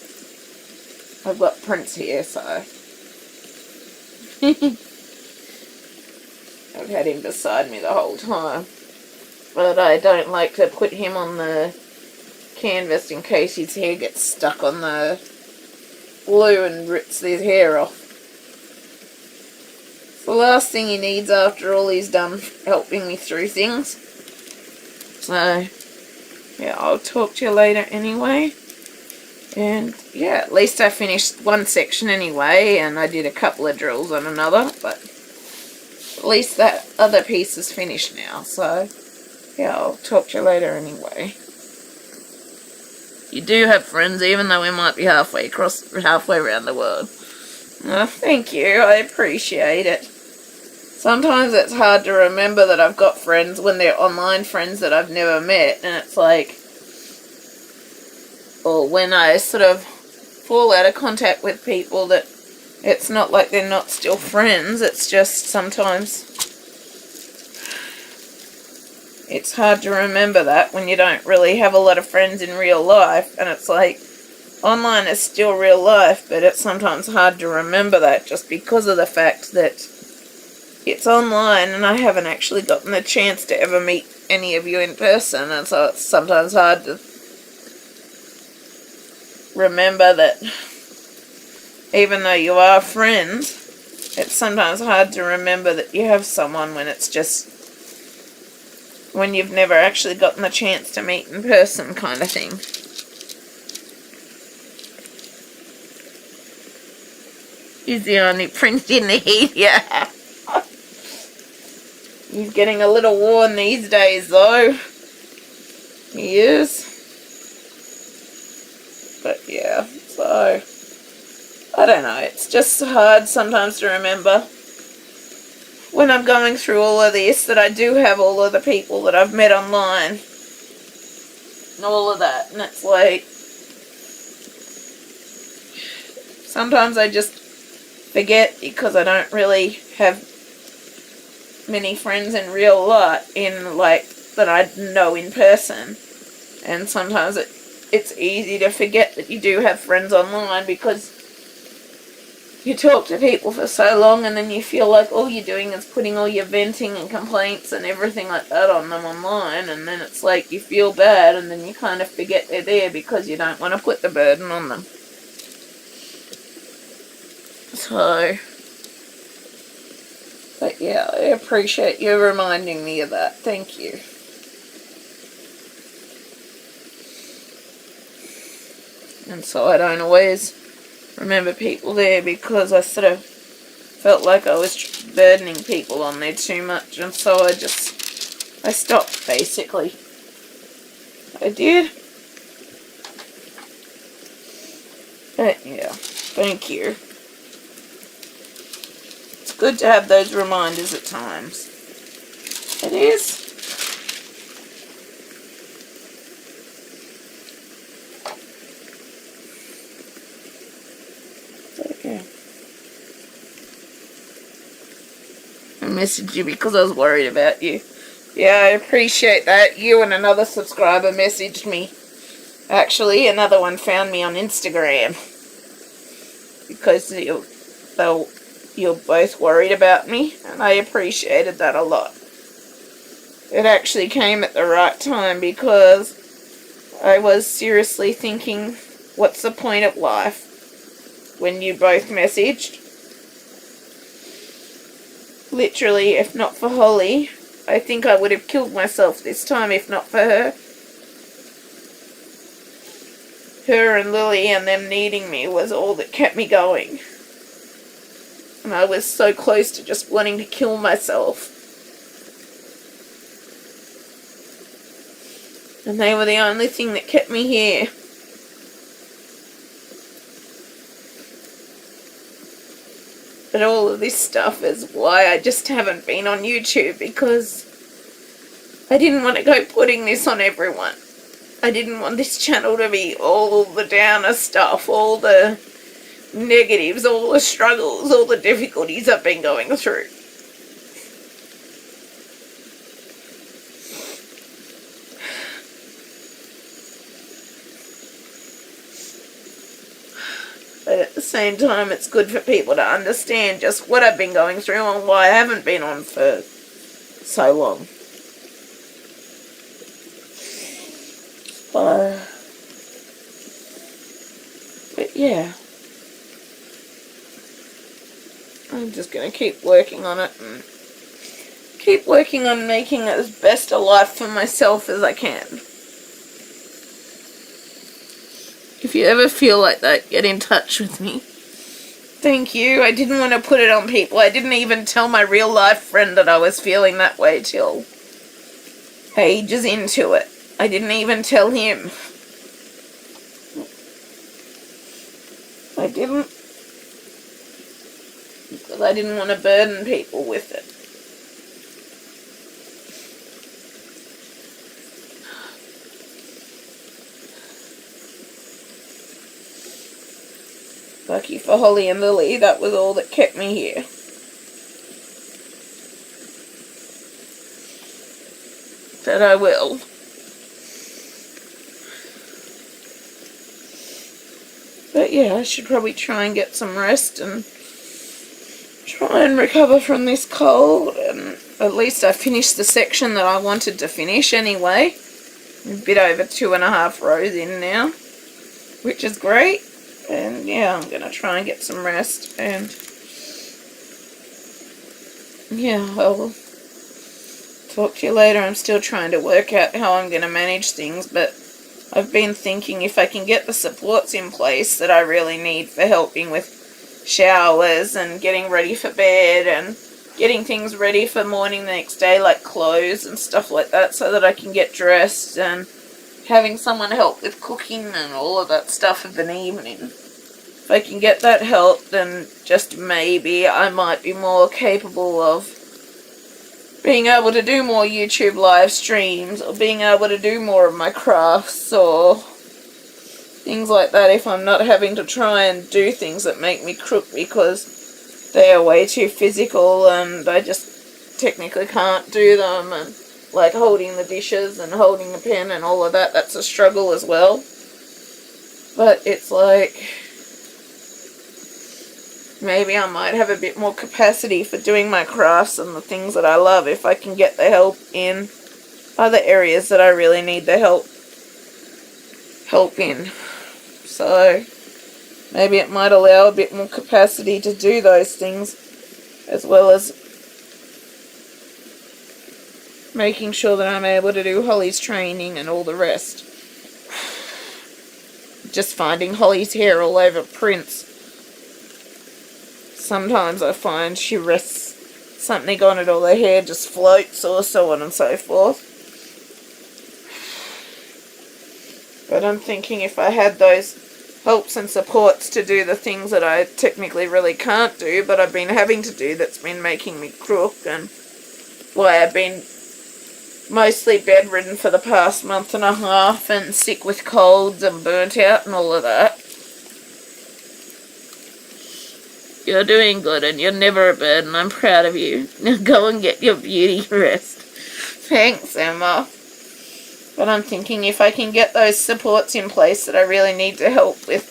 I've got Prince here, so I've had him beside me the whole time. But I don't like to put him on the canvas in case his hair gets stuck on the glue and rips his hair off. It's the last thing he needs after all he's done helping me through things. So, yeah, I'll talk to you later anyway. And, yeah, at least I finished one section anyway, and I did a couple of drills on another, but at least that other piece is finished now. So, yeah, I'll talk to you later anyway. You do have friends, even though we might be halfway around the world. Oh, thank you, I appreciate it. Sometimes it's hard to remember that I've got friends when they're online friends that I've never met, and it's like, or when I sort of fall out of contact with people that it's not like they're not still friends, it's just sometimes it's hard to remember that when you don't really have a lot of friends in real life, and it's like, online is still real life, but it's sometimes hard to remember that just because of the fact that it's online and I haven't actually gotten the chance to ever meet any of you in person, and so it's sometimes hard to remember that even though you are friends, it's sometimes hard to remember that you have someone when it's just when you've never actually gotten the chance to meet in person kind of thing. He's the only prince in the heat, yeah. He's getting a little worn these days, though. He is. But yeah, so I don't know. It's just hard sometimes to remember when I'm going through all of this that I do have all of the people that I've met online and all of that. And it's like, sometimes I just forget because I don't really have many friends in real life, that I know in person, and sometimes it's easy to forget that you do have friends online because you talk to people for so long and then you feel like all you're doing is putting all your venting and complaints and everything like that on them online, and then it's like you feel bad and then you kind of forget they're there because you don't want to put the burden on them. So, but yeah, I appreciate you reminding me of that. Thank you. And so I don't always remember people there because I sort of felt like I was burdening people on there too much, and so I stopped basically. I did. But yeah, thank you. It's good to have those reminders at times. It is. Okay. I messaged you because I was worried about you. Yeah, I appreciate that. You and another subscriber messaged me. Actually, another one found me on Instagram because you're both worried about me, and I appreciated that a lot. It actually came at the right time because I was seriously thinking, what's the point of life? When you both messaged. Literally, if not for Holly, I think I would have killed myself this time if not for her. Her and Lily and them needing me was all that kept me going. And I was so close to just wanting to kill myself. And they were the only thing that kept me here. But all of this stuff is why I just haven't been on YouTube, because I didn't want to go putting this on everyone. I didn't want this channel to be all the downer stuff, all the negatives, all the struggles, all the difficulties I've been going through. same time it's good for people to understand just what I've been going through and why I haven't been on for so long. But yeah, I'm just going to keep working on it and keep working on making it as best a life for myself as I can. If you ever feel like that, get in touch with me. Thank you. I didn't want to put it on people. I didn't even tell my real life friend that I was feeling that way till ages into it. I didn't even tell him. I didn't. Because I didn't want to burden people with it. Lucky for Holly and Lily, that was all that kept me here. But I will. But yeah, I should probably try and get some rest and try and recover from this cold. And at least I finished the section that I wanted to finish anyway. A bit over 2.5 rows in now, which is great. And yeah, I'm going to try and get some rest. And yeah, I'll talk to you later. I'm still trying to work out how I'm going to manage things, but I've been thinking if I can get the supports in place that I really need for helping with showers and getting ready for bed and getting things ready for morning the next day, like clothes and stuff like that, so that I can get dressed, and having someone help with cooking and all of that stuff of an evening. If I can get that help, then just maybe I might be more capable of being able to do more YouTube live streams, or being able to do more of my crafts or things like that, if I'm not having to try and do things that make me crook because they are way too physical and I just technically can't do them. And like holding the dishes and holding the pen and all of that, that's a struggle as well. But it's like, maybe I might have a bit more capacity for doing my crafts and the things that I love if I can get the help in other areas that I really need the help in. So maybe it might allow a bit more capacity to do those things, as well as making sure that I'm able to do Holly's training and all the rest. Just finding Holly's hair all over prints. Sometimes I find she rests something on it, or her hair just floats, or so on and so forth. But I'm thinking if I had those helps and supports to do the things that I technically really can't do, but I've been having to do, that's been making me crook, and why I've been mostly bedridden for the past 1.5 months and sick with colds and burnt out and all of that. You're doing good and you're never a burden. I'm proud of you. Now go and get your beauty rest. Thanks, Emma. But I'm thinking if I can get those supports in place that I really need to help with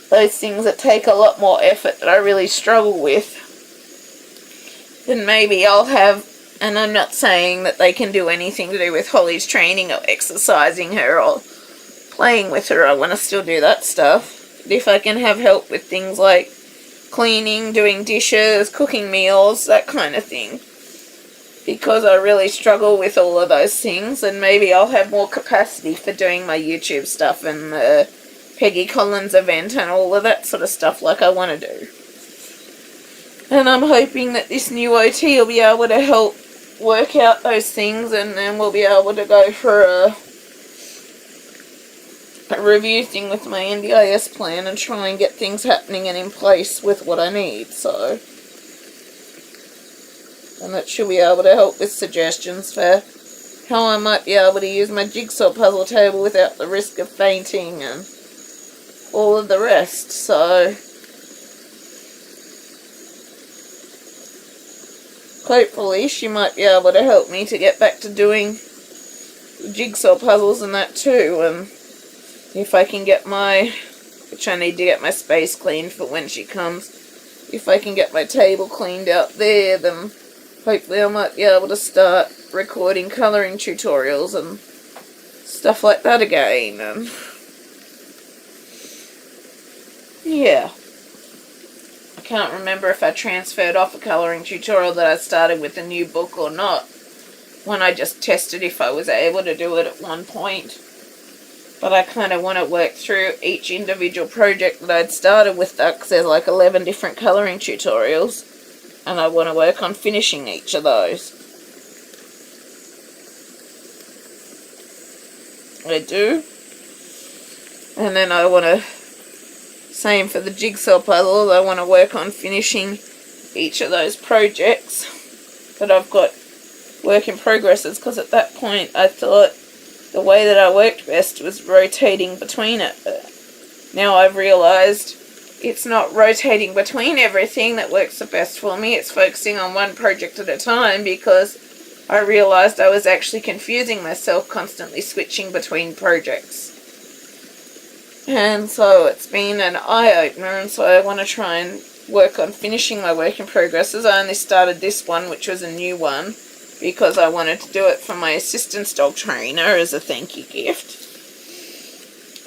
those things that take a lot more effort that I really struggle with, then maybe I'll have, and I'm not saying that they can do anything to do with Holly's training or exercising her or playing with her. I want to still do that stuff. But if I can have help with things like cleaning, doing dishes, cooking meals, that kind of thing, because I really struggle with all of those things, and maybe I'll have more capacity for doing my YouTube stuff and the Peggy Collins event and all of that sort of stuff like I want to do. And I'm hoping that this new OT will be able to help work out those things, and then we'll be able to go for a review thing with my NDIS plan and try and get things happening and in place with what I need. So, and that she'll be able to help with suggestions for how I might be able to use my jigsaw puzzle table without the risk of fainting and all of the rest. So hopefully she might be able to help me to get back to doing jigsaw puzzles and that too. And if I can get my which I need to get my space cleaned for when she comes. If I can get my table cleaned out there, then hopefully I might be able to start recording colouring tutorials and stuff like that again. And yeah. I can't remember if I transferred off a colouring tutorial that I started with a new book or not, when I just tested if I was able to do it at one point. But I kind of want to work through each individual project that I'd started with that, because there's like 11 different colouring tutorials, and I want to work on finishing each of those. I do. And then I want to, same for the jigsaw puzzles, I want to work on finishing each of those projects that I've got work in progresses, because at that point I thought the way that I worked best was rotating between it. But now I've realised it's not rotating between everything that works the best for me, it's focusing on one project at a time, because I realised I was actually confusing myself constantly switching between projects. And so it's been an eye-opener, and so I want to try and work on finishing my work in progresses. I only started this one, which was a new one, because I wanted to do it for my assistance dog trainer as a thank you gift.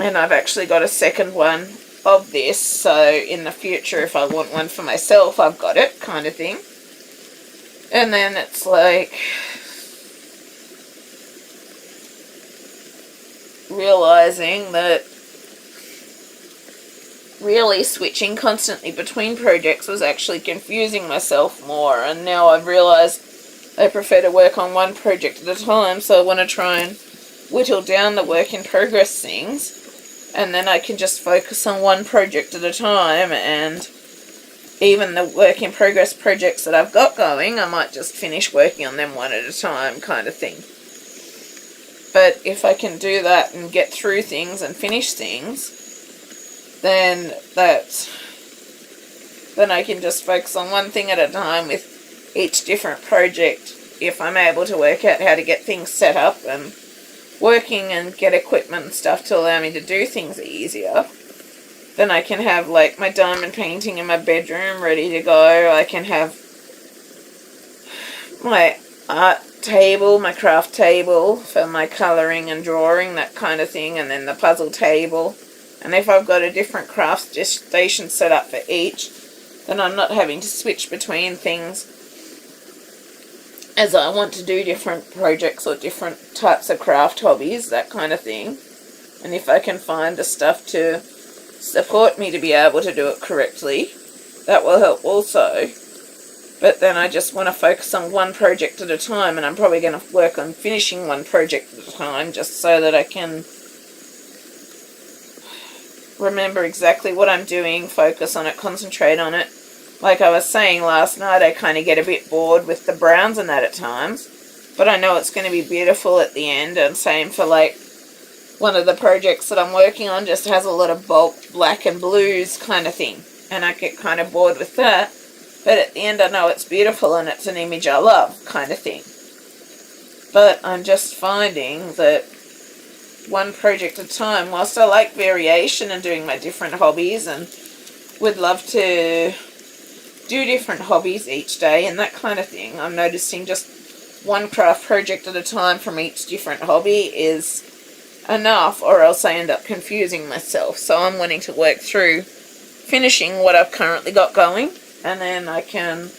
And I've actually got a second one of this, so in the future if I want one for myself, I've got it, kind of thing. And then it's like realizing that really switching constantly between projects was actually confusing myself more, and now I've realized I prefer to work on one project at a time, so I want to try and whittle down the work in progress things, and then I can just focus on one project at a time. And even the work in progress projects that I've got going, I might just finish working on them one at a time, kind of thing. But if I can do that and get through things and finish things, then I can just focus on one thing at a time with each different project. If I'm able to work out how to get things set up and working and get equipment and stuff to allow me to do things easier, then I can have like my diamond painting in my bedroom ready to go. I can have my art table, my craft table for my colouring and drawing, that kind of thing, and then the puzzle table. And if I've got a different craft station set up for each, then I'm not having to switch between things as I want to do different projects or different types of craft hobbies, that kind of thing. And if I can find the stuff to support me to be able to do it correctly, that will help also. But then I just want to focus on one project at a time, and I'm probably going to work on finishing one project at a time, just so that I can remember exactly what I'm doing, focus on it, concentrate on it. Like I was saying last night, I kind of get a bit bored with the browns and that at times, but I know it's going to be beautiful at the end. And same for like one of the projects that I'm working on, just has a lot of bulk black and blues kind of thing, and I get kind of bored with that, but at the end I know it's beautiful and it's an image I love, kind of thing. But I'm just finding that one project at a time, whilst I like variation and doing my different hobbies and would love to do different hobbies each day and that kind of thing, I'm noticing just one craft project at a time from each different hobby is enough, or else I end up confusing myself. So I'm wanting to work through finishing what I've currently got going, and then I can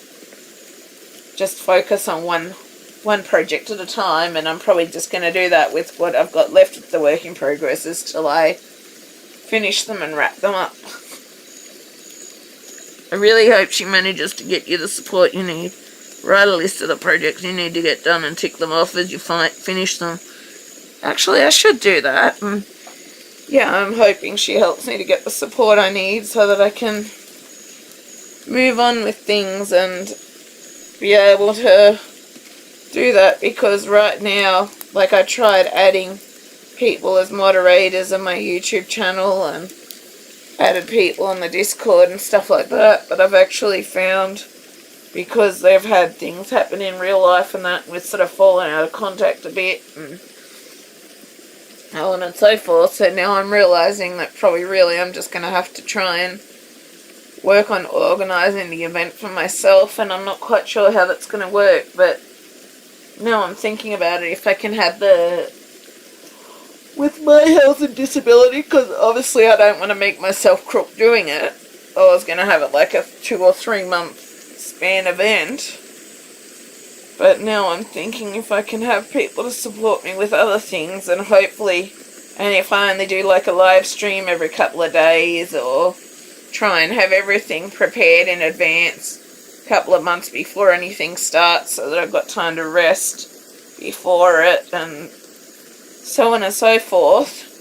just focus on one project at a time, and I'm probably just going to do that with what I've got left of the work in progresses till I finish them and wrap them up. I really hope she manages to get you the support you need. Write a list of the projects you need to get done and tick them off as you finish them. Actually, I should do that. And yeah, I'm hoping she helps me to get the support I need so that I can move on with things and be able to do that, because right now, like, I tried adding people as moderators on my YouTube channel and added people on the Discord and stuff like that, but I've actually found, because they've had things happen in real life and that, we've sort of fallen out of contact a bit, and on and so forth. So now I'm realizing that probably really I'm just going to have to try and work on organising the event for myself, and I'm not quite sure how that's going to work, but now I'm thinking about it, if I can have with my health and disability, because obviously I don't want to make myself crook doing it. I was going to have it like a 2 or 3 month span event, but now I'm thinking if I can have people to support me with other things, and hopefully, and if I only do like a live stream every couple of days, or try and have everything prepared in advance a couple of months before anything starts, so that I've got time to rest before it, and so on and so forth.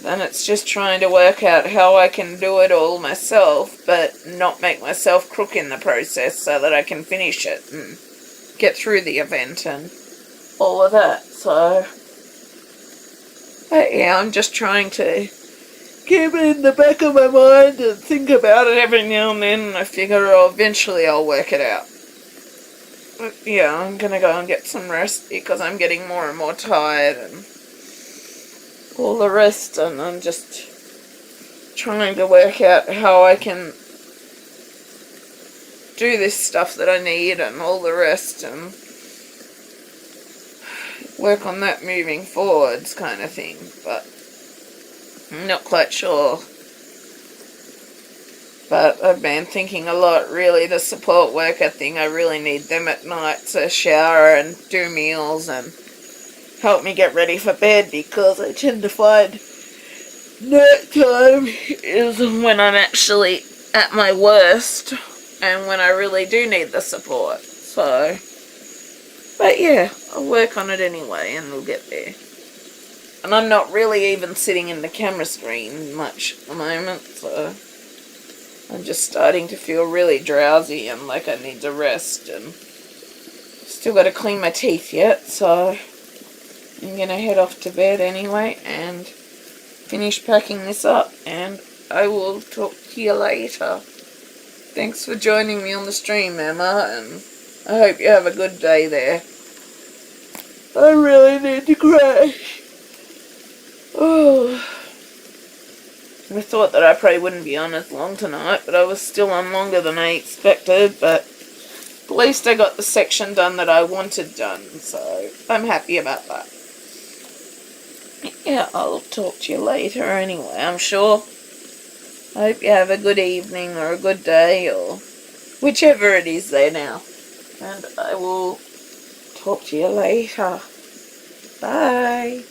Then it's just trying to work out how I can do it all myself, but not make myself crook in the process, so that I can finish it and get through the event and all of that. So, but yeah, I'm just trying to keep it in the back of my mind and think about it every now and then, and I figure eventually I'll work it out. But yeah, I'm gonna go and get some rest, because I'm getting more and more tired and all the rest, and I'm just trying to work out how I can do this stuff that I need and all the rest, and work on that moving forwards kind of thing, but I'm not quite sure. But I've been thinking a lot, really, the support worker thing. I really need them at night to shower and do meals and help me get ready for bed, because I tend to find night time is when I'm actually at my worst and when I really do need the support. So, but yeah, I'll work on it anyway and we'll get there. And I'm not really even sitting in the camera screen much at the moment, so I'm just starting to feel really drowsy and like I need to rest, and still got to clean my teeth yet, so I'm going to head off to bed anyway and finish packing this up, and I will talk to you later. Thanks for joining me on the stream, Emma, and I hope you have a good day there. I really need to crash. Oh. I thought that I probably wouldn't be on as long tonight, but I was still on longer than I expected, but at least I got the section done that I wanted done, so I'm happy about that. Yeah, I'll talk to you later anyway, I'm sure. I hope you have a good evening or a good day, or whichever it is there now. And I will talk to you later. Bye.